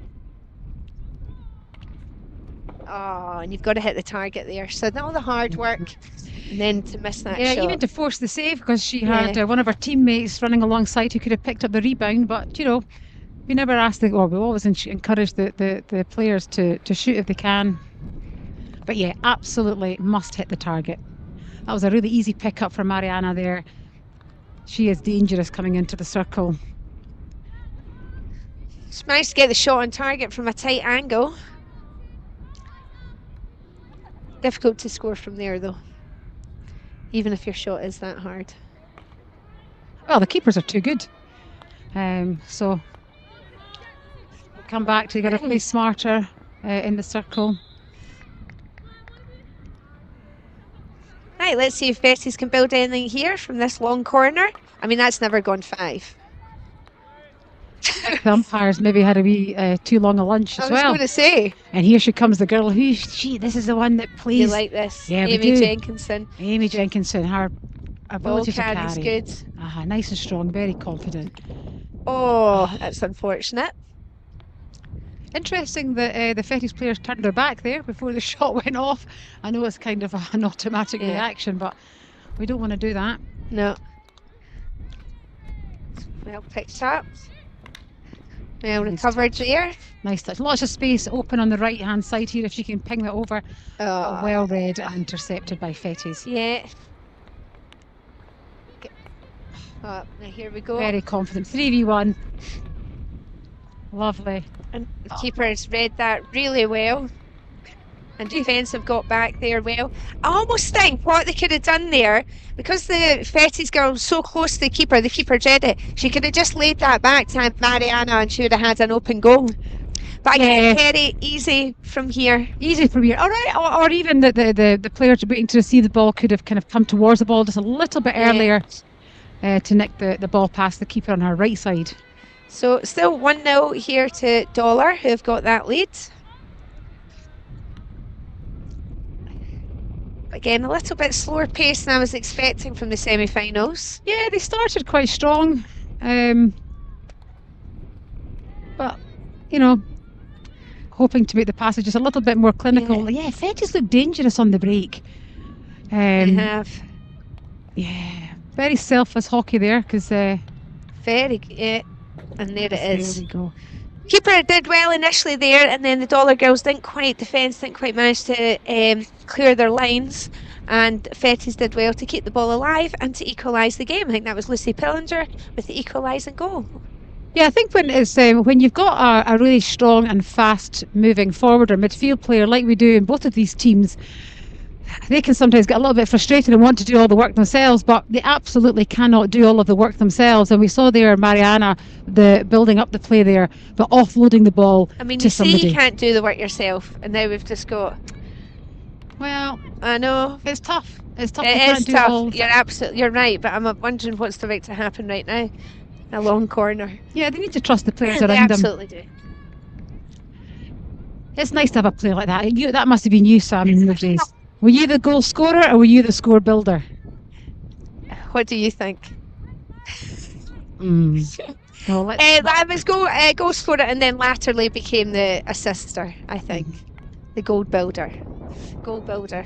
Oh, and you've got to hit the target there. So all the hard work, and then to miss that shot. Yeah, even to force the save, because she had one of her teammates running alongside who could have picked up the rebound. But, we never ask we always encourage the players to shoot if they can. But yeah, absolutely must hit the target. That was a really easy pick up for Mariana there. She is dangerous coming into the circle. She managed to get the shot on target from a tight angle. Difficult to score from there though, even if your shot is that hard. Well, the keepers are too good. So come back to, you got to play smarter in the circle. Right, let's see if Fettes can build anything here from this long corner. I mean, that's never gone 5. The umpires maybe had a wee too long a lunch as well. I was going to say. And here she comes, the girl who, this is the one that plays. You like this? Yeah, Amy Jenkinson. Amy Jenkinson, her ability to carry. Good. Nice and strong, very confident. Oh, that's unfortunate. Interesting that the Fettes players turned their back there before the shot went off. I know it's kind of an automatic reaction, but we don't want to do that. No. Well picked up. Well recovered there. Nice touch. Lots of space open on the right hand side here if she can ping that over. Well read and intercepted by Fettes. Yeah. Now here we go. Very confident. 3v1. Lovely. And the keeper has read that really well. And defence have got back there well. I almost think what they could have done there, because the Fettes girl was so close to the keeper dreaded it, she could have just laid that back to Mariana and she would have had an open goal. But again, very easy from here. Easy from here. All right. Or even the players waiting to receive the ball could have kind of come towards the ball just a little bit earlier to nick the ball past the keeper on her right side. So still 1-0 here to Dollar, who have got that lead. Again, a little bit slower pace than I was expecting from the semi-finals. Yeah, they started quite strong. But, you know, hoping to make the passage just a little bit more clinical. Yeah, Fettes look dangerous on the break. They have. Yeah, very selfless hockey there because... very, yeah. And there it is. There we go. Keeper did well initially there, and then the Dollar girls didn't quite manage to clear their lines, and Fettes did well to keep the ball alive and to equalise the game. I think that was Lucy Pillinger with the equalising goal. Yeah, I think when you've got a really strong and fast moving forward or midfield player like we do in both of these teams, they can sometimes get a little bit frustrated and want to do all the work themselves, but they absolutely cannot do all of the work themselves. And we saw there Mariana, the building up the play there, but offloading the ball I mean, to you somebody. see you can't do the work yourself, and now we've just got... Well, I know. it's tough. It's tough. It is tough. You're right, but I'm wondering what's about to happen right now. A long corner. Yeah, they need to trust the players They around them. absolutely do. It's nice to have a player like that. That must have been you, Sam, in those days. Were you the goal scorer or were you the score builder? What do you think? Well, I was goal scorer and then latterly became the assister, I think. The goal builder. Goal builder.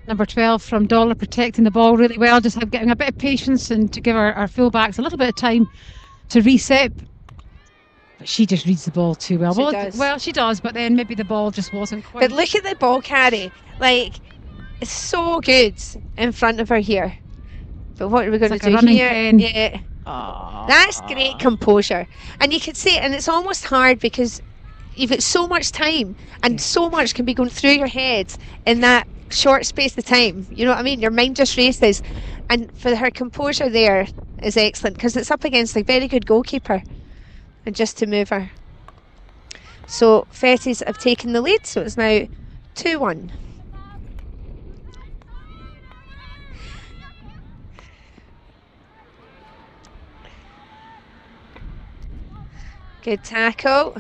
Number 12 from Dollar protecting the ball really well, just getting a bit of patience and to give our fullbacks a little bit of time to reset. But she just reads the ball too well. She does, but then maybe the ball just wasn't quite. But look at the ball carry. Like, it's so good in front of her here. But what are we going to do here? Pen. Yeah. That's great composure. And you can see it, and it's almost hard because you've got so much time and so much can be going through your head in that short space of time. You know what I mean? Your mind just races. And for her composure there is excellent because it's up against a very good goalkeeper. And just to move her. So Fettes have taken the lead, so it's now 2-1. Good tackle.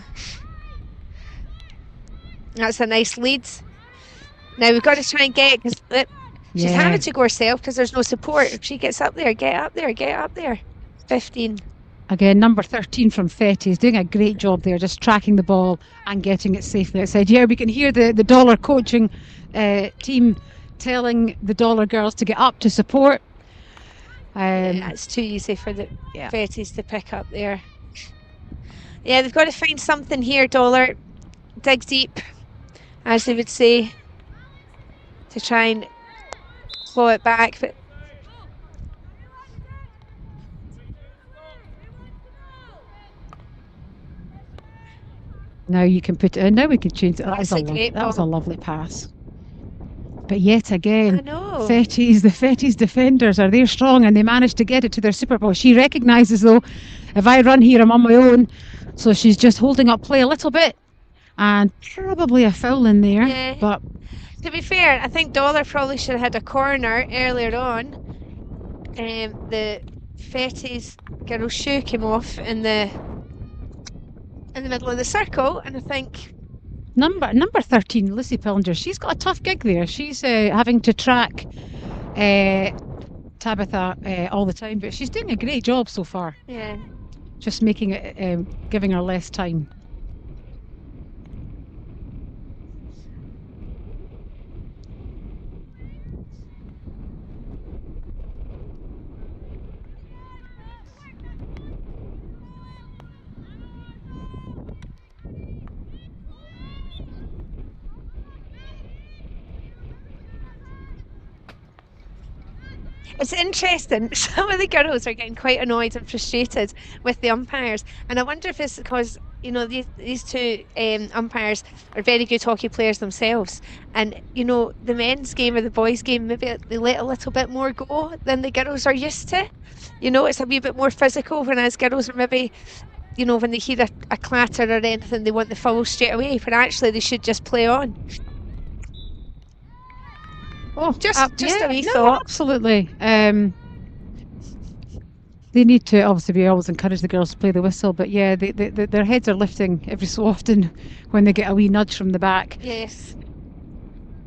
That's a nice lead. Now we've got to try and get it because she's having to go herself because there's no support. If she gets up there, get up there, get up there. 15. Again, number 13 from Fettes doing a great job there, just tracking the ball and getting it safely outside. Yeah, we can hear the Dollar coaching team telling the Dollar girls to get up to support. It's too easy for the Fettes to pick up there. Yeah, they've got to find something here, Dollar. Dig deep, as they would say, to try and claw it back. But now you can put it in. Now we can change it. That was a ball. lovely pass. But yet again, I know. the Fettes defenders are there strong and they managed to get it to their Super Bowl. She recognises though, if I run here, I'm on my own. So she's just holding up play a little bit and probably a foul in there. Yeah. But to be fair, I think Dollar probably should have had a corner earlier on. The Fettes girl's shoe came off in the middle of the circle, and I think number 13, Lucy Pillinger, she's got a tough gig there. She's having to track Tabitha all the time, but she's doing a great job so far. Yeah. Just making it, giving her less time. It's interesting. Some of the girls are getting quite annoyed and frustrated with the umpires, and I wonder if it's because these two umpires are very good hockey players themselves. And, the men's game or the boys' game, maybe they let a little bit more go than the girls are used to. It's a wee bit more physical, whereas girls are maybe, when they hear a clatter or anything, they want the foul straight away, but actually they should just play on. Oh, Just a wee no, thought. absolutely. They need to obviously we always encourage the girls to play the whistle, but yeah, their heads are lifting every so often when they get a wee nudge from the back. Yes.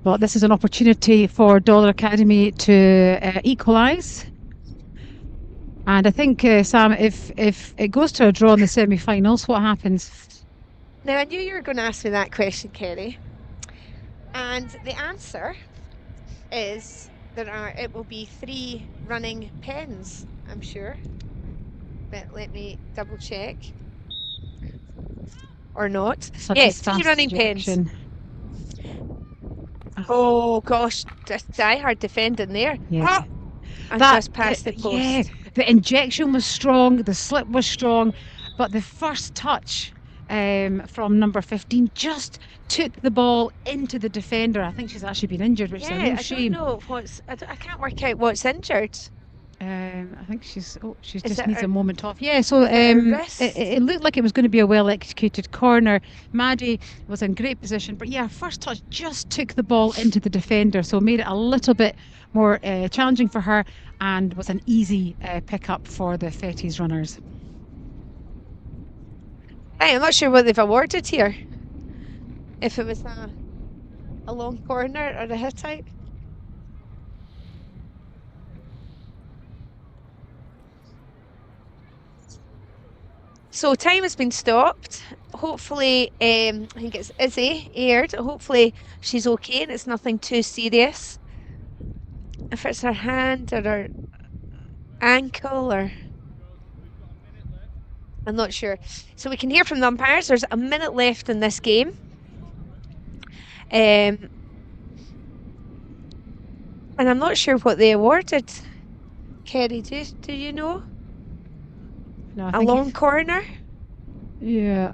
But this is an opportunity for Dollar Academy to equalise. And I think, Sam, if it goes to a draw in the semi-finals, what happens? Now, I knew you were going to ask me that question, Kerry. And the answer is it will be 3 running pens, I'm sure. But let me double check. Or not. Yes, 3 running pens. Oh gosh, die-hard defending there. Yeah. And just past the post. Yeah, the injection was strong, the slip was strong, but the first touch from number 15 just took the ball into the defender. I think she's actually been injured, which is a real shame. I don't know I can't work out what's injured. I think she Is just needs a moment off. Yeah, so wrist? it looked like it was going to be a well executed corner. Maddie was in great position, but yeah, first touch just took the ball into the defender, so made it a little bit more challenging for her, and was an easy pick up for the Fettes runners. I'm not sure what they've awarded here. If it was a long corner or a hit out. So time has been stopped. Hopefully, I think it's Izzy aired. Hopefully she's okay and it's nothing too serious. If it's her hand or her ankle or... I'm not sure. So we can hear from the umpires. There's a minute left in this game. And I'm not sure what they awarded. Kerry, do you know? No, a long corner? Yeah.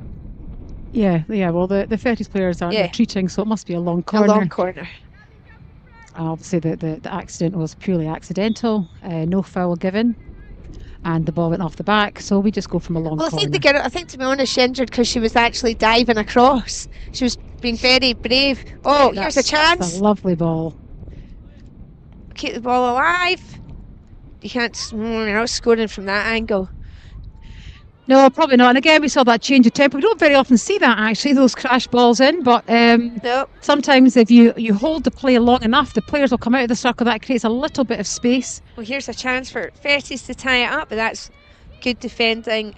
Well, the Fettes players aren't retreating, so it must be a long corner. A long corner. Obviously, the accident was purely accidental. No foul given, and the ball went off the back. So we just go from a long corner. I think to be honest, she injured because she was actually diving across. She was being very brave. Oh, here's a chance. That's a lovely ball. Keep the ball alive. You're not scoring from that angle. No, probably not. And again, we saw that change of tempo. We don't very often see that, actually, those crash balls in. But nope. Sometimes if you hold the play long enough, the players will come out of the circle. That creates a little bit of space. Well, here's a chance for Fettes to tie it up, but that's good defending.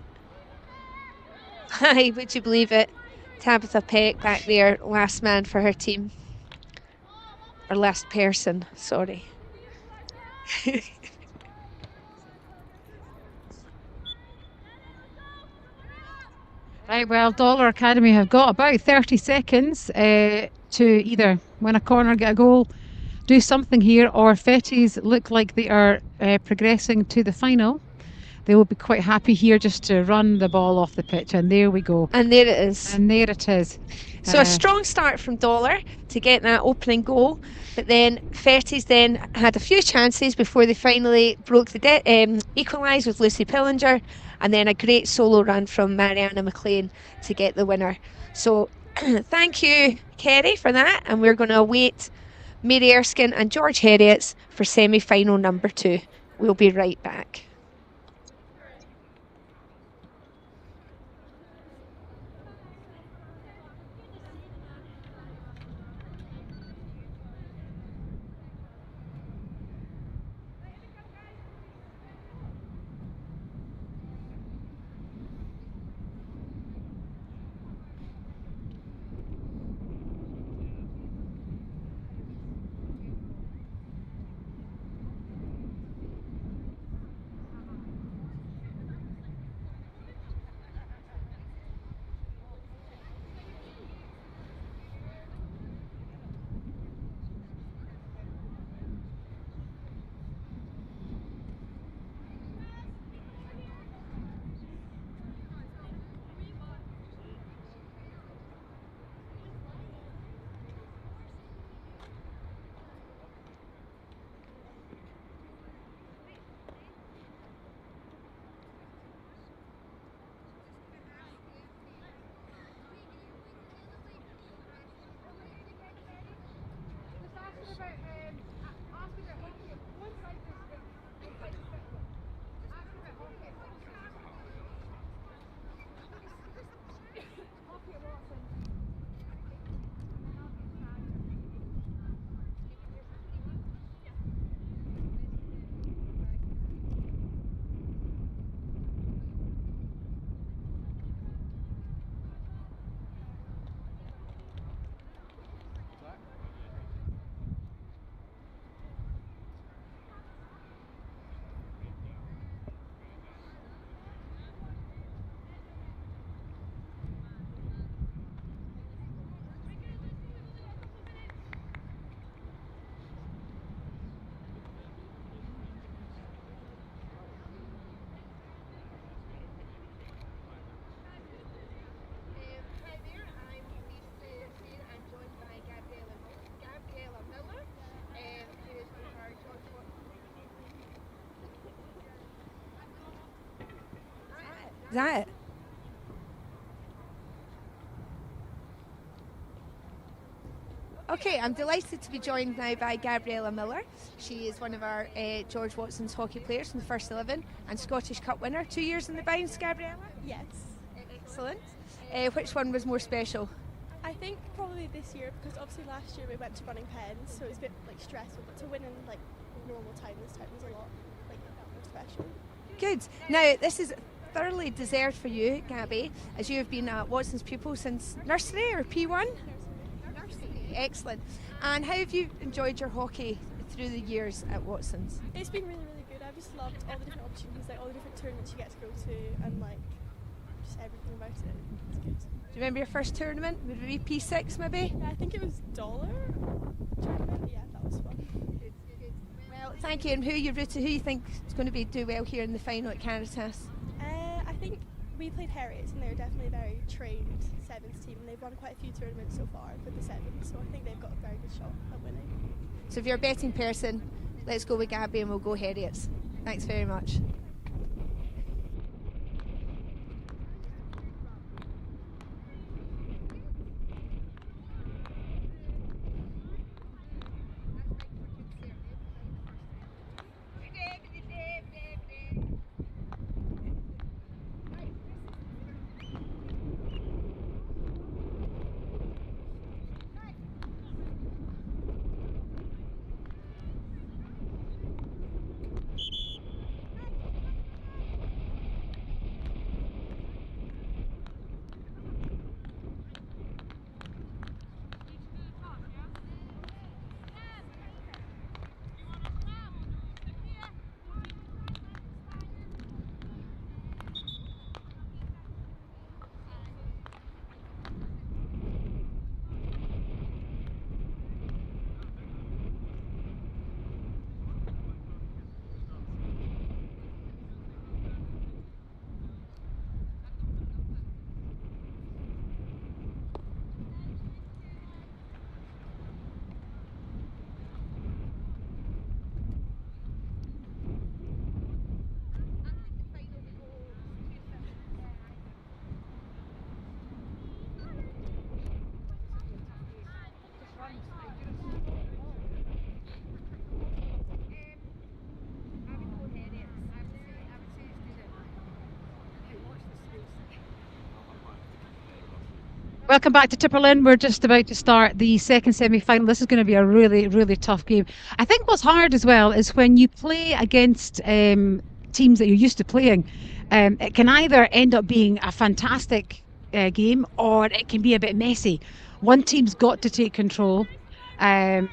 Hi, would you believe it? Tabitha Peck back there, last man for her team. Or last person, sorry. Right, well, Dollar Academy have got about 30 seconds to either win a corner, get a goal, do something here, or Fettes look like they are progressing to the final. They will be quite happy here just to run the ball off the pitch, and there we go. And there it is. And there it is. So a strong start from Dollar to get that opening goal, but then Fettes then had a few chances before they finally broke the equalised with Lucy Pillinger, and then a great solo run from Mariana McLean to get the winner. So thank you, Kerry, for that, and we're going to await Mary Erskin and George Heriots for semi-final number 2. We'll be right back. Is that it? Okay, I'm delighted to be joined now by Gabriella Miller. She is one of our George Watson's hockey players from the first 11 and Scottish Cup winner. 2 years in the bounds, Gabriella? Yes. Excellent. Which one was more special? I think probably this year, because obviously last year we went to running pens, so it was a bit like stressful, but to win in like normal time this time was a lot like more special. Good. Now, this is thoroughly deserved for you, Gabby, as you have been a Watson's pupil since nursery or P1? Nursery. Excellent. And how have you enjoyed your hockey through the years at Watson's? It's been really, really good. I've just loved all the different opportunities, like all the different tournaments you get to go to, and like just everything about it. It's good. Do you remember your first tournament? Would it be P6 maybe? Yeah, I think it was dollar tournament. Yeah, that was fun. Well, thank you. And who you think is going to do well here in the final at Caritas? I think we played Heriots, and they're definitely a very trained sevens team, and they've won quite a few tournaments so far with the sevens, so I think they've got a very good shot at winning. So if you're a betting person, let's go with Gabby and we'll go Heriots. Thanks very much. Welcome back to Tipperlin. We're just about to start the second semi-final. This is going to be a really, really tough game. I think what's hard as well is when you play against teams that you're used to playing, it can either end up being a fantastic game or it can be a bit messy. One team's got to take control and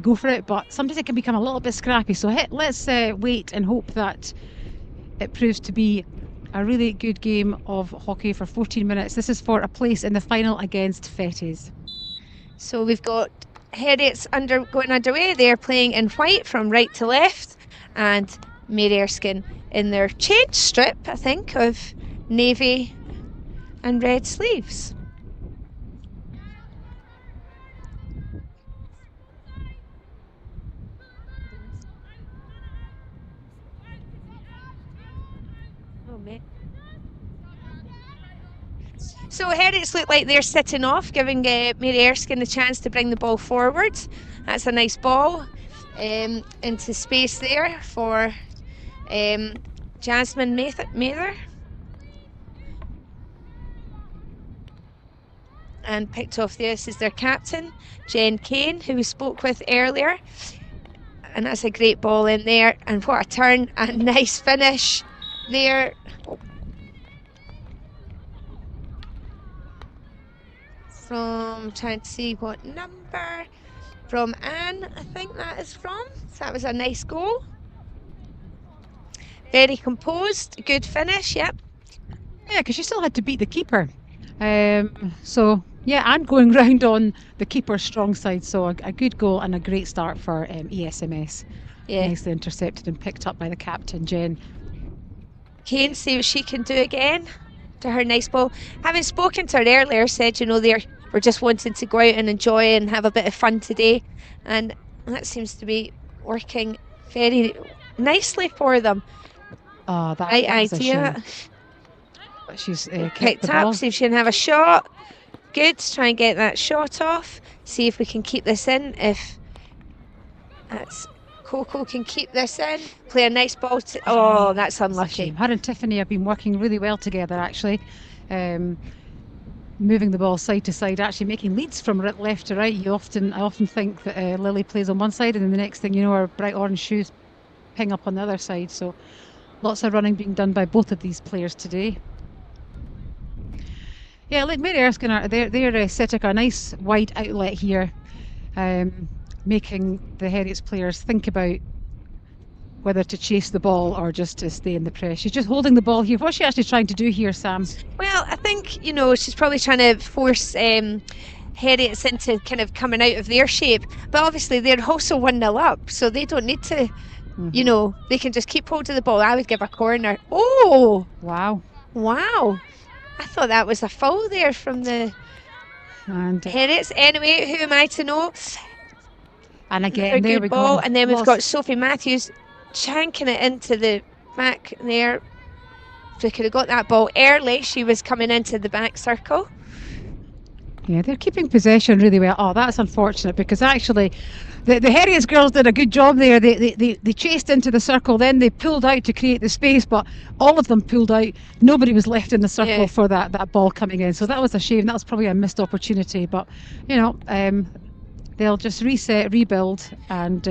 go for it, but sometimes it can become a little bit scrappy. So let's wait and hope that it proves to be a really good game of hockey for 14 minutes. This is for a place in the final against Fettes. So we've got Heriots going underway. They're playing in white from right to left, and Mary Erskin in their change strip, I think, of navy and red sleeves. So Heriots look like they're sitting off, giving Mary Erskin the chance to bring the ball forward. That's a nice ball into space there for Jasmine Mather. And picked off there, this is their captain, Jen Kane, who we spoke with earlier. And that's a great ball in there. And what a turn, a nice finish there. From, trying to see what number, from Anne, I think that is from. So that was a nice goal. Very composed, good finish, yep. Yeah, because she still had to beat the keeper. So, yeah, Anne going round on the keeper's strong side. So a good goal and a great start for ESMS. Yeah. Nicely intercepted and picked up by the captain, Jen. Kane, see what she can do again to her nice ball. Having spoken to her earlier, said, we're just wanting to go out and enjoy and have a bit of fun today, and that seems to be working very nicely for them. Oh, that right was a idea. shame. But she's kept Picked the ball. up, see if she can have a shot. Good, try and get that shot off. See if we can keep this in. If that's Coco can keep this in, play a nice ball. Oh, that's It's a unlucky. shame. Her and Tiffany have been working really well together, actually. Moving the ball side to side, actually making leads from left to right. I often think that Lily plays on one side, and then the next thing you know, her bright orange shoes ping up on the other side. So lots of running being done by both of these players today. Yeah, like Mary Erskine, they're setting a nice wide outlet here, making the Heriots players think about whether to chase the ball or just to stay in the press. She's just holding the ball here. What's she actually trying to do here, Sam? Well, I think, she's probably trying to force Heriots into kind of coming out of their shape. But obviously they're also 1-0 up, so they don't need to, they can just keep hold of the ball. I would give a corner. Oh! Wow. I thought that was a foul there from the Heriots. Anyway, who am I to know? And again, there we ball. go. And then we've got Sophie Matthews chanking it into the back there. They could have got that ball early. She was coming into the back circle. Yeah, they're keeping possession really well. Oh, that's unfortunate because actually the Heriots girls did a good job there. They chased into the circle, then they pulled out to create the space, but all of them pulled out. Nobody was left in the circle for that ball coming in. So that was a shame. That was probably a missed opportunity. But, they'll just reset, rebuild and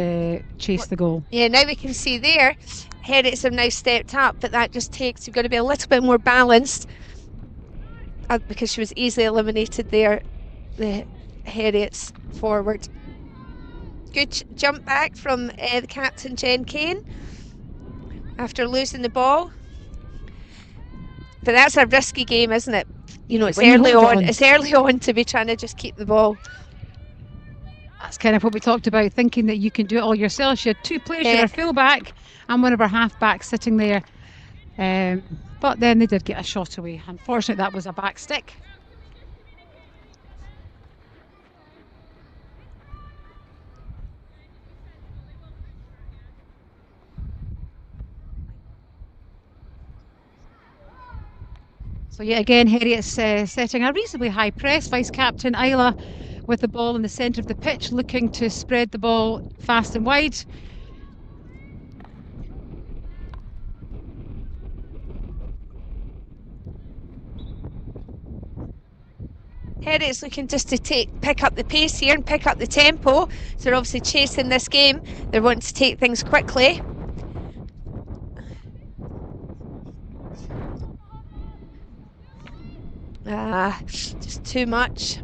chase the goal. Yeah, now we can see there, Heriots have now stepped up, but that just takes, you've got to be a little bit more balanced because she was easily eliminated there, the Heriots forward. Good jump back from the captain, Jen Kane, after losing the ball. But that's a risky game, isn't it? It's early on. It's early on to be trying to just keep the ball. That's kind of what we talked about, thinking that you can do it all yourself. She had two players, she had her full back and one of her half backs sitting there. But then they did get a shot away. Unfortunately, that was a back stick. So yeah, again, Heriots setting a reasonably high press. Vice captain Isla with the ball in the centre of the pitch, looking to spread the ball fast and wide. Heriots looking just to pick up the pace here and pick up the tempo. So they're obviously chasing this game. They're wanting to take things quickly. Just too much.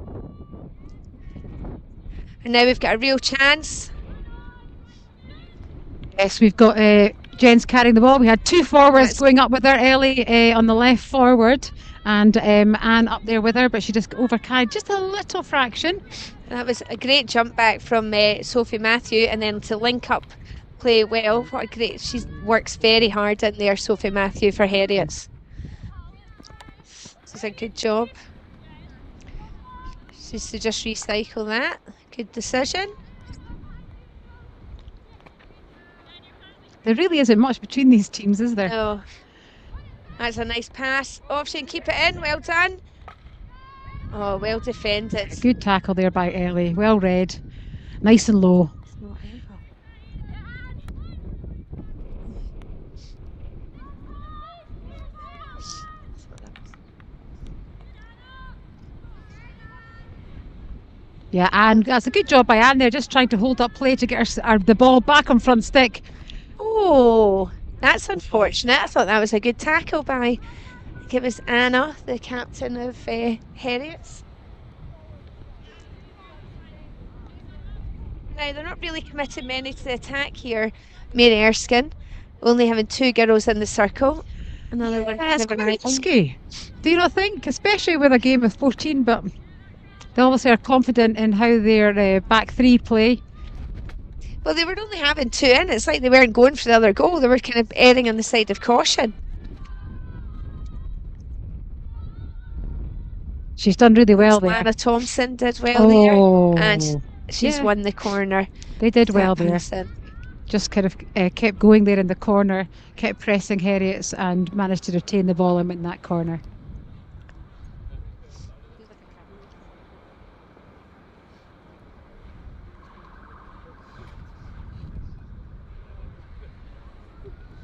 And now we've got a real chance. Yes, we've got Jen's carrying the ball. We had two forwards going up with her, Ellie on the left forward and Anne up there with her, but she just overcarried just a little fraction. That was a great jump back from Sophie Matthew, and then to link up play well. What a great, she works very hard in there, Sophie Matthew, for Heriots. This is a good job. She's to just recycle that. Good decision. There really isn't much between these teams, is there? No. That's a nice pass. Option, keep it in. Well done. Oh, well defended. Good tackle there by Ellie. Well read. Nice and low. Yeah, and that's a good job by Anne there, just trying to hold up play to get the ball back on front stick. Oh, that's unfortunate. I thought that was a good tackle by, I think it was Anna, the captain of Heriots. Now, they're not really committed many to the attack here, Mary Erskine, only having two girls in the circle. Another one. That's quite risky. Do you not think? Especially with a game of 14, but they obviously are confident in how their back three play. Well, they were only having two in. It's like they weren't going for the other goal. They were kind of erring on the side of caution. She's done really well there. Anna Thompson did well there. And she's won the corner. They did well there. Just kind of kept going there in the corner, kept pressing Heriots and managed to retain the ball and win that corner.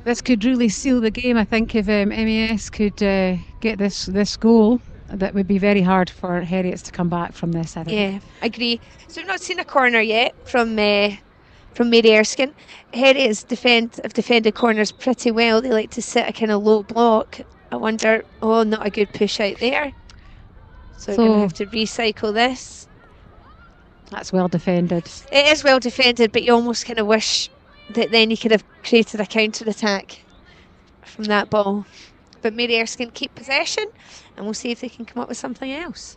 this could really seal the game. I think if MES could get this goal, that would be very hard for Heriots to come back from this, I think. Yeah, agree. So we've not seen a corner yet from Mary Erskine. Heriots have defended corners pretty well. They like to sit a kind of low block. I wonder, oh, not a good push out there. So we're going to have to recycle this. That's well defended. It is well defended, but you almost kind of wish that then you could have created a counter-attack from that ball. But Mary Erskine keep possession, and we'll see if they can come up with something else.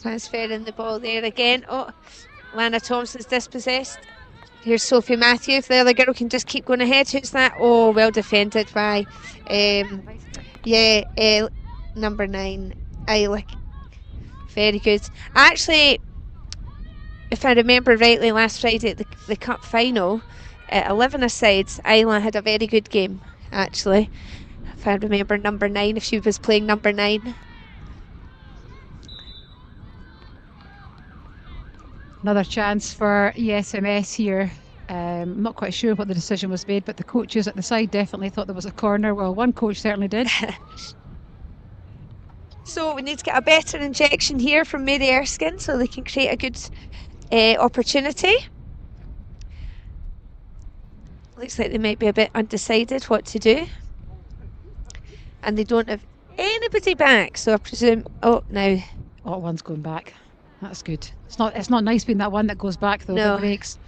Transferring the ball there again. Oh, Lana Thompson's dispossessed. Here's Sophie Matthews. The other girl can just keep going ahead. Who's that? Oh, well defended by, number 9, Isla. Very good. Actually, if I remember rightly, last Friday at the cup final, at 11-a-sides, Isla had a very good game, actually. If I remember number 9, if she was playing number 9. Another chance for ESMS here. I'm not quite sure what the decision was made, but the coaches at the side definitely thought there was a corner. Well, one coach certainly did. So we need to get a better injection here from Mary Erskine so they can create a good opportunity. Looks like they might be a bit undecided what to do. And they don't have anybody back, so I presume... Oh, now... Oh, one's going back. That's good. It's not nice being that one that goes back though. No. That breaks.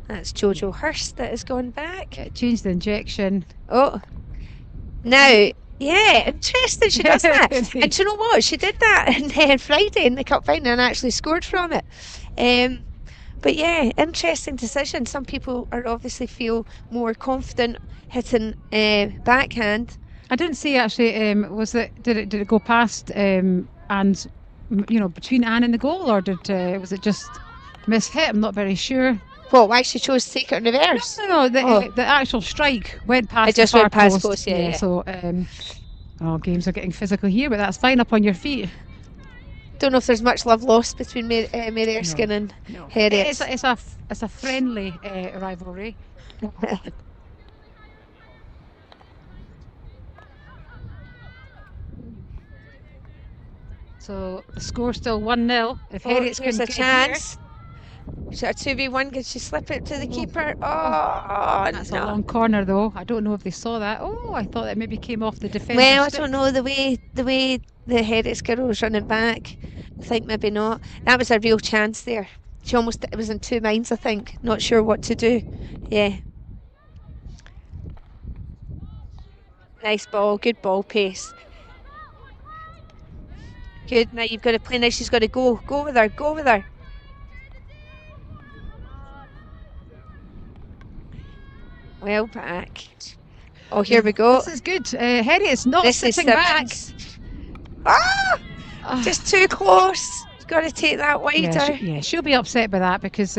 That's Jojo Hurst that has gone back. Yeah, change the injection. Oh, now, yeah, interesting. She does that. And do you know what? She did that on Friday in the cup final and actually scored from it. But yeah, interesting decision. Some people are obviously feel more confident hitting backhand. I didn't see actually. Did it go past and between Anne and the goal, or was it just mishit? I'm not very sure. Well, why she chose to take it in reverse? No. The actual strike went past. It just the far went past post. post. Yeah. So games are getting physical here, but that's fine. Up on your feet. Don't know if there's much love lost between Mary Erskine and Heriots. It's a friendly rivalry. So the score's still 1-0. If Heriots here's can a get chance. She's got a 2v1. Can she slip it to the keeper? Oh, that's no. a long corner though. I don't know if they saw that. Oh, I thought it maybe came off the defender. Well, I don't know the way the Heriots girl was running back. I think maybe not. That was a real chance there. It was in two minds, I think. Not sure what to do. Yeah. Nice ball. Good ball pace. Good. Now you've got to play. Now she's got to go. Go with her. Go with her. Well back. Oh, here we go. This is good. Heriots not This is sitting back. Just too close. Got to take that wider. Yeah, she'll be upset by that because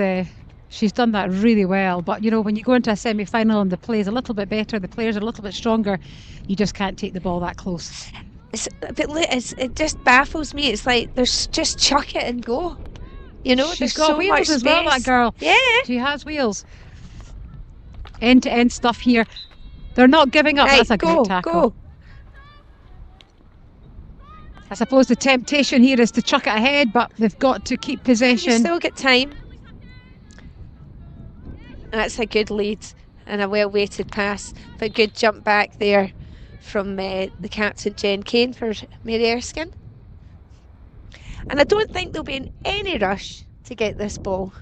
she's done that really well. But when you go into a semi-final and the play is a little bit better, the players are a little bit stronger, you just can't take the ball that close. It just baffles me. It's like there's just chuck it and go. She's there's got so wheels much as well, that space. girl. Yeah. She has wheels. End-to-end stuff here. They're not giving up. Right, That's a great tackle. Go. I suppose the temptation here is to chuck it ahead, but they've got to keep possession. You still get time. That's a good lead and a well-weighted pass, but good jump back there from the captain, Jen Kane, for Mary Erskine. And I don't think they'll be in any rush to get this ball.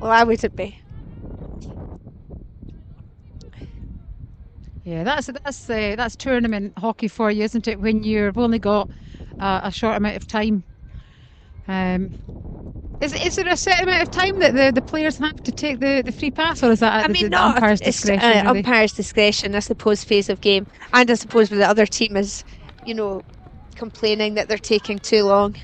Well, I wouldn't be. Yeah, that's tournament hockey for you, isn't it? When you've only got a short amount of time. Is there a set amount of time that the players have to take the free pass, or is that at the umpire's discretion? It's really? umpire's discretion, I suppose, phase of game, and I suppose with the other team is, complaining that they're taking too long.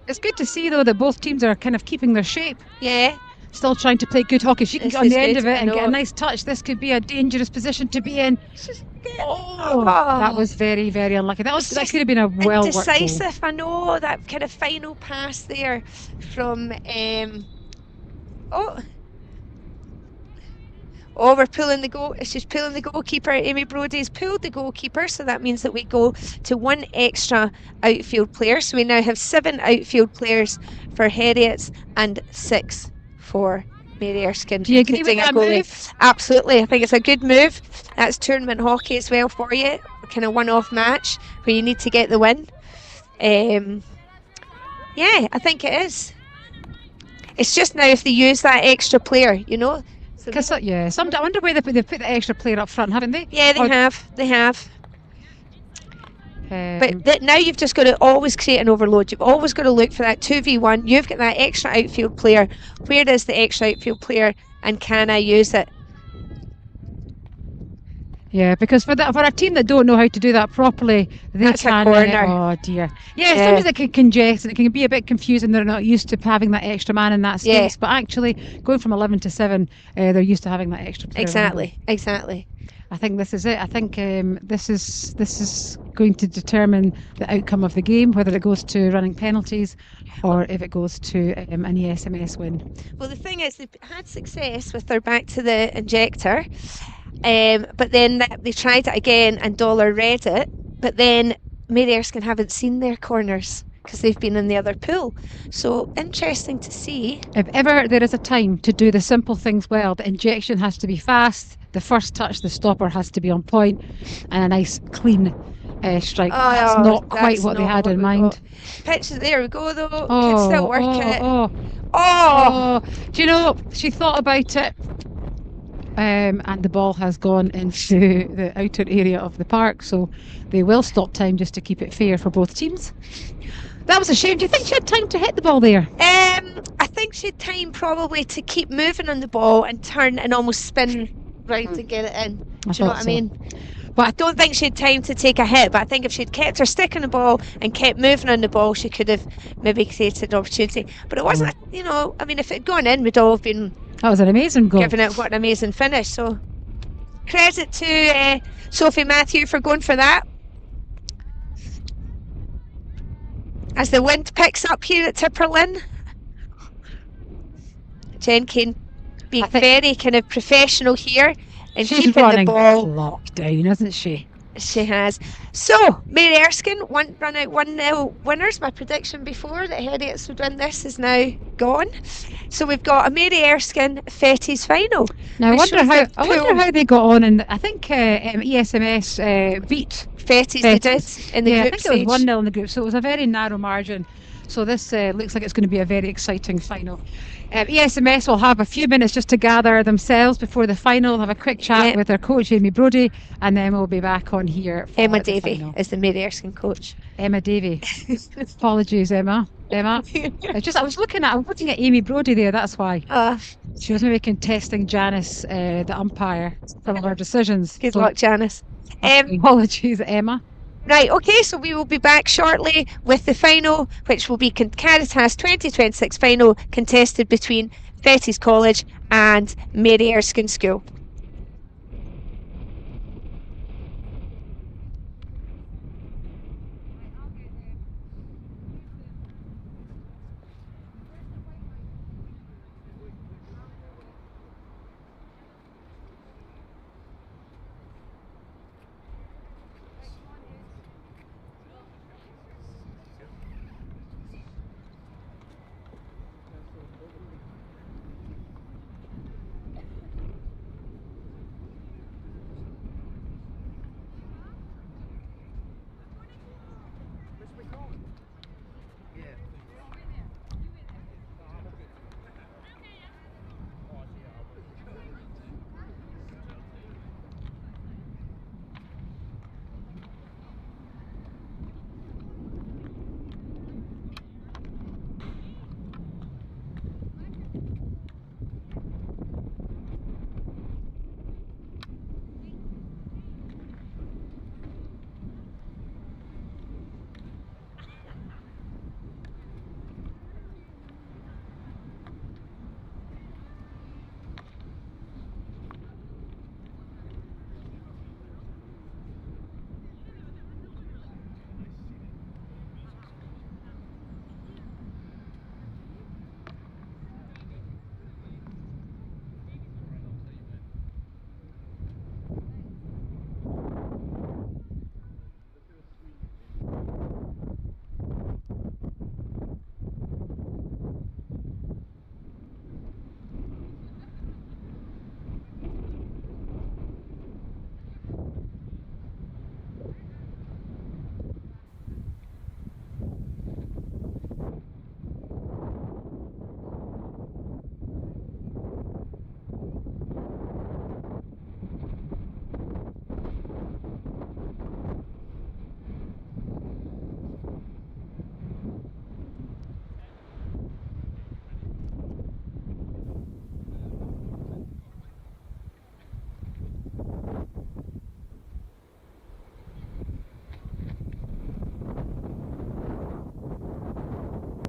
It's good to see though that both teams are kind of keeping their shape. Yeah, still trying to play good hockey. She can This get on is the end good, of it I and get a know. nice touch. This could be a dangerous position to be in. Oh, That was very, very unlucky. That just could have been a well worked goal. indecisive. I know that kind of final pass there from oh. Oh, we're pulling the goal. She's pulling the goalkeeper. Amy Brody's pulled the goalkeeper, so that means that we go to one extra outfield player. So we now have 7 outfield players for Heriots and 6 for Mary Erskine. Do you agree with including a that goalie. move? Absolutely. I think it's a good move. That's tournament hockey as well for you. Kind of one-off match where you need to get the win. Yeah, I think it is. It's just now if they use that extra player, you know. So Because yeah, I wonder where they put the extra player up front, haven't they? yeah, they have. They have. But now you've just got to always create an overload. You've always got to look for that 2v1. You've got that extra outfield player. Where is the extra outfield player and can I use it? Yeah, because for a team that don't know how to do that properly, That's a can. corner. Oh dear. Yeah, sometimes it can congest and it can be a bit confusing. They're not used to having that extra man in that space. But actually, going from 11 to 7, they're used to having that extra player. Exactly. I think this is it. I think this is going to determine the outcome of the game, whether it goes to running penalties or if it goes to an ESMS win. Well, the thing is, they've had success with their back to the injector, but then they tried it again and Dollar read it, but then Mary Erskine haven't seen their corners because they've been in the other pool. So interesting to see. If ever there is a time to do the simple things well, the injection has to be fast, the first touch, the stopper has to be on point, and a nice clean strike. That's not quite what they had in mind. Pitch, there we go though. Can still work it. Do you know, she thought about it, and the ball has gone into the outer area of the park, so they will stop time just to keep it fair for both teams. That was a shame. Do you think she had time to hit the ball there? I think she had time probably to keep moving on the ball and turn and almost spin round to get it in. Do you know what I mean? But I don't think she had time to take a hit. But I think if she'd kept her stick on the ball and kept moving on the ball, she could have maybe created an opportunity. But it wasn't, you know, I mean, if it had gone in, we'd all have been... That was an amazing goal. Giving it what an amazing finish. So credit to Sophie Matthew for going for that. As the wind picks up here at Tipperlin, Jen Kane being very kind of professional here and she's keeping running the ball locked down, isn't she? She has. So, Mary Erskine run out 1-0 winners. My prediction before that Heriots would win this is now gone. So we've got a Mary Erskine Fettes final. Now I wonder how they got on, and I think ESMS beat Fettes. They did in the group I think stage. it was 1-0 in the group, so it was a very narrow margin. So this looks like it's going to be a very exciting final. ESMS will have a few minutes just to gather themselves before the final. They'll have a quick chat with their coach, Amy Brody, and then we'll be back on here for Emma the Davey final. is the Mary Erskine coach. Emma Davey. Apologies, Emma. I was looking at Amy Brody there, that's why. She was maybe contesting Janice, the umpire, some of her decisions. Good luck, Janice. Apologies, Emma. Right, okay, so we will be back shortly with the final, which will be Caritas 2026 final, contested between Fettes College and Mary Erskine School.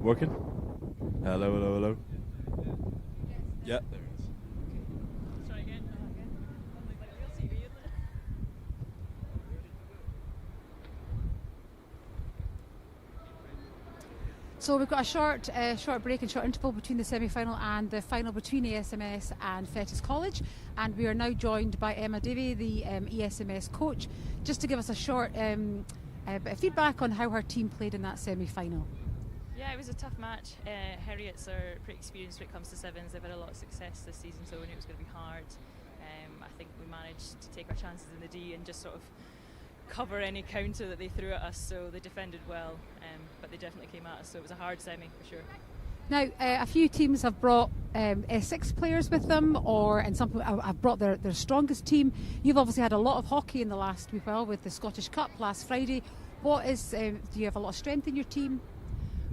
Working? Hello, hello, hello. Yeah, there it is. Try again. So we've got a short break and short interval between the semi-final and the final between ASMS and Fettes College, and we are now joined by Emma Davey, the ESMS coach, just to give us a short bit of feedback on how her team played in that semi-final. Yeah, it was a tough match. Heriots are pretty experienced when it comes to sevens. They've had a lot of success this season, so we knew it was going to be hard. I think we managed to take our chances in the D and just sort of cover any counter that they threw at us, so they defended well, but they definitely came at us, so it was a hard semi for sure. Now, a few teams have brought S6 players with them, and some have brought their strongest team. You've obviously had a lot of hockey in the last week, with the Scottish Cup last Friday. Do you have a lot of strength in your team?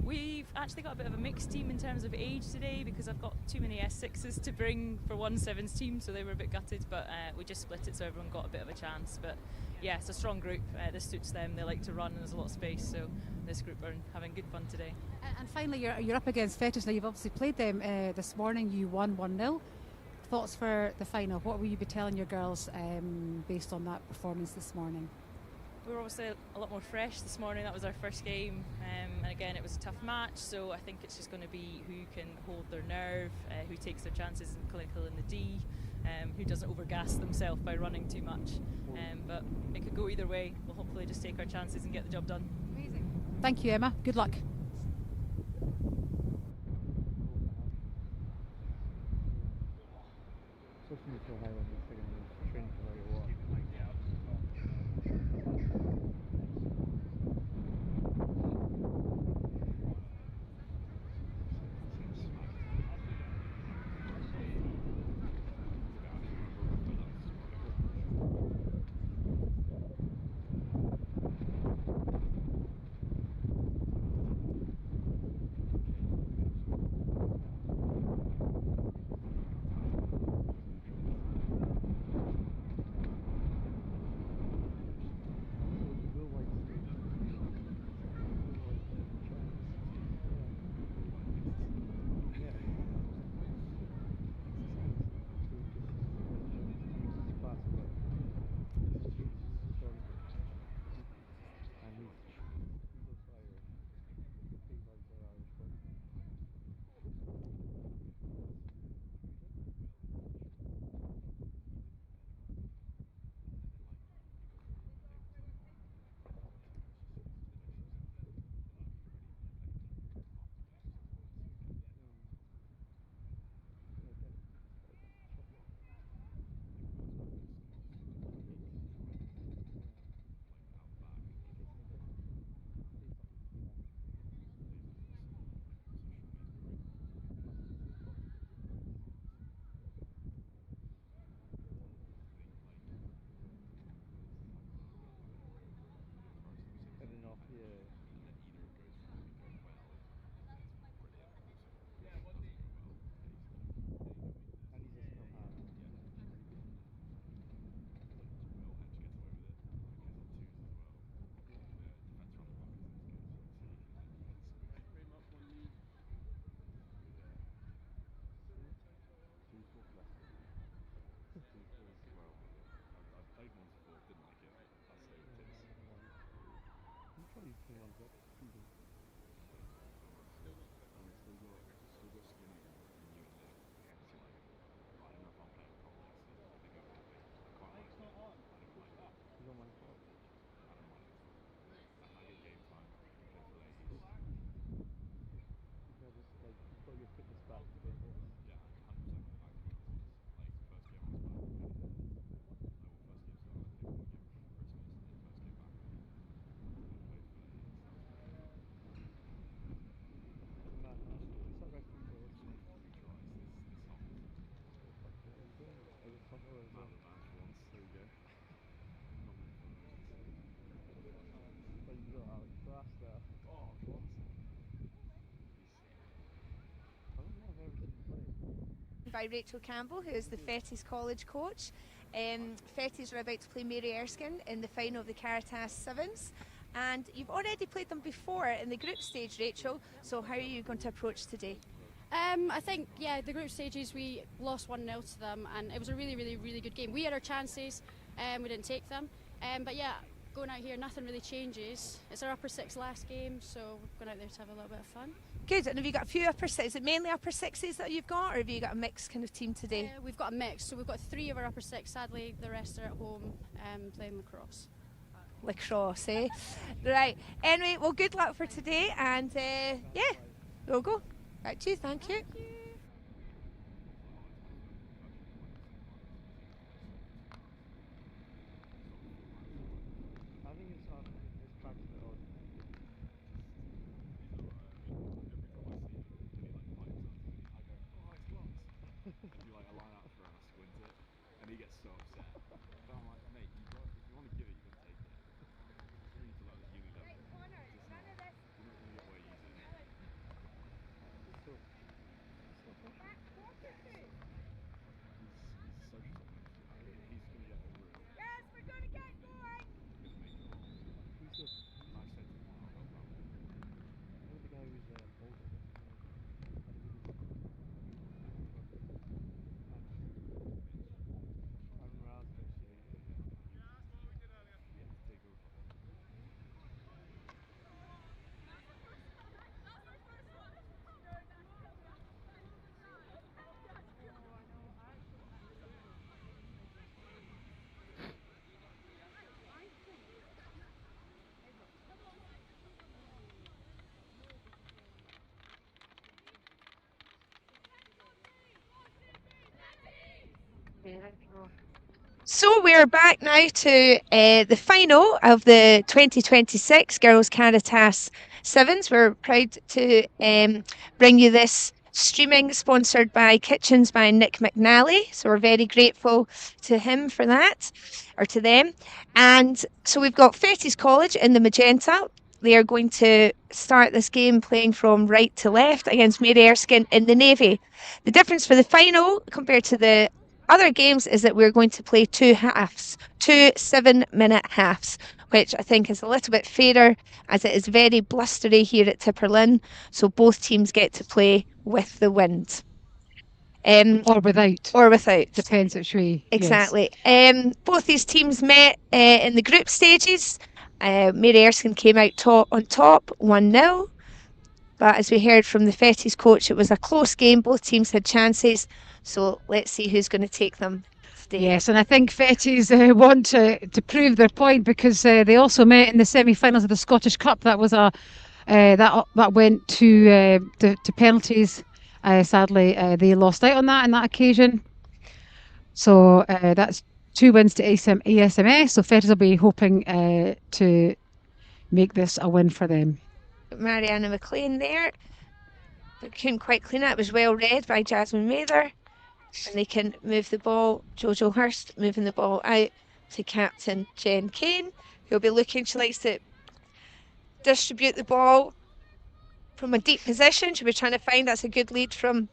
We've actually got a bit of a mixed team in terms of age today, because I've got too many S6s to bring for one sevens team, so they were a bit gutted, but we just split it so everyone got a bit of a chance. But yeah, it's a strong group. This suits them. They like to run and there's a lot of space, so this group are having good fun today. And finally, you're up against Fettes. Now, you've obviously played them this morning. You won 1-0. Thoughts for the final? What will you be telling your girls based on that performance this morning? We were obviously a lot more fresh this morning. That was our first game, and again it was a tough match, so I think it's just going to be who can hold their nerve, who takes their chances in clinical in the D, who doesn't overgas themselves by running too much, but it could go either way. We'll hopefully just take our chances and get the job done. Amazing. Thank you, Emma. Good luck. Especially if you're high on the second and training for like a while. By Rachel Campbell, who is the Fettes College coach. Fettes are about to play Mary Erskin in the final of the Caritas Sevens, And you've already played them before in the group stage, Rachel. So how are you going to approach today? I think, the group stages we lost 1-0 to them, and it was a really, really, really good game. We had our chances, we didn't take them. But going out here, nothing really changes. It's our upper six last game, so we're going out there to have a little bit of fun. Good. And have you got a few upper sixes? Is it mainly upper sixes that you've got, or have you got a mixed kind of team today? We've got a mix, so we've got 3 of our upper six. Sadly, the rest are at home playing lacrosse. Lacrosse, eh? Right. Anyway, well, good luck for today, and we'll go. Right, cheers, thank you. So we're back now to the final of the 2026 Girls Caritas Sevens. We're proud to bring you this streaming sponsored by Kitchens by Nick McNally. So we're very grateful to him for that, or to them. And so we've got Fettes College in the magenta. They are going to start this game playing from right to left against Mary Erskin in the navy. The difference for the final compared to the other games is that we're going to play 2 halves, 2 7-minute halves, which I think is a little bit fairer as it is very blustery here at Tipperlin. So both teams get to play with the wind. Or without. Or without. Depends which way. Exactly. Yes. Both these teams met in the group stages. Mary Erskin came out on top, 1-0. But as we heard from the Fettes coach, it was a close game. Both teams had chances. So let's see who's going to take them today. Yes, and I think Fettes want to prove their point, because they also met in the semi-finals of the Scottish Cup. That was that went to penalties. Sadly, they lost out on that occasion. So that's 2 wins to ASMS. So Fettes will be hoping to make this a win for them. Mariana McLean there, but couldn't quite clean it. It was well read by Jasmine Mather. And they can move the ball. Jojo Hurst moving the ball out to captain Jen Kane, who'll be looking. She likes to distribute the ball from a deep position. She'll be trying to find. That's a good lead from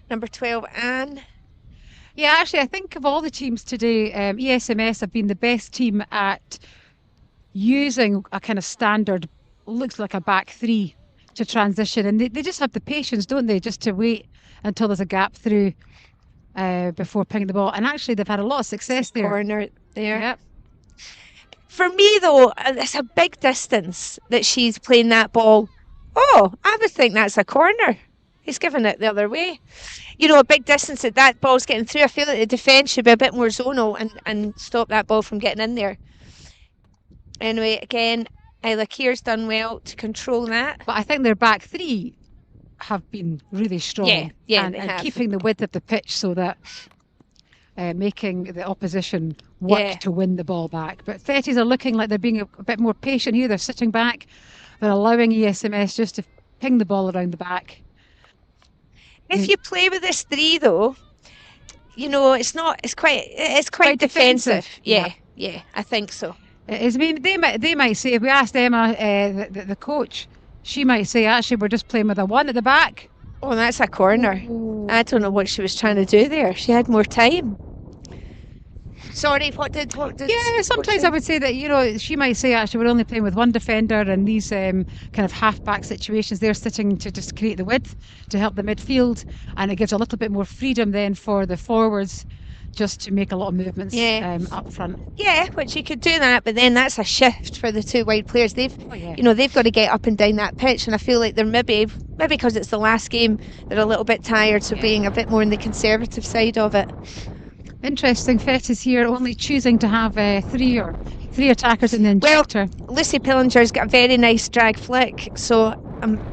number 12, Anne. Yeah, actually, I think of all the teams today, ESMS have been the best team at using a kind of standard, looks like a back 3 to transition. And they just have the patience, don't they, just to wait until there's a gap through before pinging the ball. And actually, they've had a lot of success there. Corner there. Yep. For me, though, it's a big distance that she's playing that ball. Oh, I would think that's a corner. He's giving it the other way. You know, a big distance that ball's getting through. I feel like the defence should be a bit more zonal and stop that ball from getting in there. Anyway, again, Isla Keir's done well to control that. But I think their back 3 have been really strong. Yeah, and keeping the width of the pitch so that making the opposition work to win the ball back. But Fettes are looking like they're being a bit more patient here. They're sitting back. They're allowing ESMS just to ping the ball around the back. If you play with this 3, though, you know, it's quite defensive. Yeah, I think so. It is. I mean, they might say, if we asked Emma, the coach, she might say, actually, we're just playing with a 1 at the back. Oh, that's a corner. I don't know what she was trying to do there. She had more time. Sorry, what did? Yeah, sometimes I would say that, she might say, actually, we're only playing with one defender, and these kind of half-back situations, they're sitting to just create the width to help the midfield, and it gives a little bit more freedom then for the forwards just to make a lot of movements up front. Yeah, which you could do that, but then that's a shift for the two wide players. They've got to get up and down that pitch, and I feel like they're maybe because it's the last game, they're a little bit tired, so being a bit more on the conservative side of it. Interesting. Fettes here only choosing to have three attackers in the injector. Well, Lucy Pillinger's got a very nice drag flick, so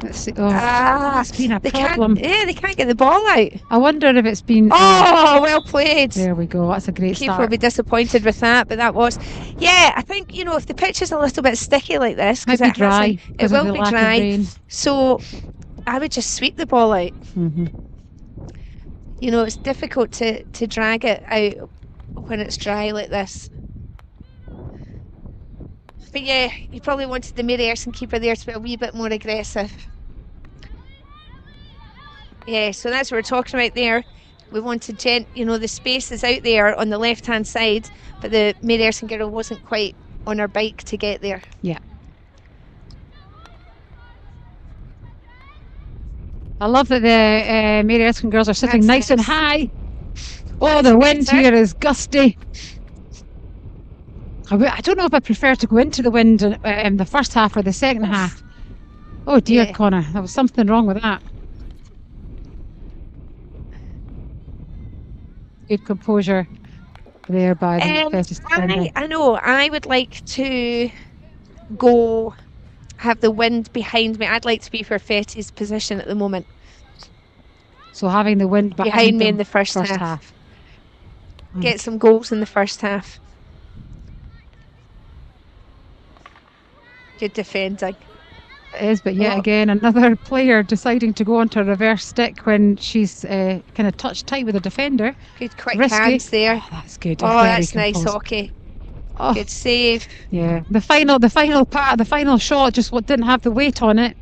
it's been a problem. They can't get the ball out. I wonder if it's been. Well played. There we go. That's a great start. Keeper will be disappointed with that, but that was. Yeah, I think if the pitch is a little bit sticky like this, because it will be dry. So I would just sweep the ball out. Mm-hmm. It's difficult to drag it out when it's dry like this. But yeah, you probably wanted the Mary Erskin keeper there to be a wee bit more aggressive. Yeah, so that's what we're talking about there. We wanted, the space is out there on the left-hand side, but the Mary Erskin girl wasn't quite on her bike to get there. Yeah. I love that the Mary Erskin girls are sitting nice and high. Oh, the wind here is gusty. I don't know if I prefer to go into the wind in the first half or the second half. Oh dear, Connor, there was something wrong with that. Good composure there by the Fettes defender. I know, I would like to go have the wind behind me. I'd like to be for Fettes' position at the moment. So having the wind behind me in the first half. Get some goals in the first half. Good defending. It is, but yet again, another player deciding to go onto a reverse stick when she's kind of touched tight with a defender. Good quick hands there. Oh, that's good. Oh, that's nice hockey. Oh. Good save. Yeah, the final part, the final shot, just didn't have the weight on it.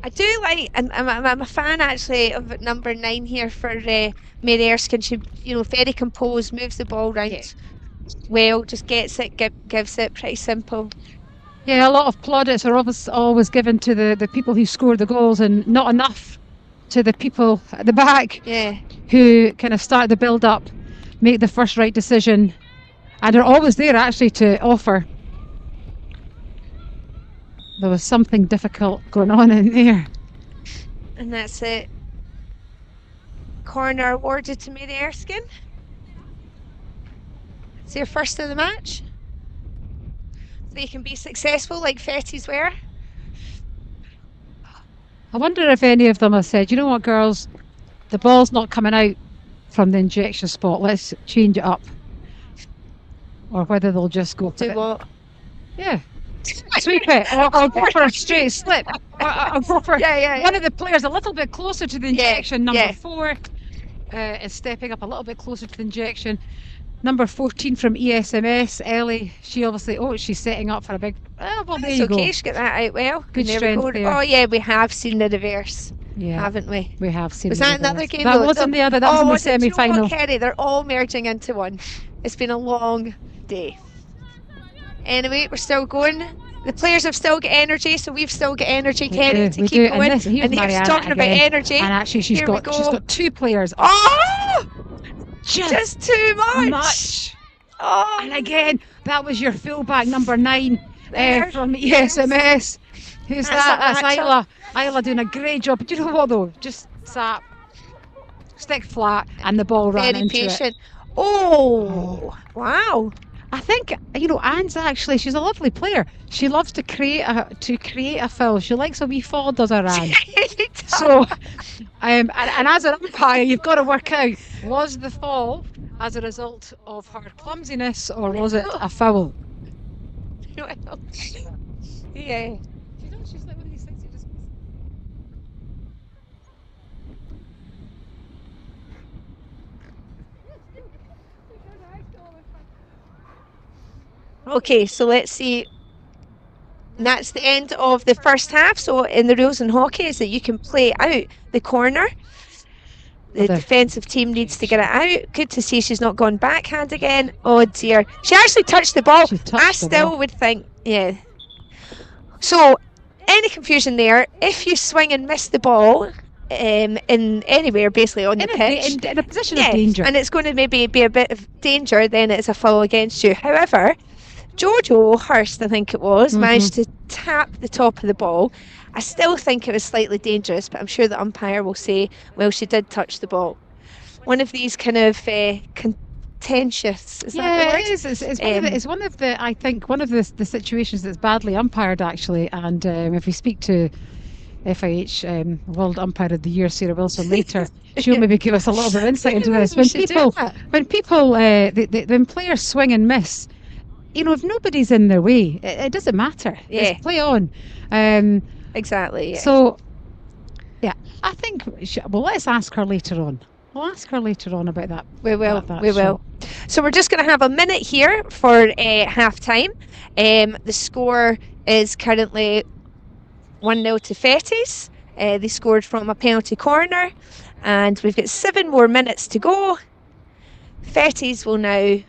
I do like, and I'm a fan actually of number 9 here for Mary Erskin. She, very composed, moves the ball round well, just gets it, gives it, pretty simple. Yeah, a lot of plaudits are always given to the people who scored the goals, and not enough to the people at the back who kind of start the build up, make the first right decision, and are always there actually to offer. There was something difficult going on in there. And that's it. Corner awarded to Mary Erskin. It's their first of the match. They can be successful like Fettes were. I wonder if any of them have said, you know what, girls, the ball's not coming out from the injection spot, let's change it up. Or whether they'll just go for it. What? Yeah. Sweep it. I'll go for a straight slip. I'll go for one of the players a little bit closer to the injection. Number 4 is stepping up a little bit closer to the injection. Number 14 from ESMS, Ellie, she's setting up for a big... well, there you go. It's okay, she got that out well. Good strength there. Oh yeah, we have seen the reverse, haven't we? We have seen Was the that reverse. another game? That wasn't the other, that was in the semi-final. Kerry, they're all merging into one. It's been a long day. Anyway, we're still going. The players have still got energy, so we've still got energy, Kerry, to keep going. And here's talking about energy. And actually, she's got 2 players. Oh! Just too much. Oh. And again, that was your fullback number 9 from ESMS. Who's that? That's Isla. Isla doing a great job. But you know what though? Just stick flat, and the ball ran into it. Oh, wow. I think Anne's actually, she's a lovely player. She loves to create a foul. She likes a wee fall, does her Anne. So, and as an umpire, you've got to work out, was the fall as a result of her clumsiness, or was it a foul? Yeah. She's like one of these things you just... Okay, so let's see. And that's the end of the first half. So in the rules in hockey is that you can play out the corner. The defensive team needs to get it out. Good to see she's not gone backhand again. Oh dear. She actually touched the ball. I still would think, yeah. So, any confusion there, if you swing and miss the ball in anywhere, basically on the pitch. In a position of danger. And it's going to maybe be a bit of danger, then it's a foul against you. However, Jojo Hurst, I think it was, managed to tap the top of the ball. I still think it was slightly dangerous, but I'm sure the umpire will say, well, she did touch the ball. One of these kind of contentious, is that the word? It is. It's one of the, I think, one of the situations that's badly umpired, actually. And if we speak to FIH World Umpire of the Year, Sarah Wilson, later, she'll maybe give us a little bit of insight into this. When players swing and miss, if nobody's in their way, it doesn't matter. Yeah. Just play on. Exactly. Yeah. So, yeah, I think let's ask her later on. We'll ask her later on about that. We will. So we're just going to have a minute here for half time. The score is currently 1-0 to Fettes. They scored from a penalty corner, and we've got 7 more minutes to go. Fettes will now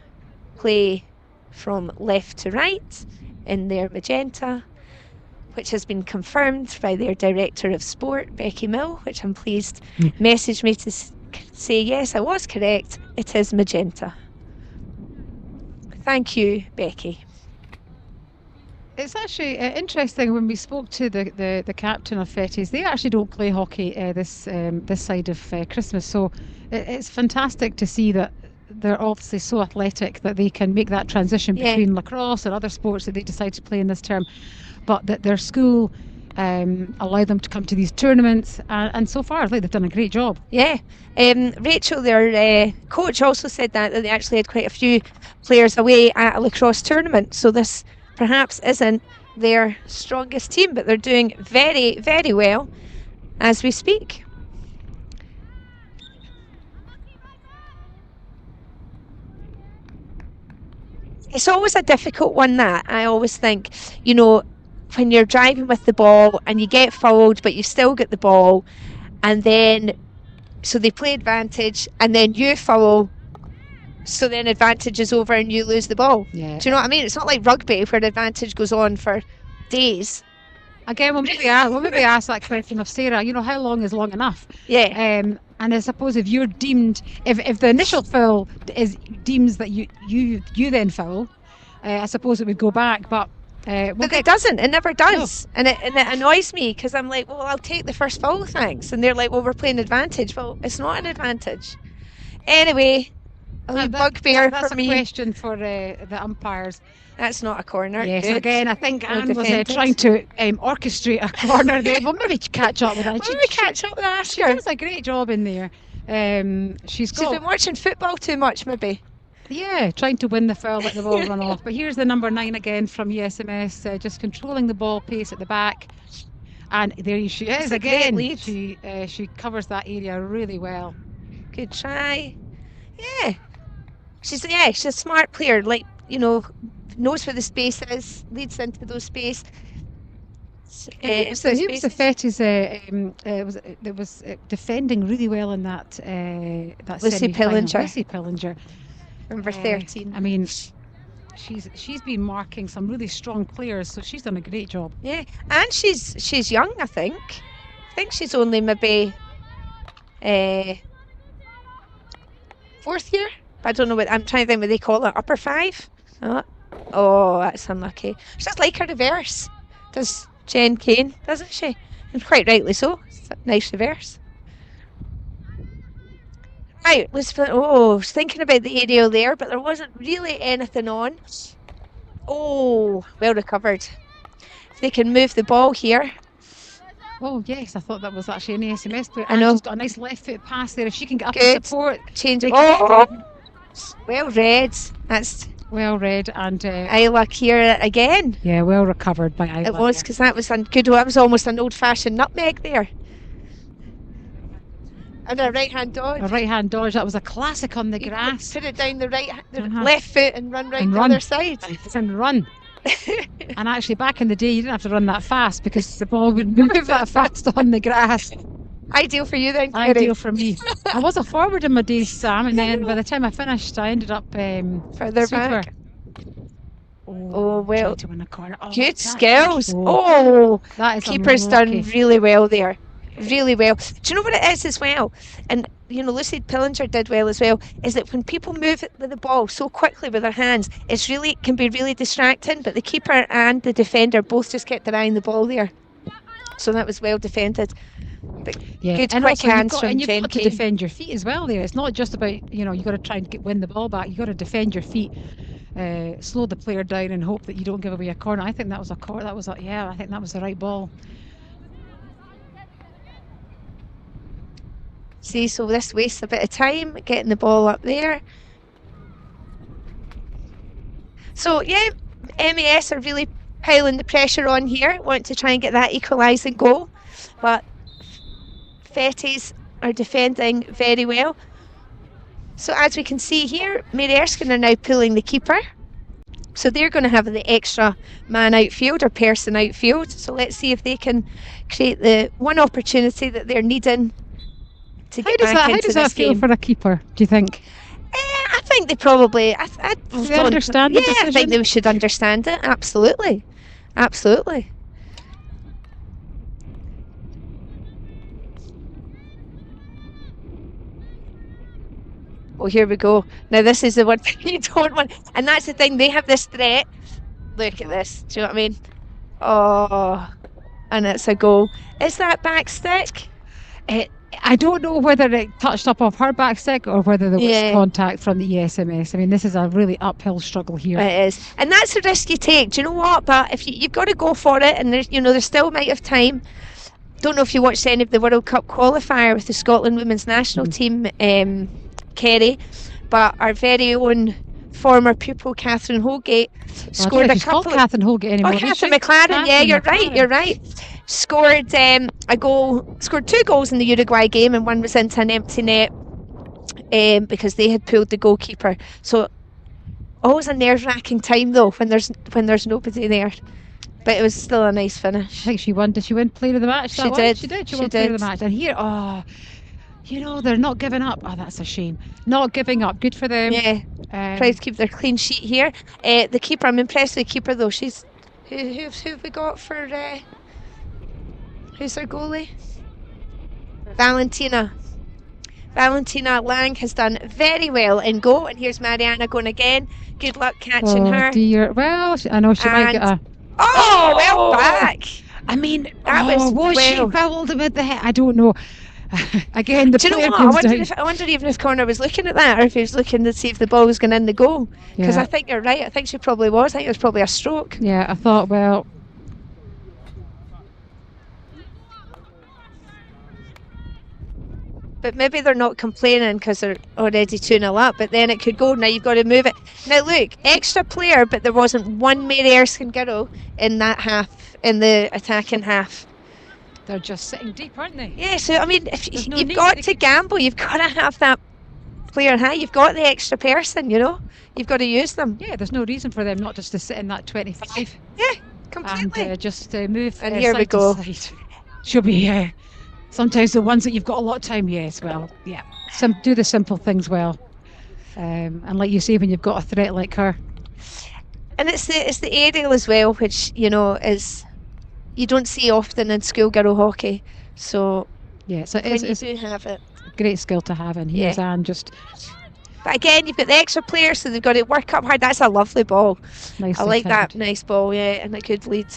play from left to right in their magenta, which has been confirmed by their Director of Sport, Becky Mill, which I'm pleased messaged me to say, yes, I was correct. It is magenta. Thank you, Becky. It's actually interesting when we spoke to the captain of Fettes. They actually don't play hockey this side of Christmas, so it's fantastic to see that they're obviously so athletic that they can make that transition between lacrosse and other sports that they decide to play in this term, but that their school allow them to come to these tournaments, and so far I think they've done a great job. Yeah. Rachel, their coach, also said that they actually had quite a few players away at a lacrosse tournament, so this perhaps isn't their strongest team, but they're doing very, very well as we speak. It's always a difficult one, that. I always think, when you're driving with the ball and you get fouled, but you still get the ball, and then, so they play advantage, and then you foul, so then advantage is over and you lose the ball. Yeah. Do you know what I mean? It's not like rugby where the advantage goes on for days. Again, we'll maybe ask that question of Sarah, how long is long enough? Yeah. And I suppose if you're deemed, if the initial foul deems that you then foul, I suppose it would go back, but it doesn't. It never does. No. And it annoys me, because I'm like, well, I'll take the first foul, thanks. And they're like, well, we're playing advantage. Well, it's not an advantage. Anyway, bugbear that's for a me. Question for the umpires. That's not a corner. Yes, Good. again, I think Anne was trying to orchestrate a corner there. Well, maybe catch up with that. She does a great job in there. She's been watching football too much, maybe. Yeah, trying to win the foul, let the ball run off. But here's the number 9 again from USMS, just controlling the ball pace at the back. And there she is again. She covers that area really well. Good try. Yeah. She's a smart player, knows where the space is, leads into those spaces. Who was the Fettes that was defending really well in that Lucy Pillinger. Lucy Pillinger. Number 13. I mean, she's been marking some really strong players, so she's done a great job. Yeah, and she's young, I think. I think she's only maybe 4th year. I don't know I'm trying to think what they call it. Upper 5. Oh, that's unlucky. She does like her reverse, does Jen Kane, doesn't she? And quite rightly so. It's a nice reverse. Right, I was thinking about the aerial there, but there wasn't really anything on. Oh, well recovered. If they can move the ball here. Oh yes, I thought that was actually an ASMS player. I know. She's got a nice left foot pass there. If she can get up and support. Change. Well read. That's well read, and Isla Kira again. Yeah, well recovered by Isla. It was, because that was good. That was almost an old-fashioned nutmeg there. And a right-hand dodge. A right-hand dodge. That was a classic on the grass. Put it down the left foot and run the other side. And run. And actually, back in the day, you didn't have to run that fast because the ball would move that fast on the grass. Ideal for you then, Kerry. Ideal for me. I was a forward in my days, Sam, and then by the time I finished, I ended up Further sweeper. back. Oh, well. Tried to win a corner. Oh, Good that's that. skills. Oh, that is keeper's unlucky. done really well there. Really well. Do you know what it is as well? And, Lucy Pillinger did well as well, is that when people move with the ball so quickly with their hands, it can be really distracting, but the keeper and the defender both just kept their eye on the ball there. So that was well defended. But good and quick also hands from you've Jen got to Kane. defend your feet as well there. It's not just about, you've got to try and win the ball back. You've got to defend your feet, slow the player down and hope that you don't give away a corner. I think that was a corner. I think that was the right ball. See, so this wastes a bit of time getting the ball up there. So, yeah, MES are really piling the pressure on here, want to try and get that equalising goal. But Fettes are defending very well. So, as we can see here, Mary Erskin are now pulling the keeper. So, they're going to have the extra man outfield or person outfield. So, let's see if they can create the one opportunity that they're needing. How does that feel for a keeper, do you think? I think they probably... Do they understand the decision? I think they should understand it. Absolutely. Absolutely. Oh, here we go. Now, this is the one you don't want. And that's the thing. They have this threat. Look at this. Do you know what I mean? Oh, and it's a goal. Is that back stick? I don't know whether it touched up off her back stick or whether there was contact from the ESMS. I mean, this is a really uphill struggle here. It is, and that's the risk you take. Do you know what? But if you've got to go for it, and there's still might have time. Don't know if you watched any of the World Cup qualifier with the Scotland women's national team, Kerry, but our very own former pupil Catherine Holgate scored a couple. Called Catherine Holgate anymore. Oh, Catherine McLaren. Yeah, you're right. You're right. Scored a goal. Scored 2 goals in the Uruguay game, and one was into an empty net because they had pulled the goalkeeper. So always a nerve-wracking time though when there's nobody there. But it was still a nice finish. I think she won. Did she win Player of the Match? She did. She won Player of the Match. And here, they're not giving up. Oh, that's a shame. Not giving up. Good for them. Yeah. Try to keep their clean sheet here. The keeper, I'm impressed with the keeper though. She's who have we got for? Who's our goalie? Valentina Lang has done very well in goal, and here's Mariana going again. Good luck catching her. Dear. Well, I know she might get a... well back. I mean, that was she fouled him at the head? I don't know. Again, the player comes down. I wonder even if Connor was looking at that, or if he was looking to see if the ball was going in the goal. Because I think you're right. I think she probably was. I think it was probably a stroke. Yeah, I thought, well... But maybe they're not complaining because they're already 2-0 up. But then it could go. Now you've got to move it. Now look, extra player, but there wasn't one Mary Erskin girl in that half, in the attacking half. They're just sitting deep, aren't they? Yeah, so I mean, if you've got to gamble, you've got to have that player high. You've got the extra person, You've got to use them. Yeah, there's no reason for them not just to sit in that 25. Yeah, completely. And just move. And here we go. She'll be... sometimes the ones that you've got a lot of time, yes, well, yeah. Do the simple things well. And like you say, when you've got a threat like her. And it's the aerial as well, which, is... You don't see often in schoolgirl hockey. So, yeah, so you do have it. Great skill to have, and here's Anne just... But again, you've got the extra players, so they've got to work up hard. That's a lovely ball. I like that nice ball, yeah, and a good lead.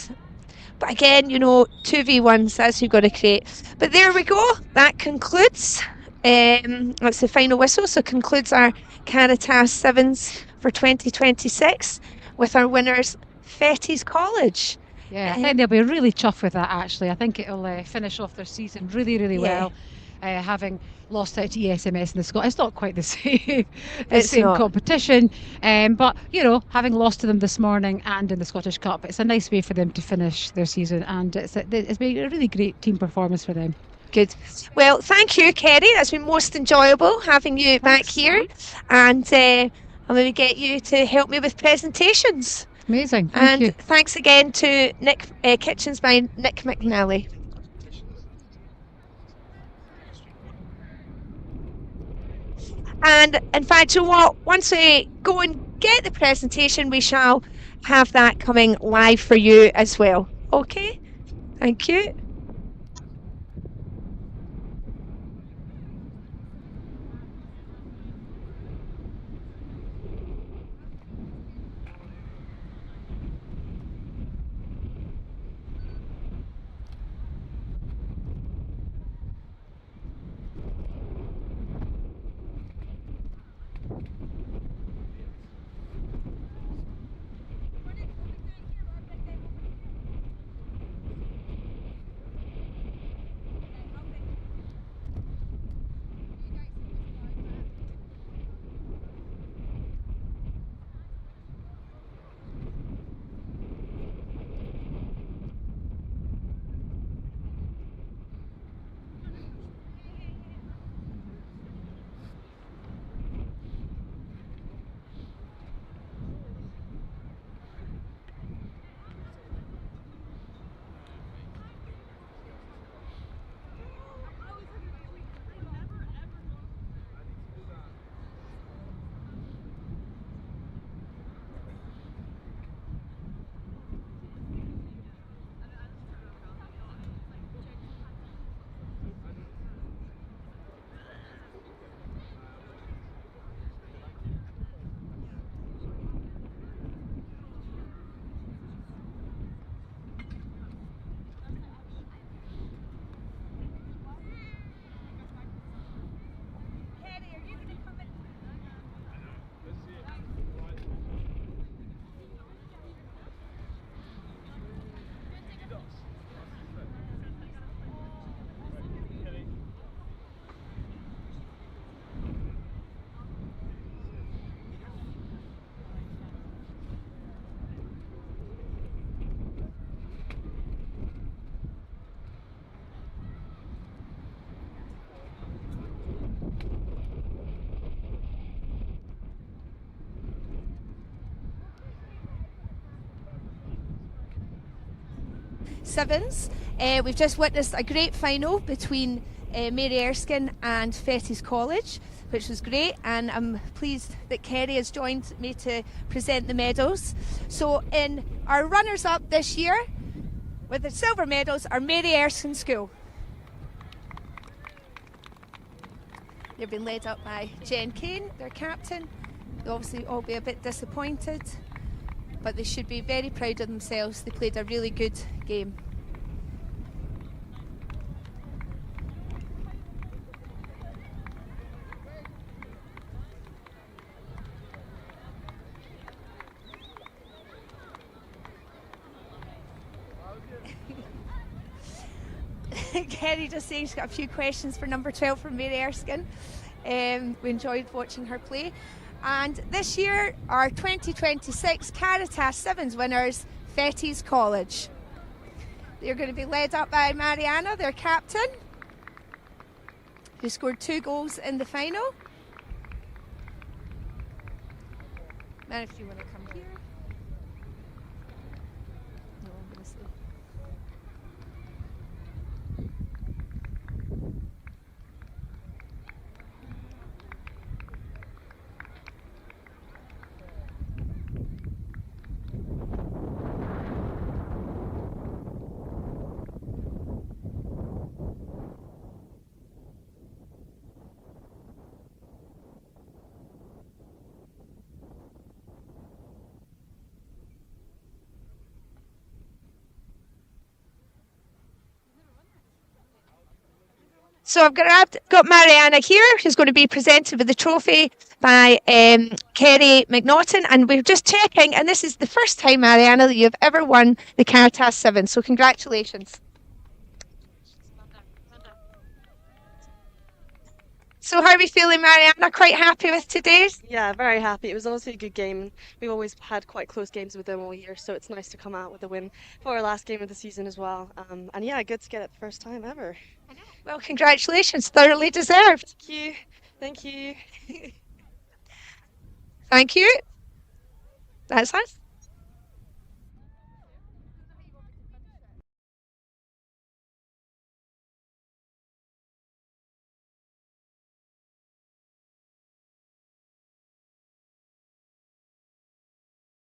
But again, 2v1s, that's you've got to create. But there we go. That concludes. That's the final whistle. So concludes our Caritas Sevens for 2026 with our winners, Fettes College. Yeah, I think they'll be really chuffed with that, actually. I think it'll finish off their season really, really well, having lost out to ESMS in the Scot. It's not quite the same, competition, but, having lost to them this morning and in the Scottish Cup, it's a nice way for them to finish their season, and it's been a really great team performance for them. Good. Well, thank you, Kerry. That's been most enjoyable having you back here, and I'm going to get you to help me with presentations. Amazing. Thank you. Thanks again to Kitchens by Nick McNally. And in fact, you know what? Once we go and get the presentation, we shall have that coming live for you as well. Okay? Thank you. Sevens. We've just witnessed a great final between Mary Erskine and Fettes College, which was great, and I'm pleased that Kerry has joined me to present the medals. So in our runners-up this year, with the silver medals, are Mary Erskine School. They've been led up by Jen Kane, their captain. They'll obviously all be a bit disappointed, but they should be very proud of themselves. They played a really good game. Kerry just saying she's got a few questions for number 12 from Mary Erskin. We enjoyed watching her play. And this year, our 2026 Caritas Sevens winners, Fettes College. They're going to be led up by Mariana, their captain, who scored 2 goals in the final. And if you want to come here. No, I'm going to say. So I've got Mariana here, who's going to be presented with the trophy by Kerry McNaughton, and we're just checking, and this is the first time, Mariana, that you've ever won the Caritas 7, so congratulations. So how are we feeling, Mariana? Quite happy with today's? Yeah, very happy. It was honestly a good game. We've always had quite close games with them all year, so it's nice to come out with a win for our last game of the season as well. And yeah, good to get it the first time ever. Well, congratulations. Thoroughly deserved. Thank you. Thank you. Thank you. That's us.